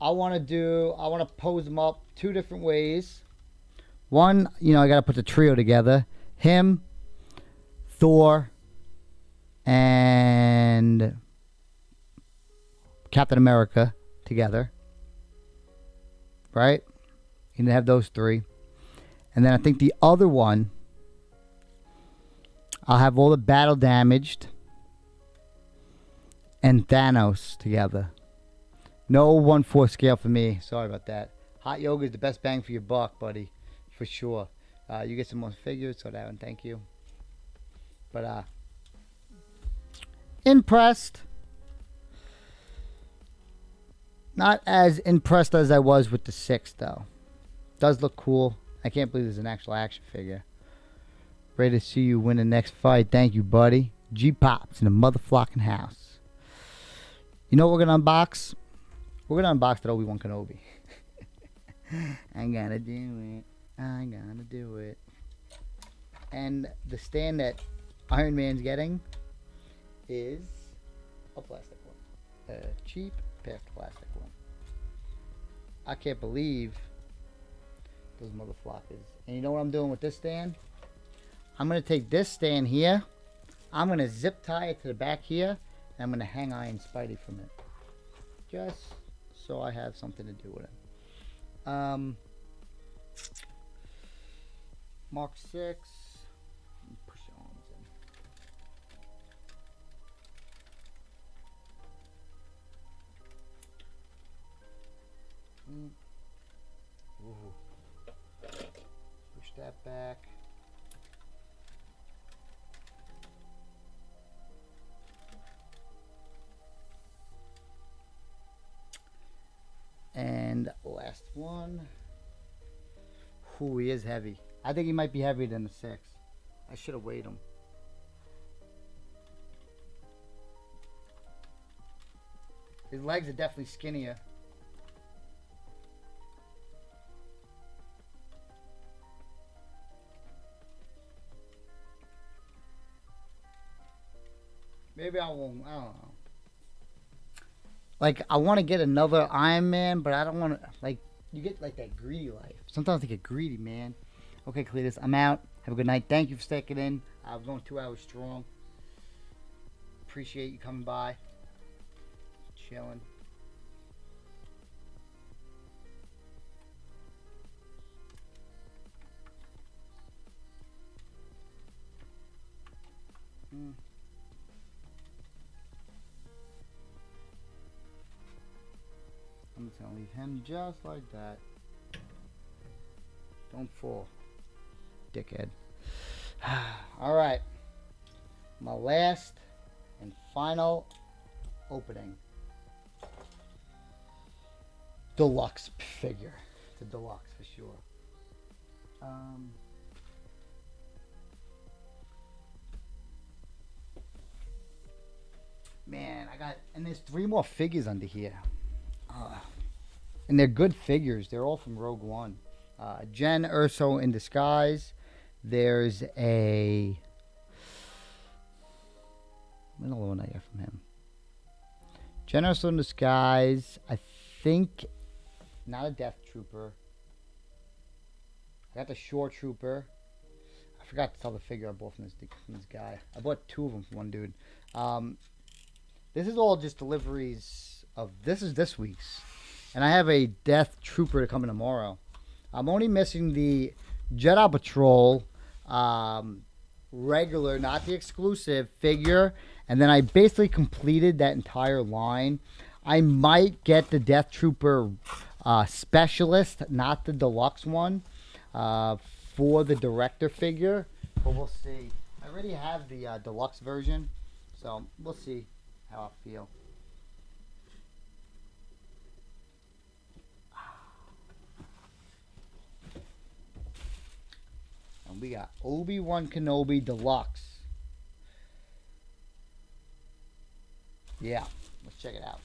S1: I want to pose them up two different ways. One, I got to put the trio together. Him, Thor, and Captain America together, right? You can have those three, and then I think the other one, I'll have all the battle damaged and Thanos together. No 1/4 scale for me. Sorry about that. Hot yoga is the best bang for your buck, buddy, for sure. You get some more figures, so that one, thank you. But impressed. Not as impressed as I was with the 6, though. Does look cool. I can't believe there's an actual action figure. Ready to see you win the next fight. Thank you, buddy. G-Pops in the motherfucking house. You know what we're going to unbox? We're going to unbox that Obi-Wan Kenobi. I gotta do it. I gotta do it. And the stand that Iron Man's getting is a plastic one. A cheap plastic one. I can't believe those motherfuckers. And you know what I'm doing with this stand? I'm going to take this stand here. I'm going to zip tie it to the back here. And I'm going to hang Iron Spidey from it. Just so I have something to do with it. Mark 6. Push the arms in. Ooh. Push that back. And last one. Ooh, he is heavy. I think he might be heavier than the 6. I should have weighed him. His legs are definitely skinnier. Maybe I won't. I don't know. Like, I want to get another Iron Man, but I don't want to, like, you get, like, that greedy life. Sometimes I get greedy, man. Okay, Cletus, I'm out. Have a good night. Thank you for sticking in. I was going 2 hours strong. Appreciate you coming by. Chilling. I'm just going to leave him just like that. Don't fall, dickhead. Alright. My last and final opening. Deluxe figure. It's a deluxe for sure. Man, and there's 3 more figures under here. And they're good figures. They're all from Rogue One. Jen Urso in Disguise. There's another one I got from him. Jen Urso in Disguise. I think not a Death Trooper. I got the Shore Trooper. I forgot to tell the figure I bought from this guy. I bought 2 of them from one dude. This is all just deliveries of this week's, and I have a Death Trooper coming tomorrow. I'm only missing the Jedi Patrol regular, not the exclusive figure, and then I basically completed that entire line. I might get the Death Trooper specialist, not the deluxe one, for the director figure, but we'll see. I already have the deluxe version, so we'll see how I feel. And we got Obi-Wan Kenobi Deluxe. Yeah, let's check it out.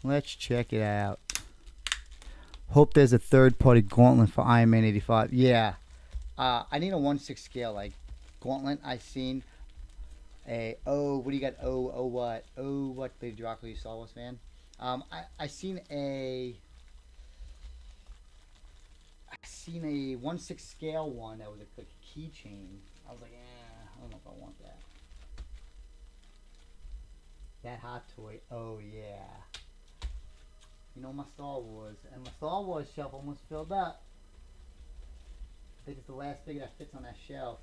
S1: Let's check it out. Hope there's a third-party gauntlet for Iron Man 85. Yeah. I need a 1/6 scale, like, gauntlet. I seen a, what do you got? What, Lady Dracula, you Star Wars fan? I seen a 1/6 scale one that was like a keychain. I was like, I don't know if I want that. That Hot Toy, oh yeah. You know my Star Wars, and my Star Wars shelf almost filled up. I think it's the last figure that fits on that shelf.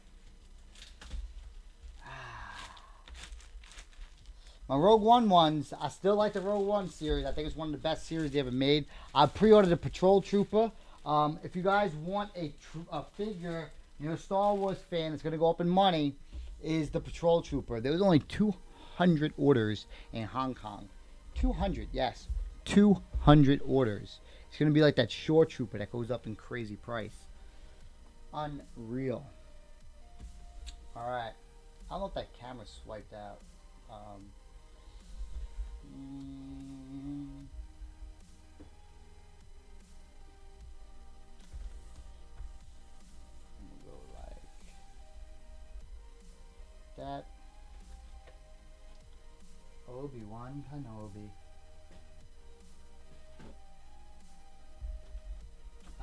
S1: My Rogue One ones, I still like the Rogue One series. I think it's one of the best series they ever made. I pre-ordered the Patrol Trooper. If you guys want a figure, you're a Star Wars fan, it's going to go up in money, is the Patrol Trooper. There was only 200 orders in Hong Kong. 200, yes. 200 orders. It's going to be like that Shore Trooper that goes up in crazy price. Unreal. Alright. I don't know if that camera swiped out. We'll go like that. Obi-Wan Kenobi.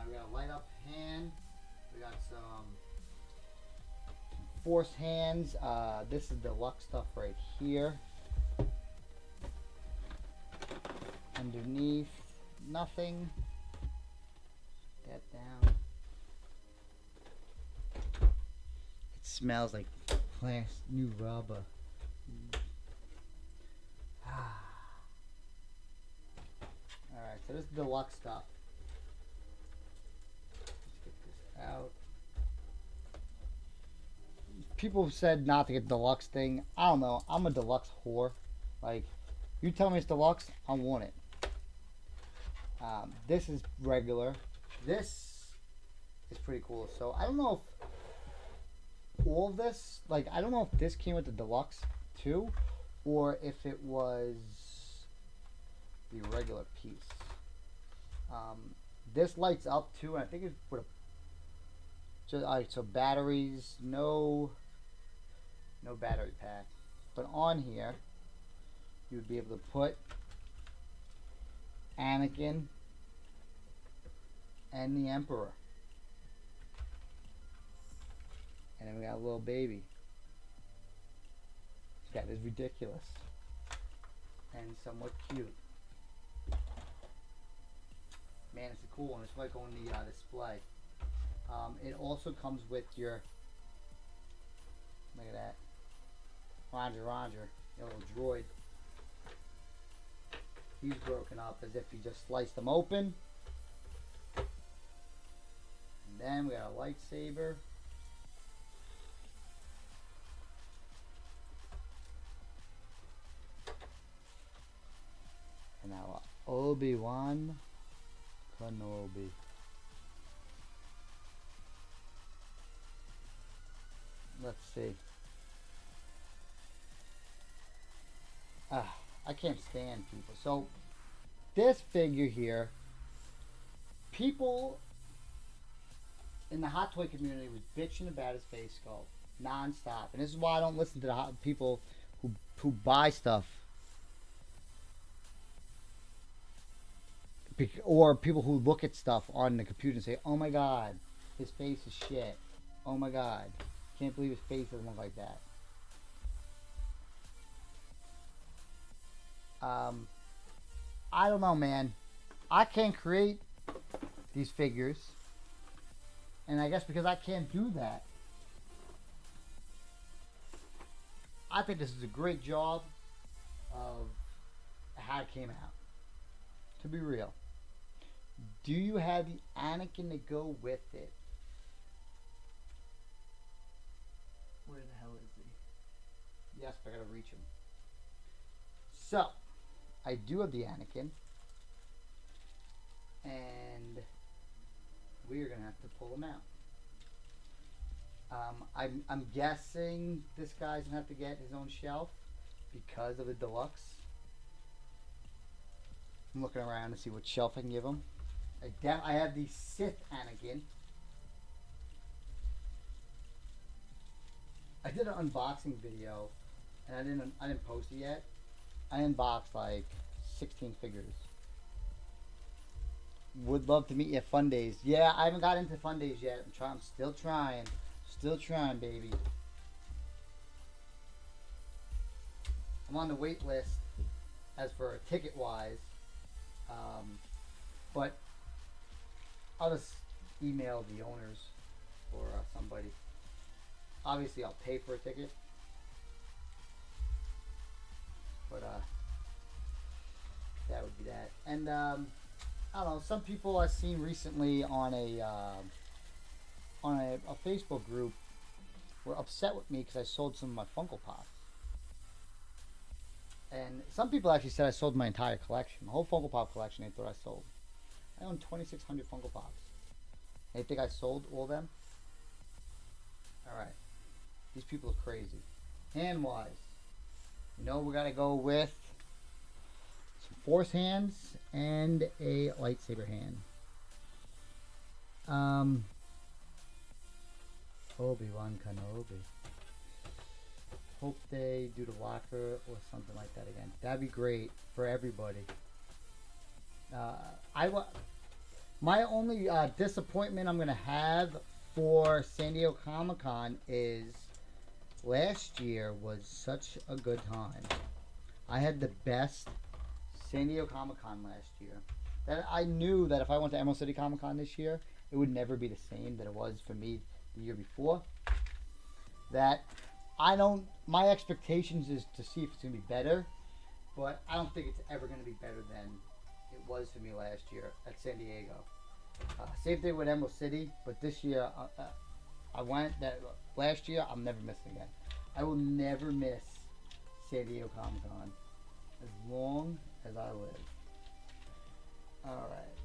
S1: We got a light up hand. We got some force hands. This is deluxe stuff right here. Underneath, nothing. That down. It smells like new rubber. Alright, so this is deluxe stuff. Out. People said not to get deluxe thing. I don't know. I'm a deluxe whore. Like, you tell me it's deluxe, I want it. This is regular. This is pretty cool. So I don't know if all of this, like, I don't know if this came with the deluxe too, or if it was the regular piece. This lights up too, and I think it's with a so batteries, no battery pack. But on here, you would be able to put Anakin and the Emperor. And then we got a little baby. That is ridiculous. And somewhat cute. Man, it's a cool one. It's like on the display. It also comes with your, look at that, Roger, your little droid. He's broken up as if you just sliced them open. And then we got a lightsaber. And now Obi-Wan Kenobi. Let's see. I can't stand people. So, this figure here, people in the hot toy community was bitching about his face sculpt non-stop. And this is why I don't listen to the people who buy stuff. or people who look at stuff on the computer and say, "Oh my God, his face is shit. Oh my God, can't believe his face doesn't look like that." I don't know, man. I can't create these figures, and I guess because I can't do that, I think this is a great job of how it came out. To be real, do you have the Anakin to go with it? Where the hell is he? Yes, I gotta reach him. So, I do have the Anakin, and we're gonna have to pull him out. I'm guessing this guy's gonna have to get his own shelf because of the deluxe. I'm looking around to see what shelf I can give him. I have the Sith Anakin. I did an unboxing video, and I didn't post it yet. I unboxed like 16 figures. Would love to meet you at Fun Days. Yeah, I haven't got into Fun Days yet. I'm still trying. Still trying, baby. I'm on the wait list as for ticket wise. But I'll just email the owners or somebody. Obviously, I'll pay for a ticket. But that would be that. And I don't know. Some people I've seen recently on a Facebook group were upset with me because I sold some of my Funko Pops. And some people actually said I sold my entire collection, the whole Funko Pop collection. They thought I sold. I own 2,600 Funko Pops. They think I sold all of them. All right, these people are crazy. Hand wise, you know we gotta go with some Force hands and a lightsaber hand. Obi-Wan Kenobi. Hope they do the locker or something like that again. That'd be great for everybody. My only disappointment I'm gonna have for San Diego Comic-Con is last year was such a good time. I had the best San Diego Comic-Con last year. That I knew that if I went to Emerald City Comic-Con this year, it would never be the same that it was for me the year before. That my expectations is to see if it's going to be better, but I don't think it's ever going to be better than it was for me last year at San Diego. Same thing with Emerald City, but this year I went that last year. I'm never missing again. I will never miss San Diego Comic Con as long as I live. All right.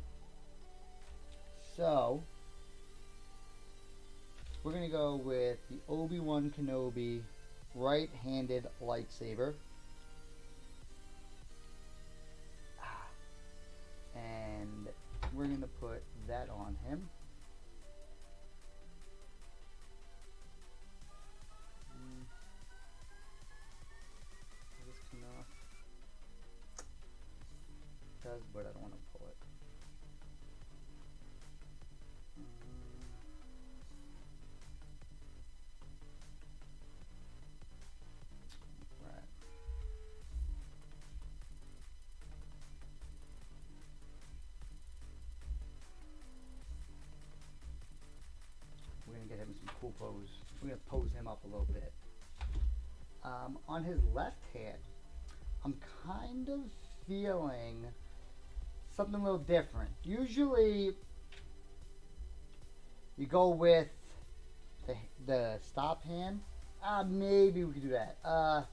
S1: So we're gonna go with the Obi-Wan Kenobi right-handed lightsaber. And we're gonna put that on him. Does this come off? It does, but I don't want to pull it. Right. We're gonna get him some cool pose. We're gonna pose him up a little bit. On his left hand, I'm kind of feeling something a little different. Usually, you go with the stop hand. Maybe we could do that. I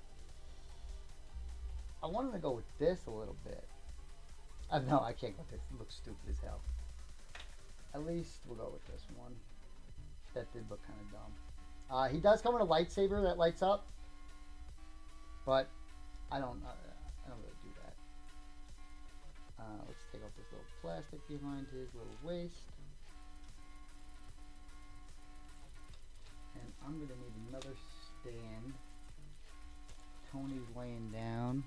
S1: wanted to go with this a little bit. No, I can't go with this. It looks stupid as hell. At least we'll go with this one. That did look kind of dumb. He does come with a lightsaber that lights up, but I don't really do that. Let's take off this little plastic behind his little waist. And I'm going to need another stand. Tony's laying down.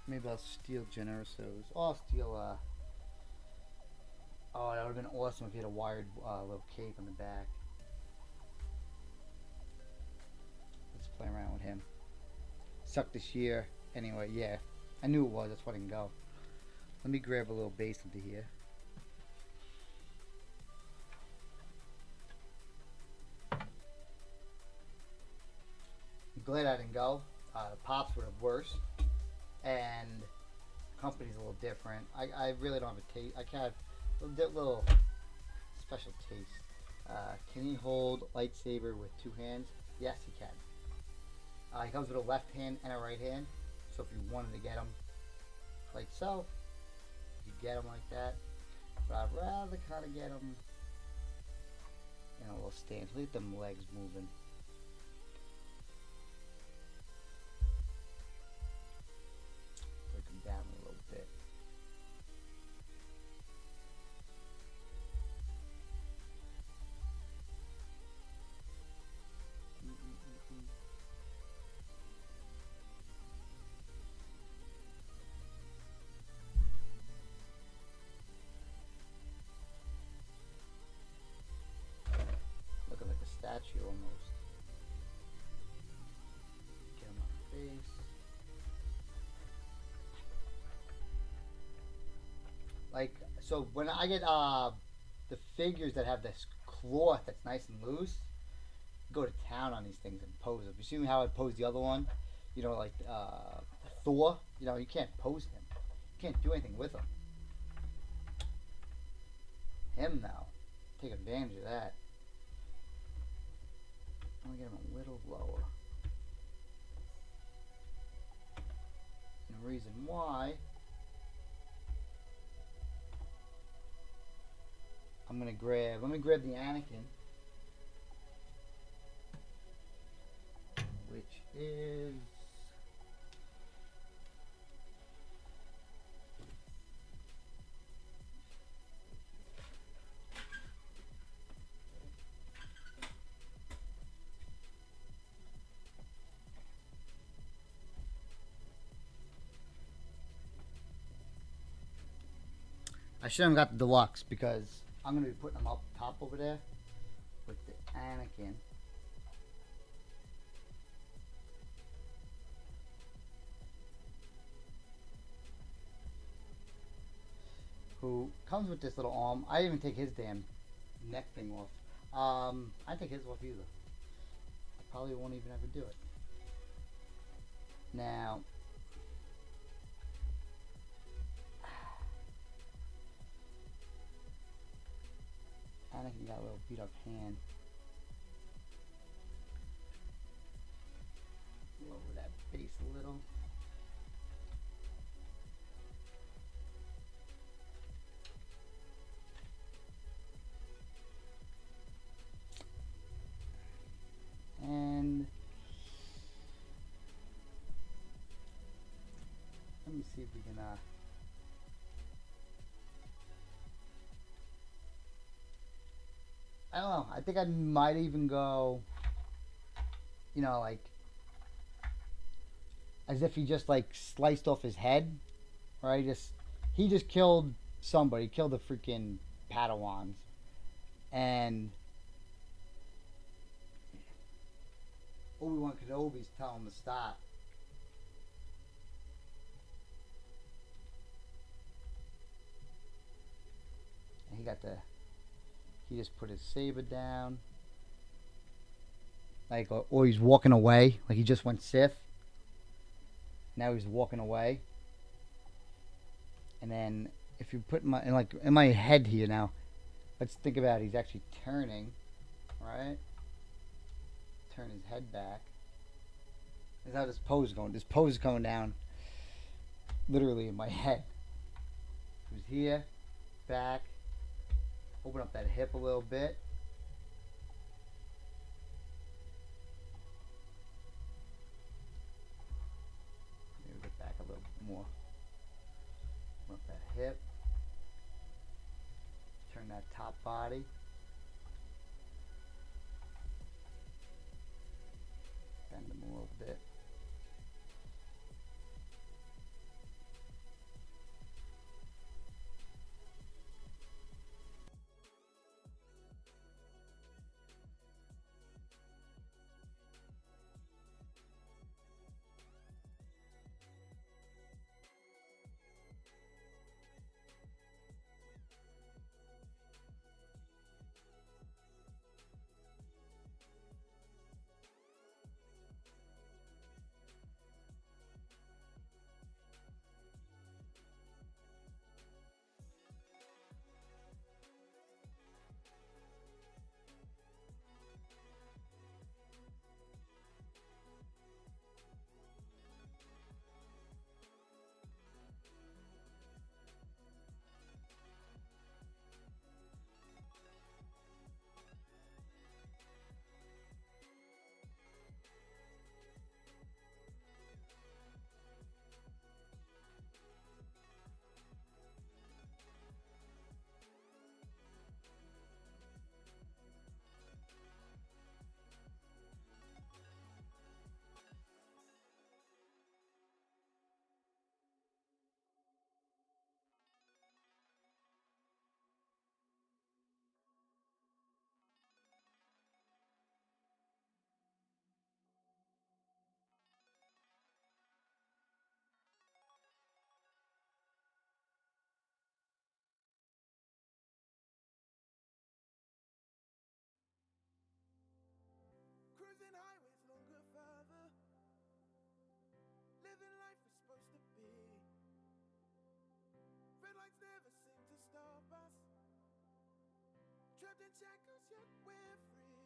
S1: Maybe I'll steal Generoso's. Oh, I'll steal, oh, that would have been awesome if he had a wired little cape on the back. Let's play around with him. Suck this year. Anyway, yeah. I knew it was. That's why I didn't go. Let me grab a little base into here. I'm glad I didn't go. Pops would have worse. And the company's a little different. I really don't have a taste. I can't have a little special taste. Can he hold lightsaber with two hands? Yes, he can. He comes with a left hand and a right hand. So if you wanted to get him like so, you get him like that. But I'd rather kind of get him in a little stance. Look at them legs moving. Break him down a little bit. Looking like a statue almost. Get him on the face. Like, so when I get the figures that have this cloth that's nice and loose, go to town on these things and pose them. You see how I posed the other one? You know, like Thor. You know, you can't pose him. You can't do anything with him. Him now, take advantage of that. I'm gonna get him a little lower. And the reason why I'm gonna grab. Let me grab the Anakin, which is I should have got the deluxe because I'm gonna be putting them up top over there with the Anakin. Who comes with this little arm. I didn't even take his damn neck thing off. I didn't take his off either. I probably won't even ever do it. Now, Anakin got a little beat up hand. Lower that base a little. And let me see if we can I don't know. I think I might even go, you know, like as if he just like sliced off his head, right? He just killed somebody, killed the freaking Padawans, and Obi-Wan Kenobi's telling him to stop. And he just put his saber down. Like, or he's walking away. Like he just went Sith. Now he's walking away. And then if you put in my head here now, let's think about it. He's actually turning, right? Turn his head back. That's how this pose is going. This pose is going down literally in my head. Who's here, back, open up that hip a little bit. Maybe get back a little more. Open up that hip. Turn that top body. Bend them a little bit.
S3: shackles, yet we're free.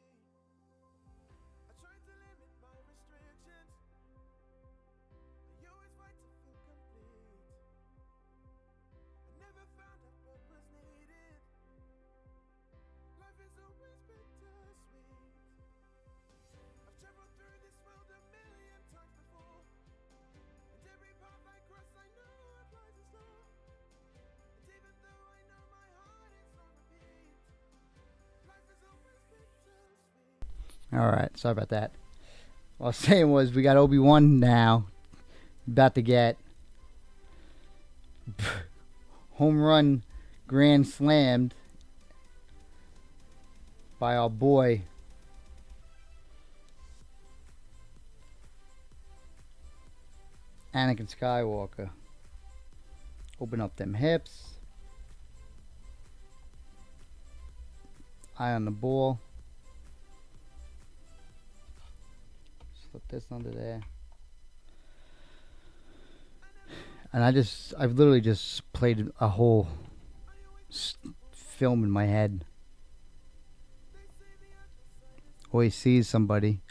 S3: I tried to limit my restrictions. You always fight to feel complete. I never found out what was needed. Life has always been bittersweet. I've traveled through this world a million times before, and every path I cross I know it lies in store. And even though I know my heart is on repeat, life has always been so sweet.
S1: All right, sorry about that. What I was saying was we got Obi-Wan now, about to get home run grand slammed by our boy Anakin Skywalker. Open up them hips. Eye on the ball. Slip this under there. And I've literally just played a whole film in my head. Or he sees somebody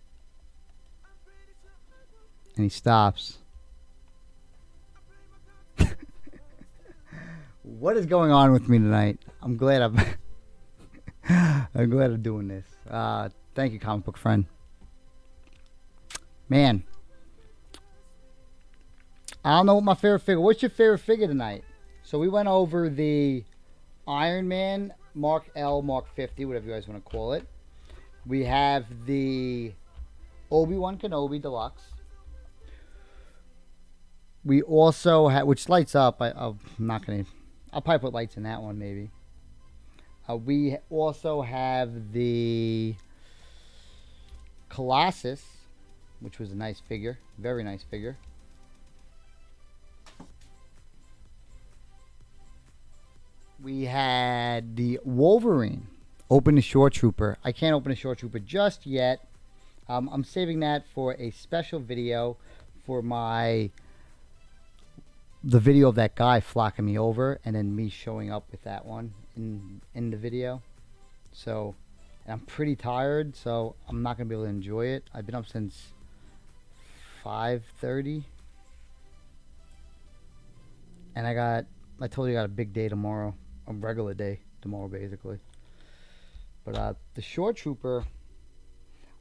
S1: and he stops. What is going on with me tonight? I'm glad I'm glad I'm doing this. Thank you, comic book friend. Man, I don't know what my favorite figure. What's your favorite figure tonight? So we went over the Iron Man Mark L, Mark 50, whatever you guys want to call it. We have the Obi-Wan Kenobi Deluxe. We also have, which lights up. I'm not gonna. I'll probably put lights in that one maybe. We also have the Colossus, which was a nice figure, very nice figure. We had the Wolverine. Open the Shore Trooper. I can't open the Shore Trooper just yet. I'm saving that for a special video for the video of that guy flocking me over, and then me showing up with that one in the video. So, and I'm pretty tired, so I'm not gonna be able to enjoy it. I've been up since 5:30, and I told you I got a big day tomorrow, a regular day tomorrow basically. But the Shore Trooper,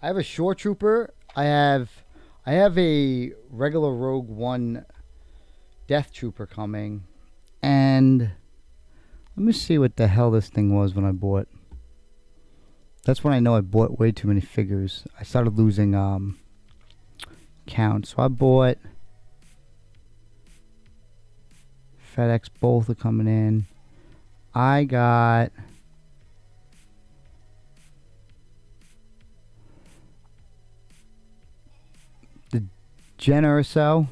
S1: I have a Shore Trooper. I have a regular Rogue One Death Trooper coming, and let me see what the hell this thing was when I bought. That's when I know I bought way too many figures. I started losing count. So I bought FedEx, both are coming in. I got the Jenna or so,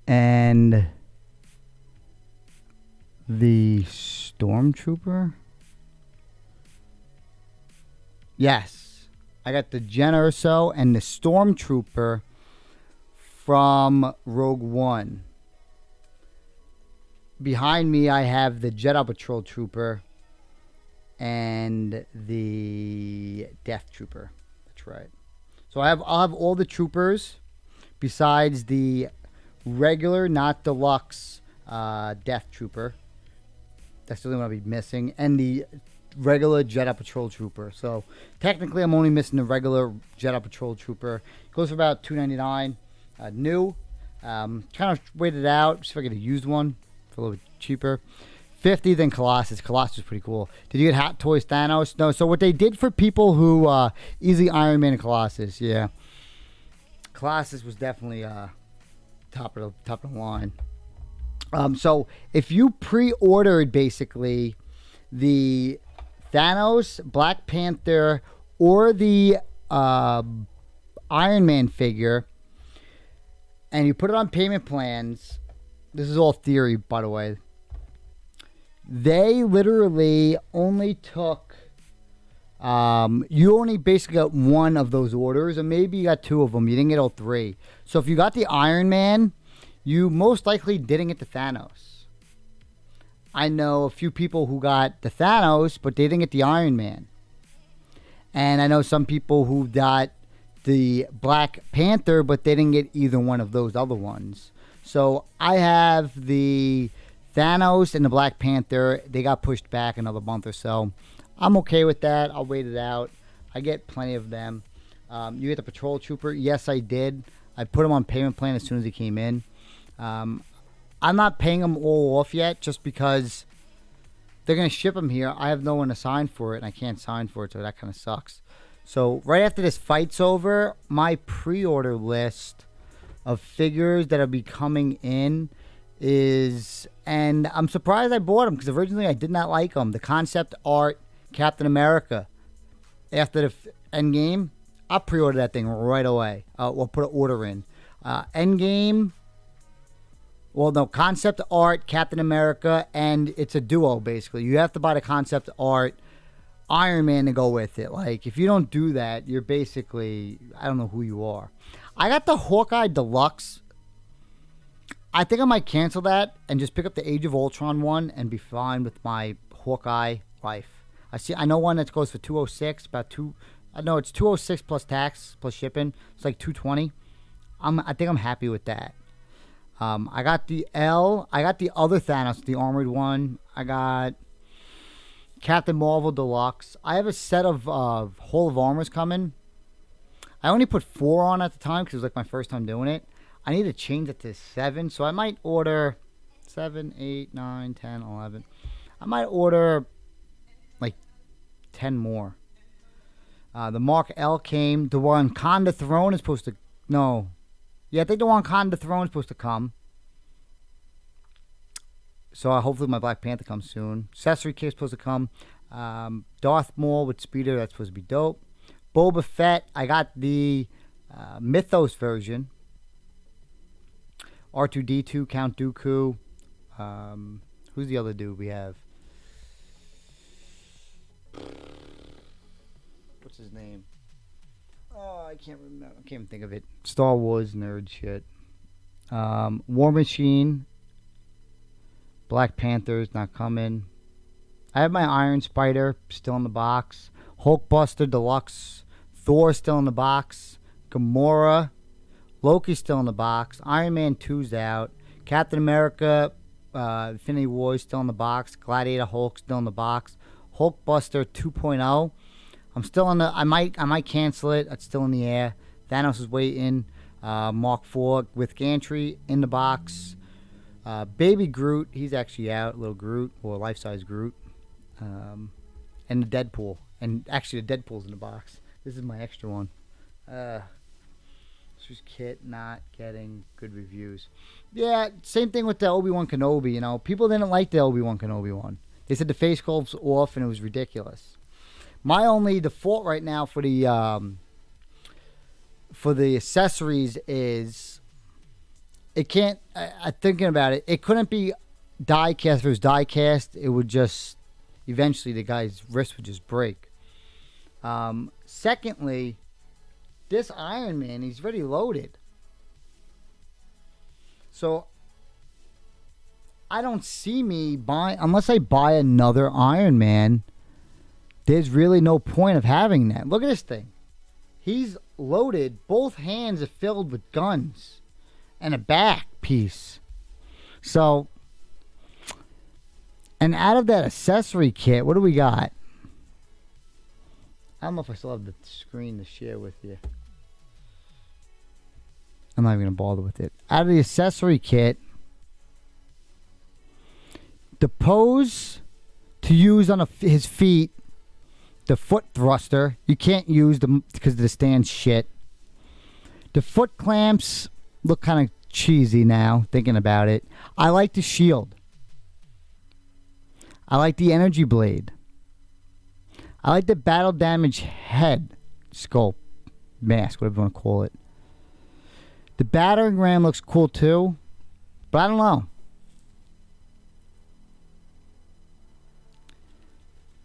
S1: and the Stormtrooper. Yes, I got the Jenna or so and the Stormtrooper from Rogue One. Behind me, I have the Jedi Patrol Trooper and the Death Trooper. That's right. So I'll have all the troopers besides the regular, not deluxe, Death Trooper. That's the only one I'll be missing, and the regular Jedi Patrol Trooper. So technically, I'm only missing the regular Jedi Patrol Trooper. It goes for about $2.99. New. Kind of waited out. See if I get a used one for a little bit cheaper. 50, then Colossus. Colossus is pretty cool. Did you get Hot Toys Thanos? No. So what they did for people who easily Iron Man and Colossus, yeah. Colossus was definitely top of the line. So if you pre-ordered basically the Thanos, Black Panther, or the Iron Man figure, and you put it on payment plans, this is all theory, by the way, they literally only took, you only basically got one of those orders, or maybe you got two of them. You didn't get all three. So if you got the Iron Man, you most likely didn't get the Thanos. I know a few people who got the Thanos, but they didn't get the Iron Man. And I know some people who got the Black Panther, but they didn't get either one of those other ones. So I have the Thanos and the Black Panther. They got pushed back another month or so. I'm okay with that. I'll wait it out. I get plenty of them. You get the Patrol Trooper. Yes, I did. I put him on payment plan as soon as he came in. I'm not paying them all off yet just because they're going to ship them here. I have no one to sign for it, and I can't sign for it, so that kind of sucks. So right after this fight's over, my pre-order list of figures that'll be coming in is, and I'm surprised I bought them because originally I did not like them. The concept art Captain America. After the Endgame, I'll pre-order that thing right away. We'll put an order in. Endgame. Well, no, concept art, Captain America, and it's a duo, basically. You have to buy the concept art, Iron Man to go with it. Like, if you don't do that, you're basically, I don't know who you are. I got the Hawkeye Deluxe. I think I might cancel that and just pick up the Age of Ultron one and be fine with my Hawkeye life. I know one that goes for $206, I know it's $206 plus tax, plus shipping. It's like $220. I think I'm happy with that. I got the other Thanos, the armored one. I got Captain Marvel Deluxe. I have a set of Hall of Armors coming. I only put 4 on at the time because it was like my first time doing it. I need to change it to 7, so I might order 7, 8, 9, 10, 11. I might order like 10 more. The Mark L came. The Wakanda Throne is supposed to... No. Yeah, I think the Wakanda Throne is supposed to come. So hopefully my Black Panther comes soon. Accessory kit is supposed to come. Darth Maul with Speeder, that's supposed to be dope. Boba Fett, I got the Mythos version. R2-D2, Count Dooku. Who's the other dude we have? What's his name? Oh, I can't remember. I can't even think of it. Star Wars nerd shit. War Machine. Black Panther's not coming. I have my Iron Spider still in the box. Hulkbuster Deluxe. Thor still in the box. Gamora. Loki's still in the box. Iron Man 2's out. Captain America Infinity War is still in the box. Gladiator Hulk still in the box. Hulkbuster 2.0. I'm still in the... I might cancel it. It's still in the air. Thanos is waiting. Mark IV with Gantry in the box. Baby Groot, he's actually out. Little Groot, or life-size Groot. And the Deadpool. And actually the Deadpool's in the box. This is my extra one. This was Kit not getting good reviews. Yeah, same thing with the Obi-Wan Kenobi, you know. People didn't like the Obi-Wan Kenobi one. They said the face sculpt's off and it was ridiculous. My only default right now for the accessories is it can't. I thinking about it. It couldn't be die cast. If it was die cast, it would just eventually the guy's wrist would just break. Secondly, this Iron Man, he's already loaded. So I don't see me buying unless I buy another Iron Man. There's really no point of having that. Look at this thing. He's loaded. Both hands are filled with guns and a back piece. So, and out of that accessory kit, what do we got? I don't know if I still have the screen to share with you. I'm not even going to bother with it. Out of the accessory kit, the pose to use on his feet, the foot thruster, you can't use them because the stand's shit. The foot clamps look kind of cheesy now, thinking about it. I like the shield. I like the energy blade. I like the battle damage head sculpt, mask, whatever you want to call it. The battering ram looks cool too, but I don't know.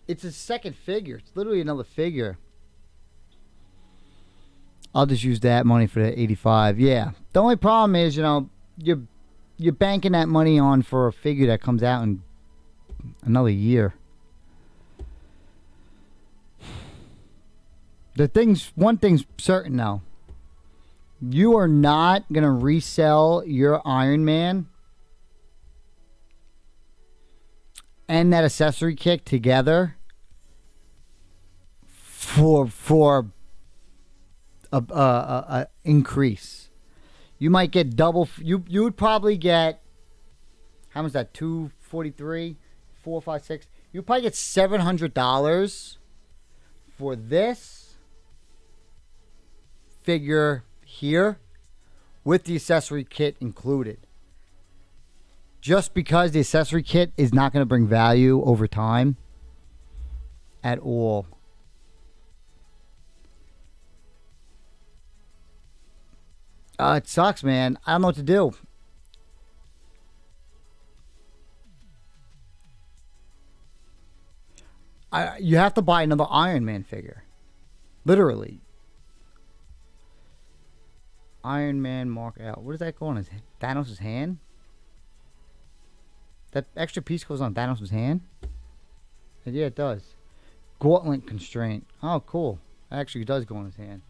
S1: It's a second figure. It's literally another figure. I'll just use that money for the 85. Yeah. The only problem is, you know, you're banking that money on for a figure that comes out in another year. One thing's certain now. You are not going to resell your Iron Man and that accessory kit together for a increase. You might get double. You would probably get, how much is that? 243, 4, 5, 6. You probably get $700 for this figure here with the accessory kit included. Just because the accessory kit is not going to bring value over time at all. It sucks, man. I don't know what to do. You have to buy another Iron Man figure. Literally. Iron Man mark out. Where does that go on his Thanos' hand? That extra piece goes on Thanos' hand? Yeah, it does. Gauntlet constraint. Oh, cool. That actually does go on his hand.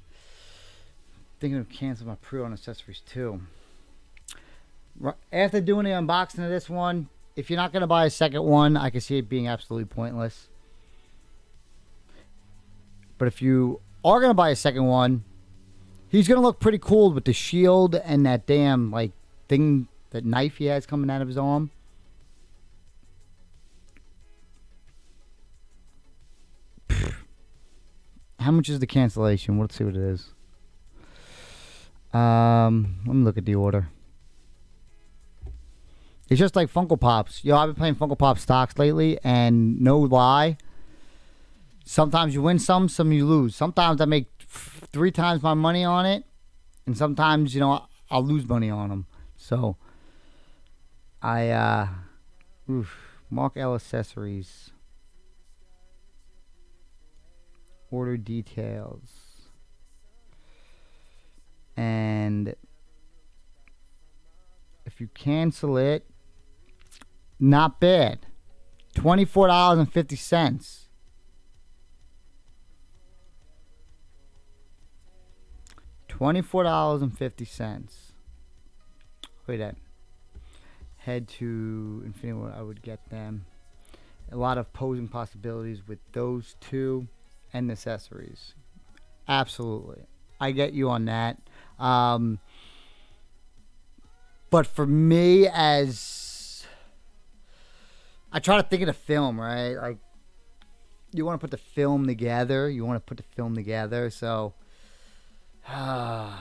S1: Thinking of canceling my pre-order accessories too. After doing the unboxing of this one, if you're not going to buy a second one, I can see it being absolutely pointless. But if you are going to buy a second one, he's going to look pretty cool with the shield and that damn, like, thing, that knife he has coming out of his arm. How much is the cancellation? Let's see what it is. Let me look at the order. It's just like Funko Pops. Yo, I've been playing Funko Pop stocks lately, and no lie, sometimes you win some you lose. Sometimes I make 3 times my money on it, and sometimes, you know, I'll lose money on them. So, Mark L accessories. Order details. And if you cancel it, not bad. $24.50. $24.50. Wait a minute. Head to Infinity War, I would get them. A lot of posing possibilities with those two and accessories. Absolutely. I get you on that. But for me, as I try to think of the film, right? Like, you want to put the film together. So, and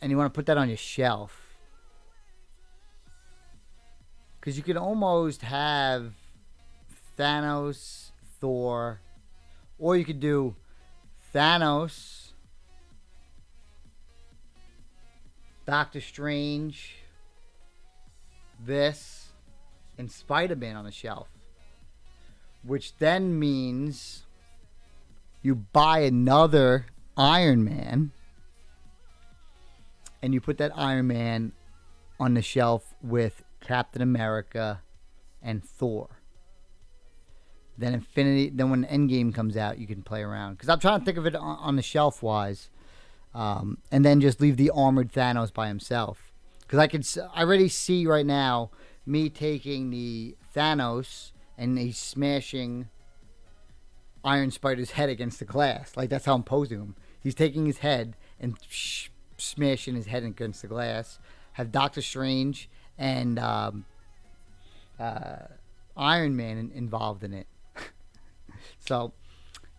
S1: you want to put that on your shelf. Because you can almost have Thanos, Thor, or you could do Thanos, Doctor Strange, this, and Spider-Man on the shelf. Which then means you buy another Iron Man and you put that Iron Man on the shelf with Captain America and Thor. Then when Endgame comes out, you can play around. Because I'm trying to think of it on the shelf wise. And then just leave the armored Thanos by himself. Because I already see right now me taking the Thanos and he's smashing Iron Spider's head against the glass. Like, that's how I'm posing him. He's taking his head and smashing his head against the glass. Have Doctor Strange and Iron Man involved in it. So,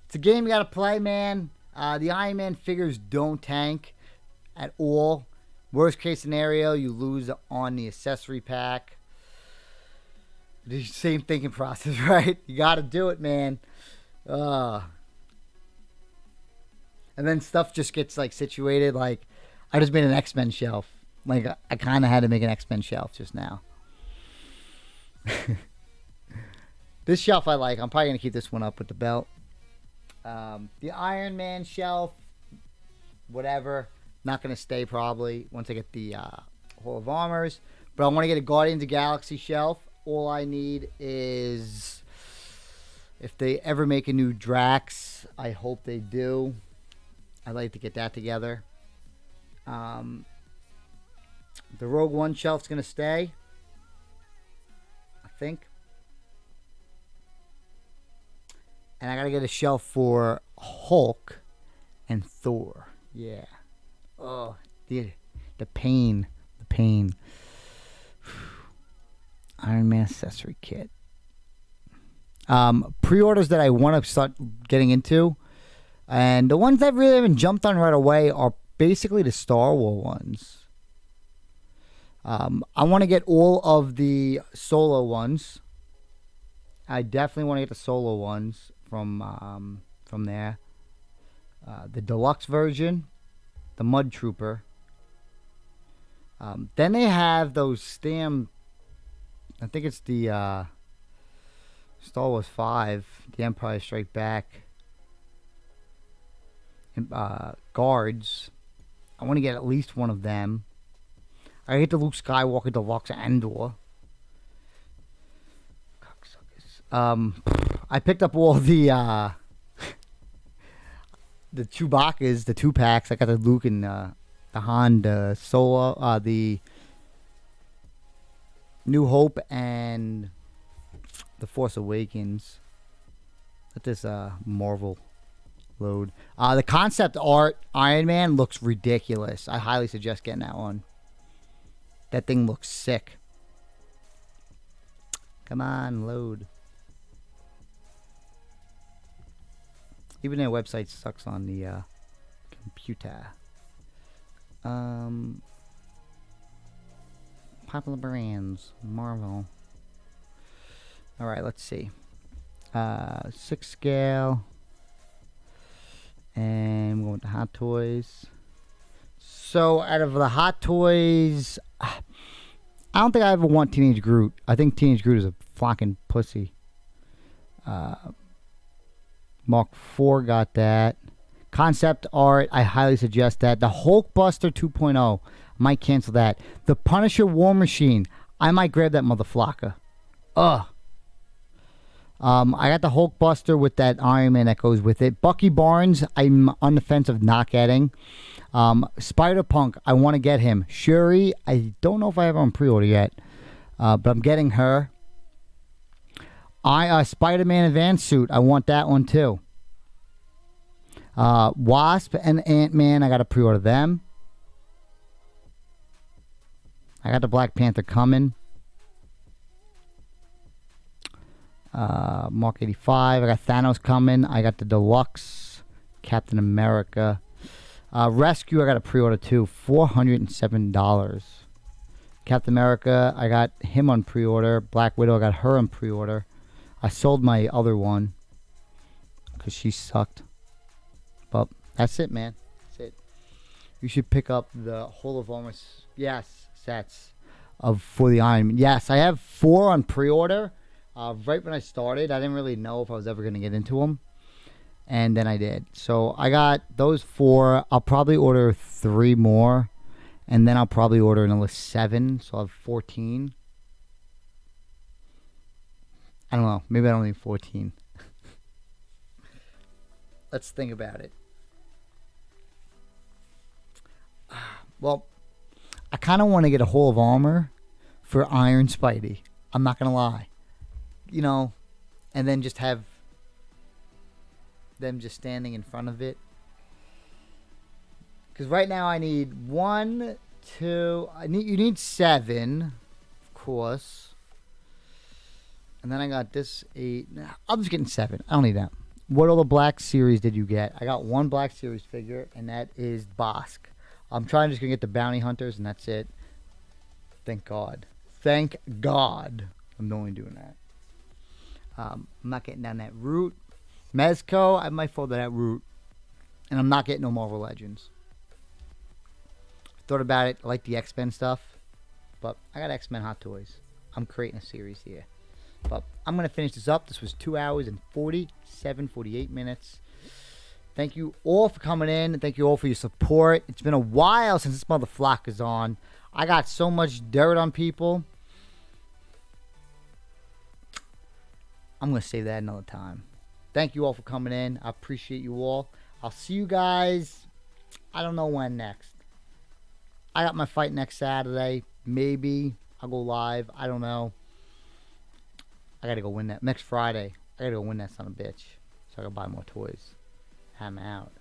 S1: it's a game you got to play, man. The Iron Man figures don't tank at all. Worst case scenario, you lose on the accessory pack. The same thinking process, right? You got to do it, man. And then stuff just gets, like, situated. Like, I just made an X-Men shelf. Like, I kind of had to make an X-Men shelf just now. This shelf I like. I'm probably going to keep this one up with the belt. The Iron Man shelf, whatever. Not going to stay probably once I get the Hall of Armors. But I want to get a Guardians of the Galaxy shelf all I need is if they ever make a new Drax, I hope they do. I'd like to get that together. The Rogue One shelf's going to stay, I think. And I got to get a shelf for Hulk and Thor. Yeah. Oh, the pain. The pain. Iron Man accessory kit. Pre-orders that I want to start getting into, and the ones that really haven't jumped on right away are basically the Star Wars ones. I want to get all of the solo ones. I definitely want to get the solo ones from there. The deluxe version, the Mud Trooper. Then they have those stamp. I think it's the Star Wars 5, The Empire Strikes Back. Guards. I want to get at least one of them. I get the Luke Skywalker Deluxe Andor. Cocksuckers. I picked up all the Chewbacca's, the 2-packs. I got the Luke and the Han, the Solo, the New Hope, and the Force Awakens. Let this Marvel load. The concept art Iron Man looks ridiculous. I highly suggest getting that one. That thing looks sick. Come on, load. Even their website sucks on the computer. Popular brands. Marvel. Alright, let's see. 6 scale. And we're going with the Hot Toys. So, out of the Hot Toys, I don't think I ever want Teenage Groot. I think Teenage Groot is a fucking pussy. Mark IV got that. Concept art, I highly suggest that. The Hulkbuster 2.0, might cancel that. The Punisher War Machine, I might grab that motherflocker. Ugh. I got the Hulkbuster with that Iron Man that goes with it. Bucky Barnes, I'm on the fence of not getting. Spider-Punk, I want to get him. Shuri, I don't know if I have her on pre-order yet, but I'm getting her. Spider-Man Advanced Suit, I want that one too. Wasp and Ant-Man, I got to pre-order them. I got the Black Panther coming. Mark 85, I got Thanos coming. I got the Deluxe Captain America. Rescue, I got a pre-order too. $407. Captain America, I got him on pre-order. Black Widow, I got her on pre-order. I sold my other one because she sucked. But that's it, man. That's it. You should pick up the Hall of Armor, sets for the Iron Man. Yes, I have 4 on pre-order. Right when I started, I didn't really know if I was ever going to get into them. And then I did. So I got those 4. I'll probably order 3 more. And then I'll probably order another 7. So I'll have 14. I don't know. Maybe I don't need 14. Let's think about it. Well, I kind of want to get a Hall of Armor for Iron Spidey. I'm not going to lie. You know, and then just have them just standing in front of it. Because right now I need 1, 2... You need 7, of course. And then I got this 8. I'm just getting 7. I don't need that. What other Black Series did you get? I got 1 Black Series figure, and that is Bosk. I'm trying just going to get the Bounty Hunters, and that's it. Thank God. Thank God I'm only doing that. I'm not getting down that route. Mezco, I might fall to that route. And I'm not getting no Marvel Legends. Thought about it. I like the X-Men stuff. But I got X-Men Hot Toys. I'm creating a series here. But I'm going to finish this up. This was 2 hours and 48 minutes. Thank you all for coming in. Thank you all for your support. It's been a while since this motherflock is on. I got so much dirt on people. I'm going to save that another time. Thank you all for coming in. I appreciate you all. I'll see you guys, I don't know when next. I got my fight next Saturday. Maybe I'll go live. I don't know. I got to go win that. Next Friday, I got to go win that son of a bitch. So I got to buy more toys. I'm out.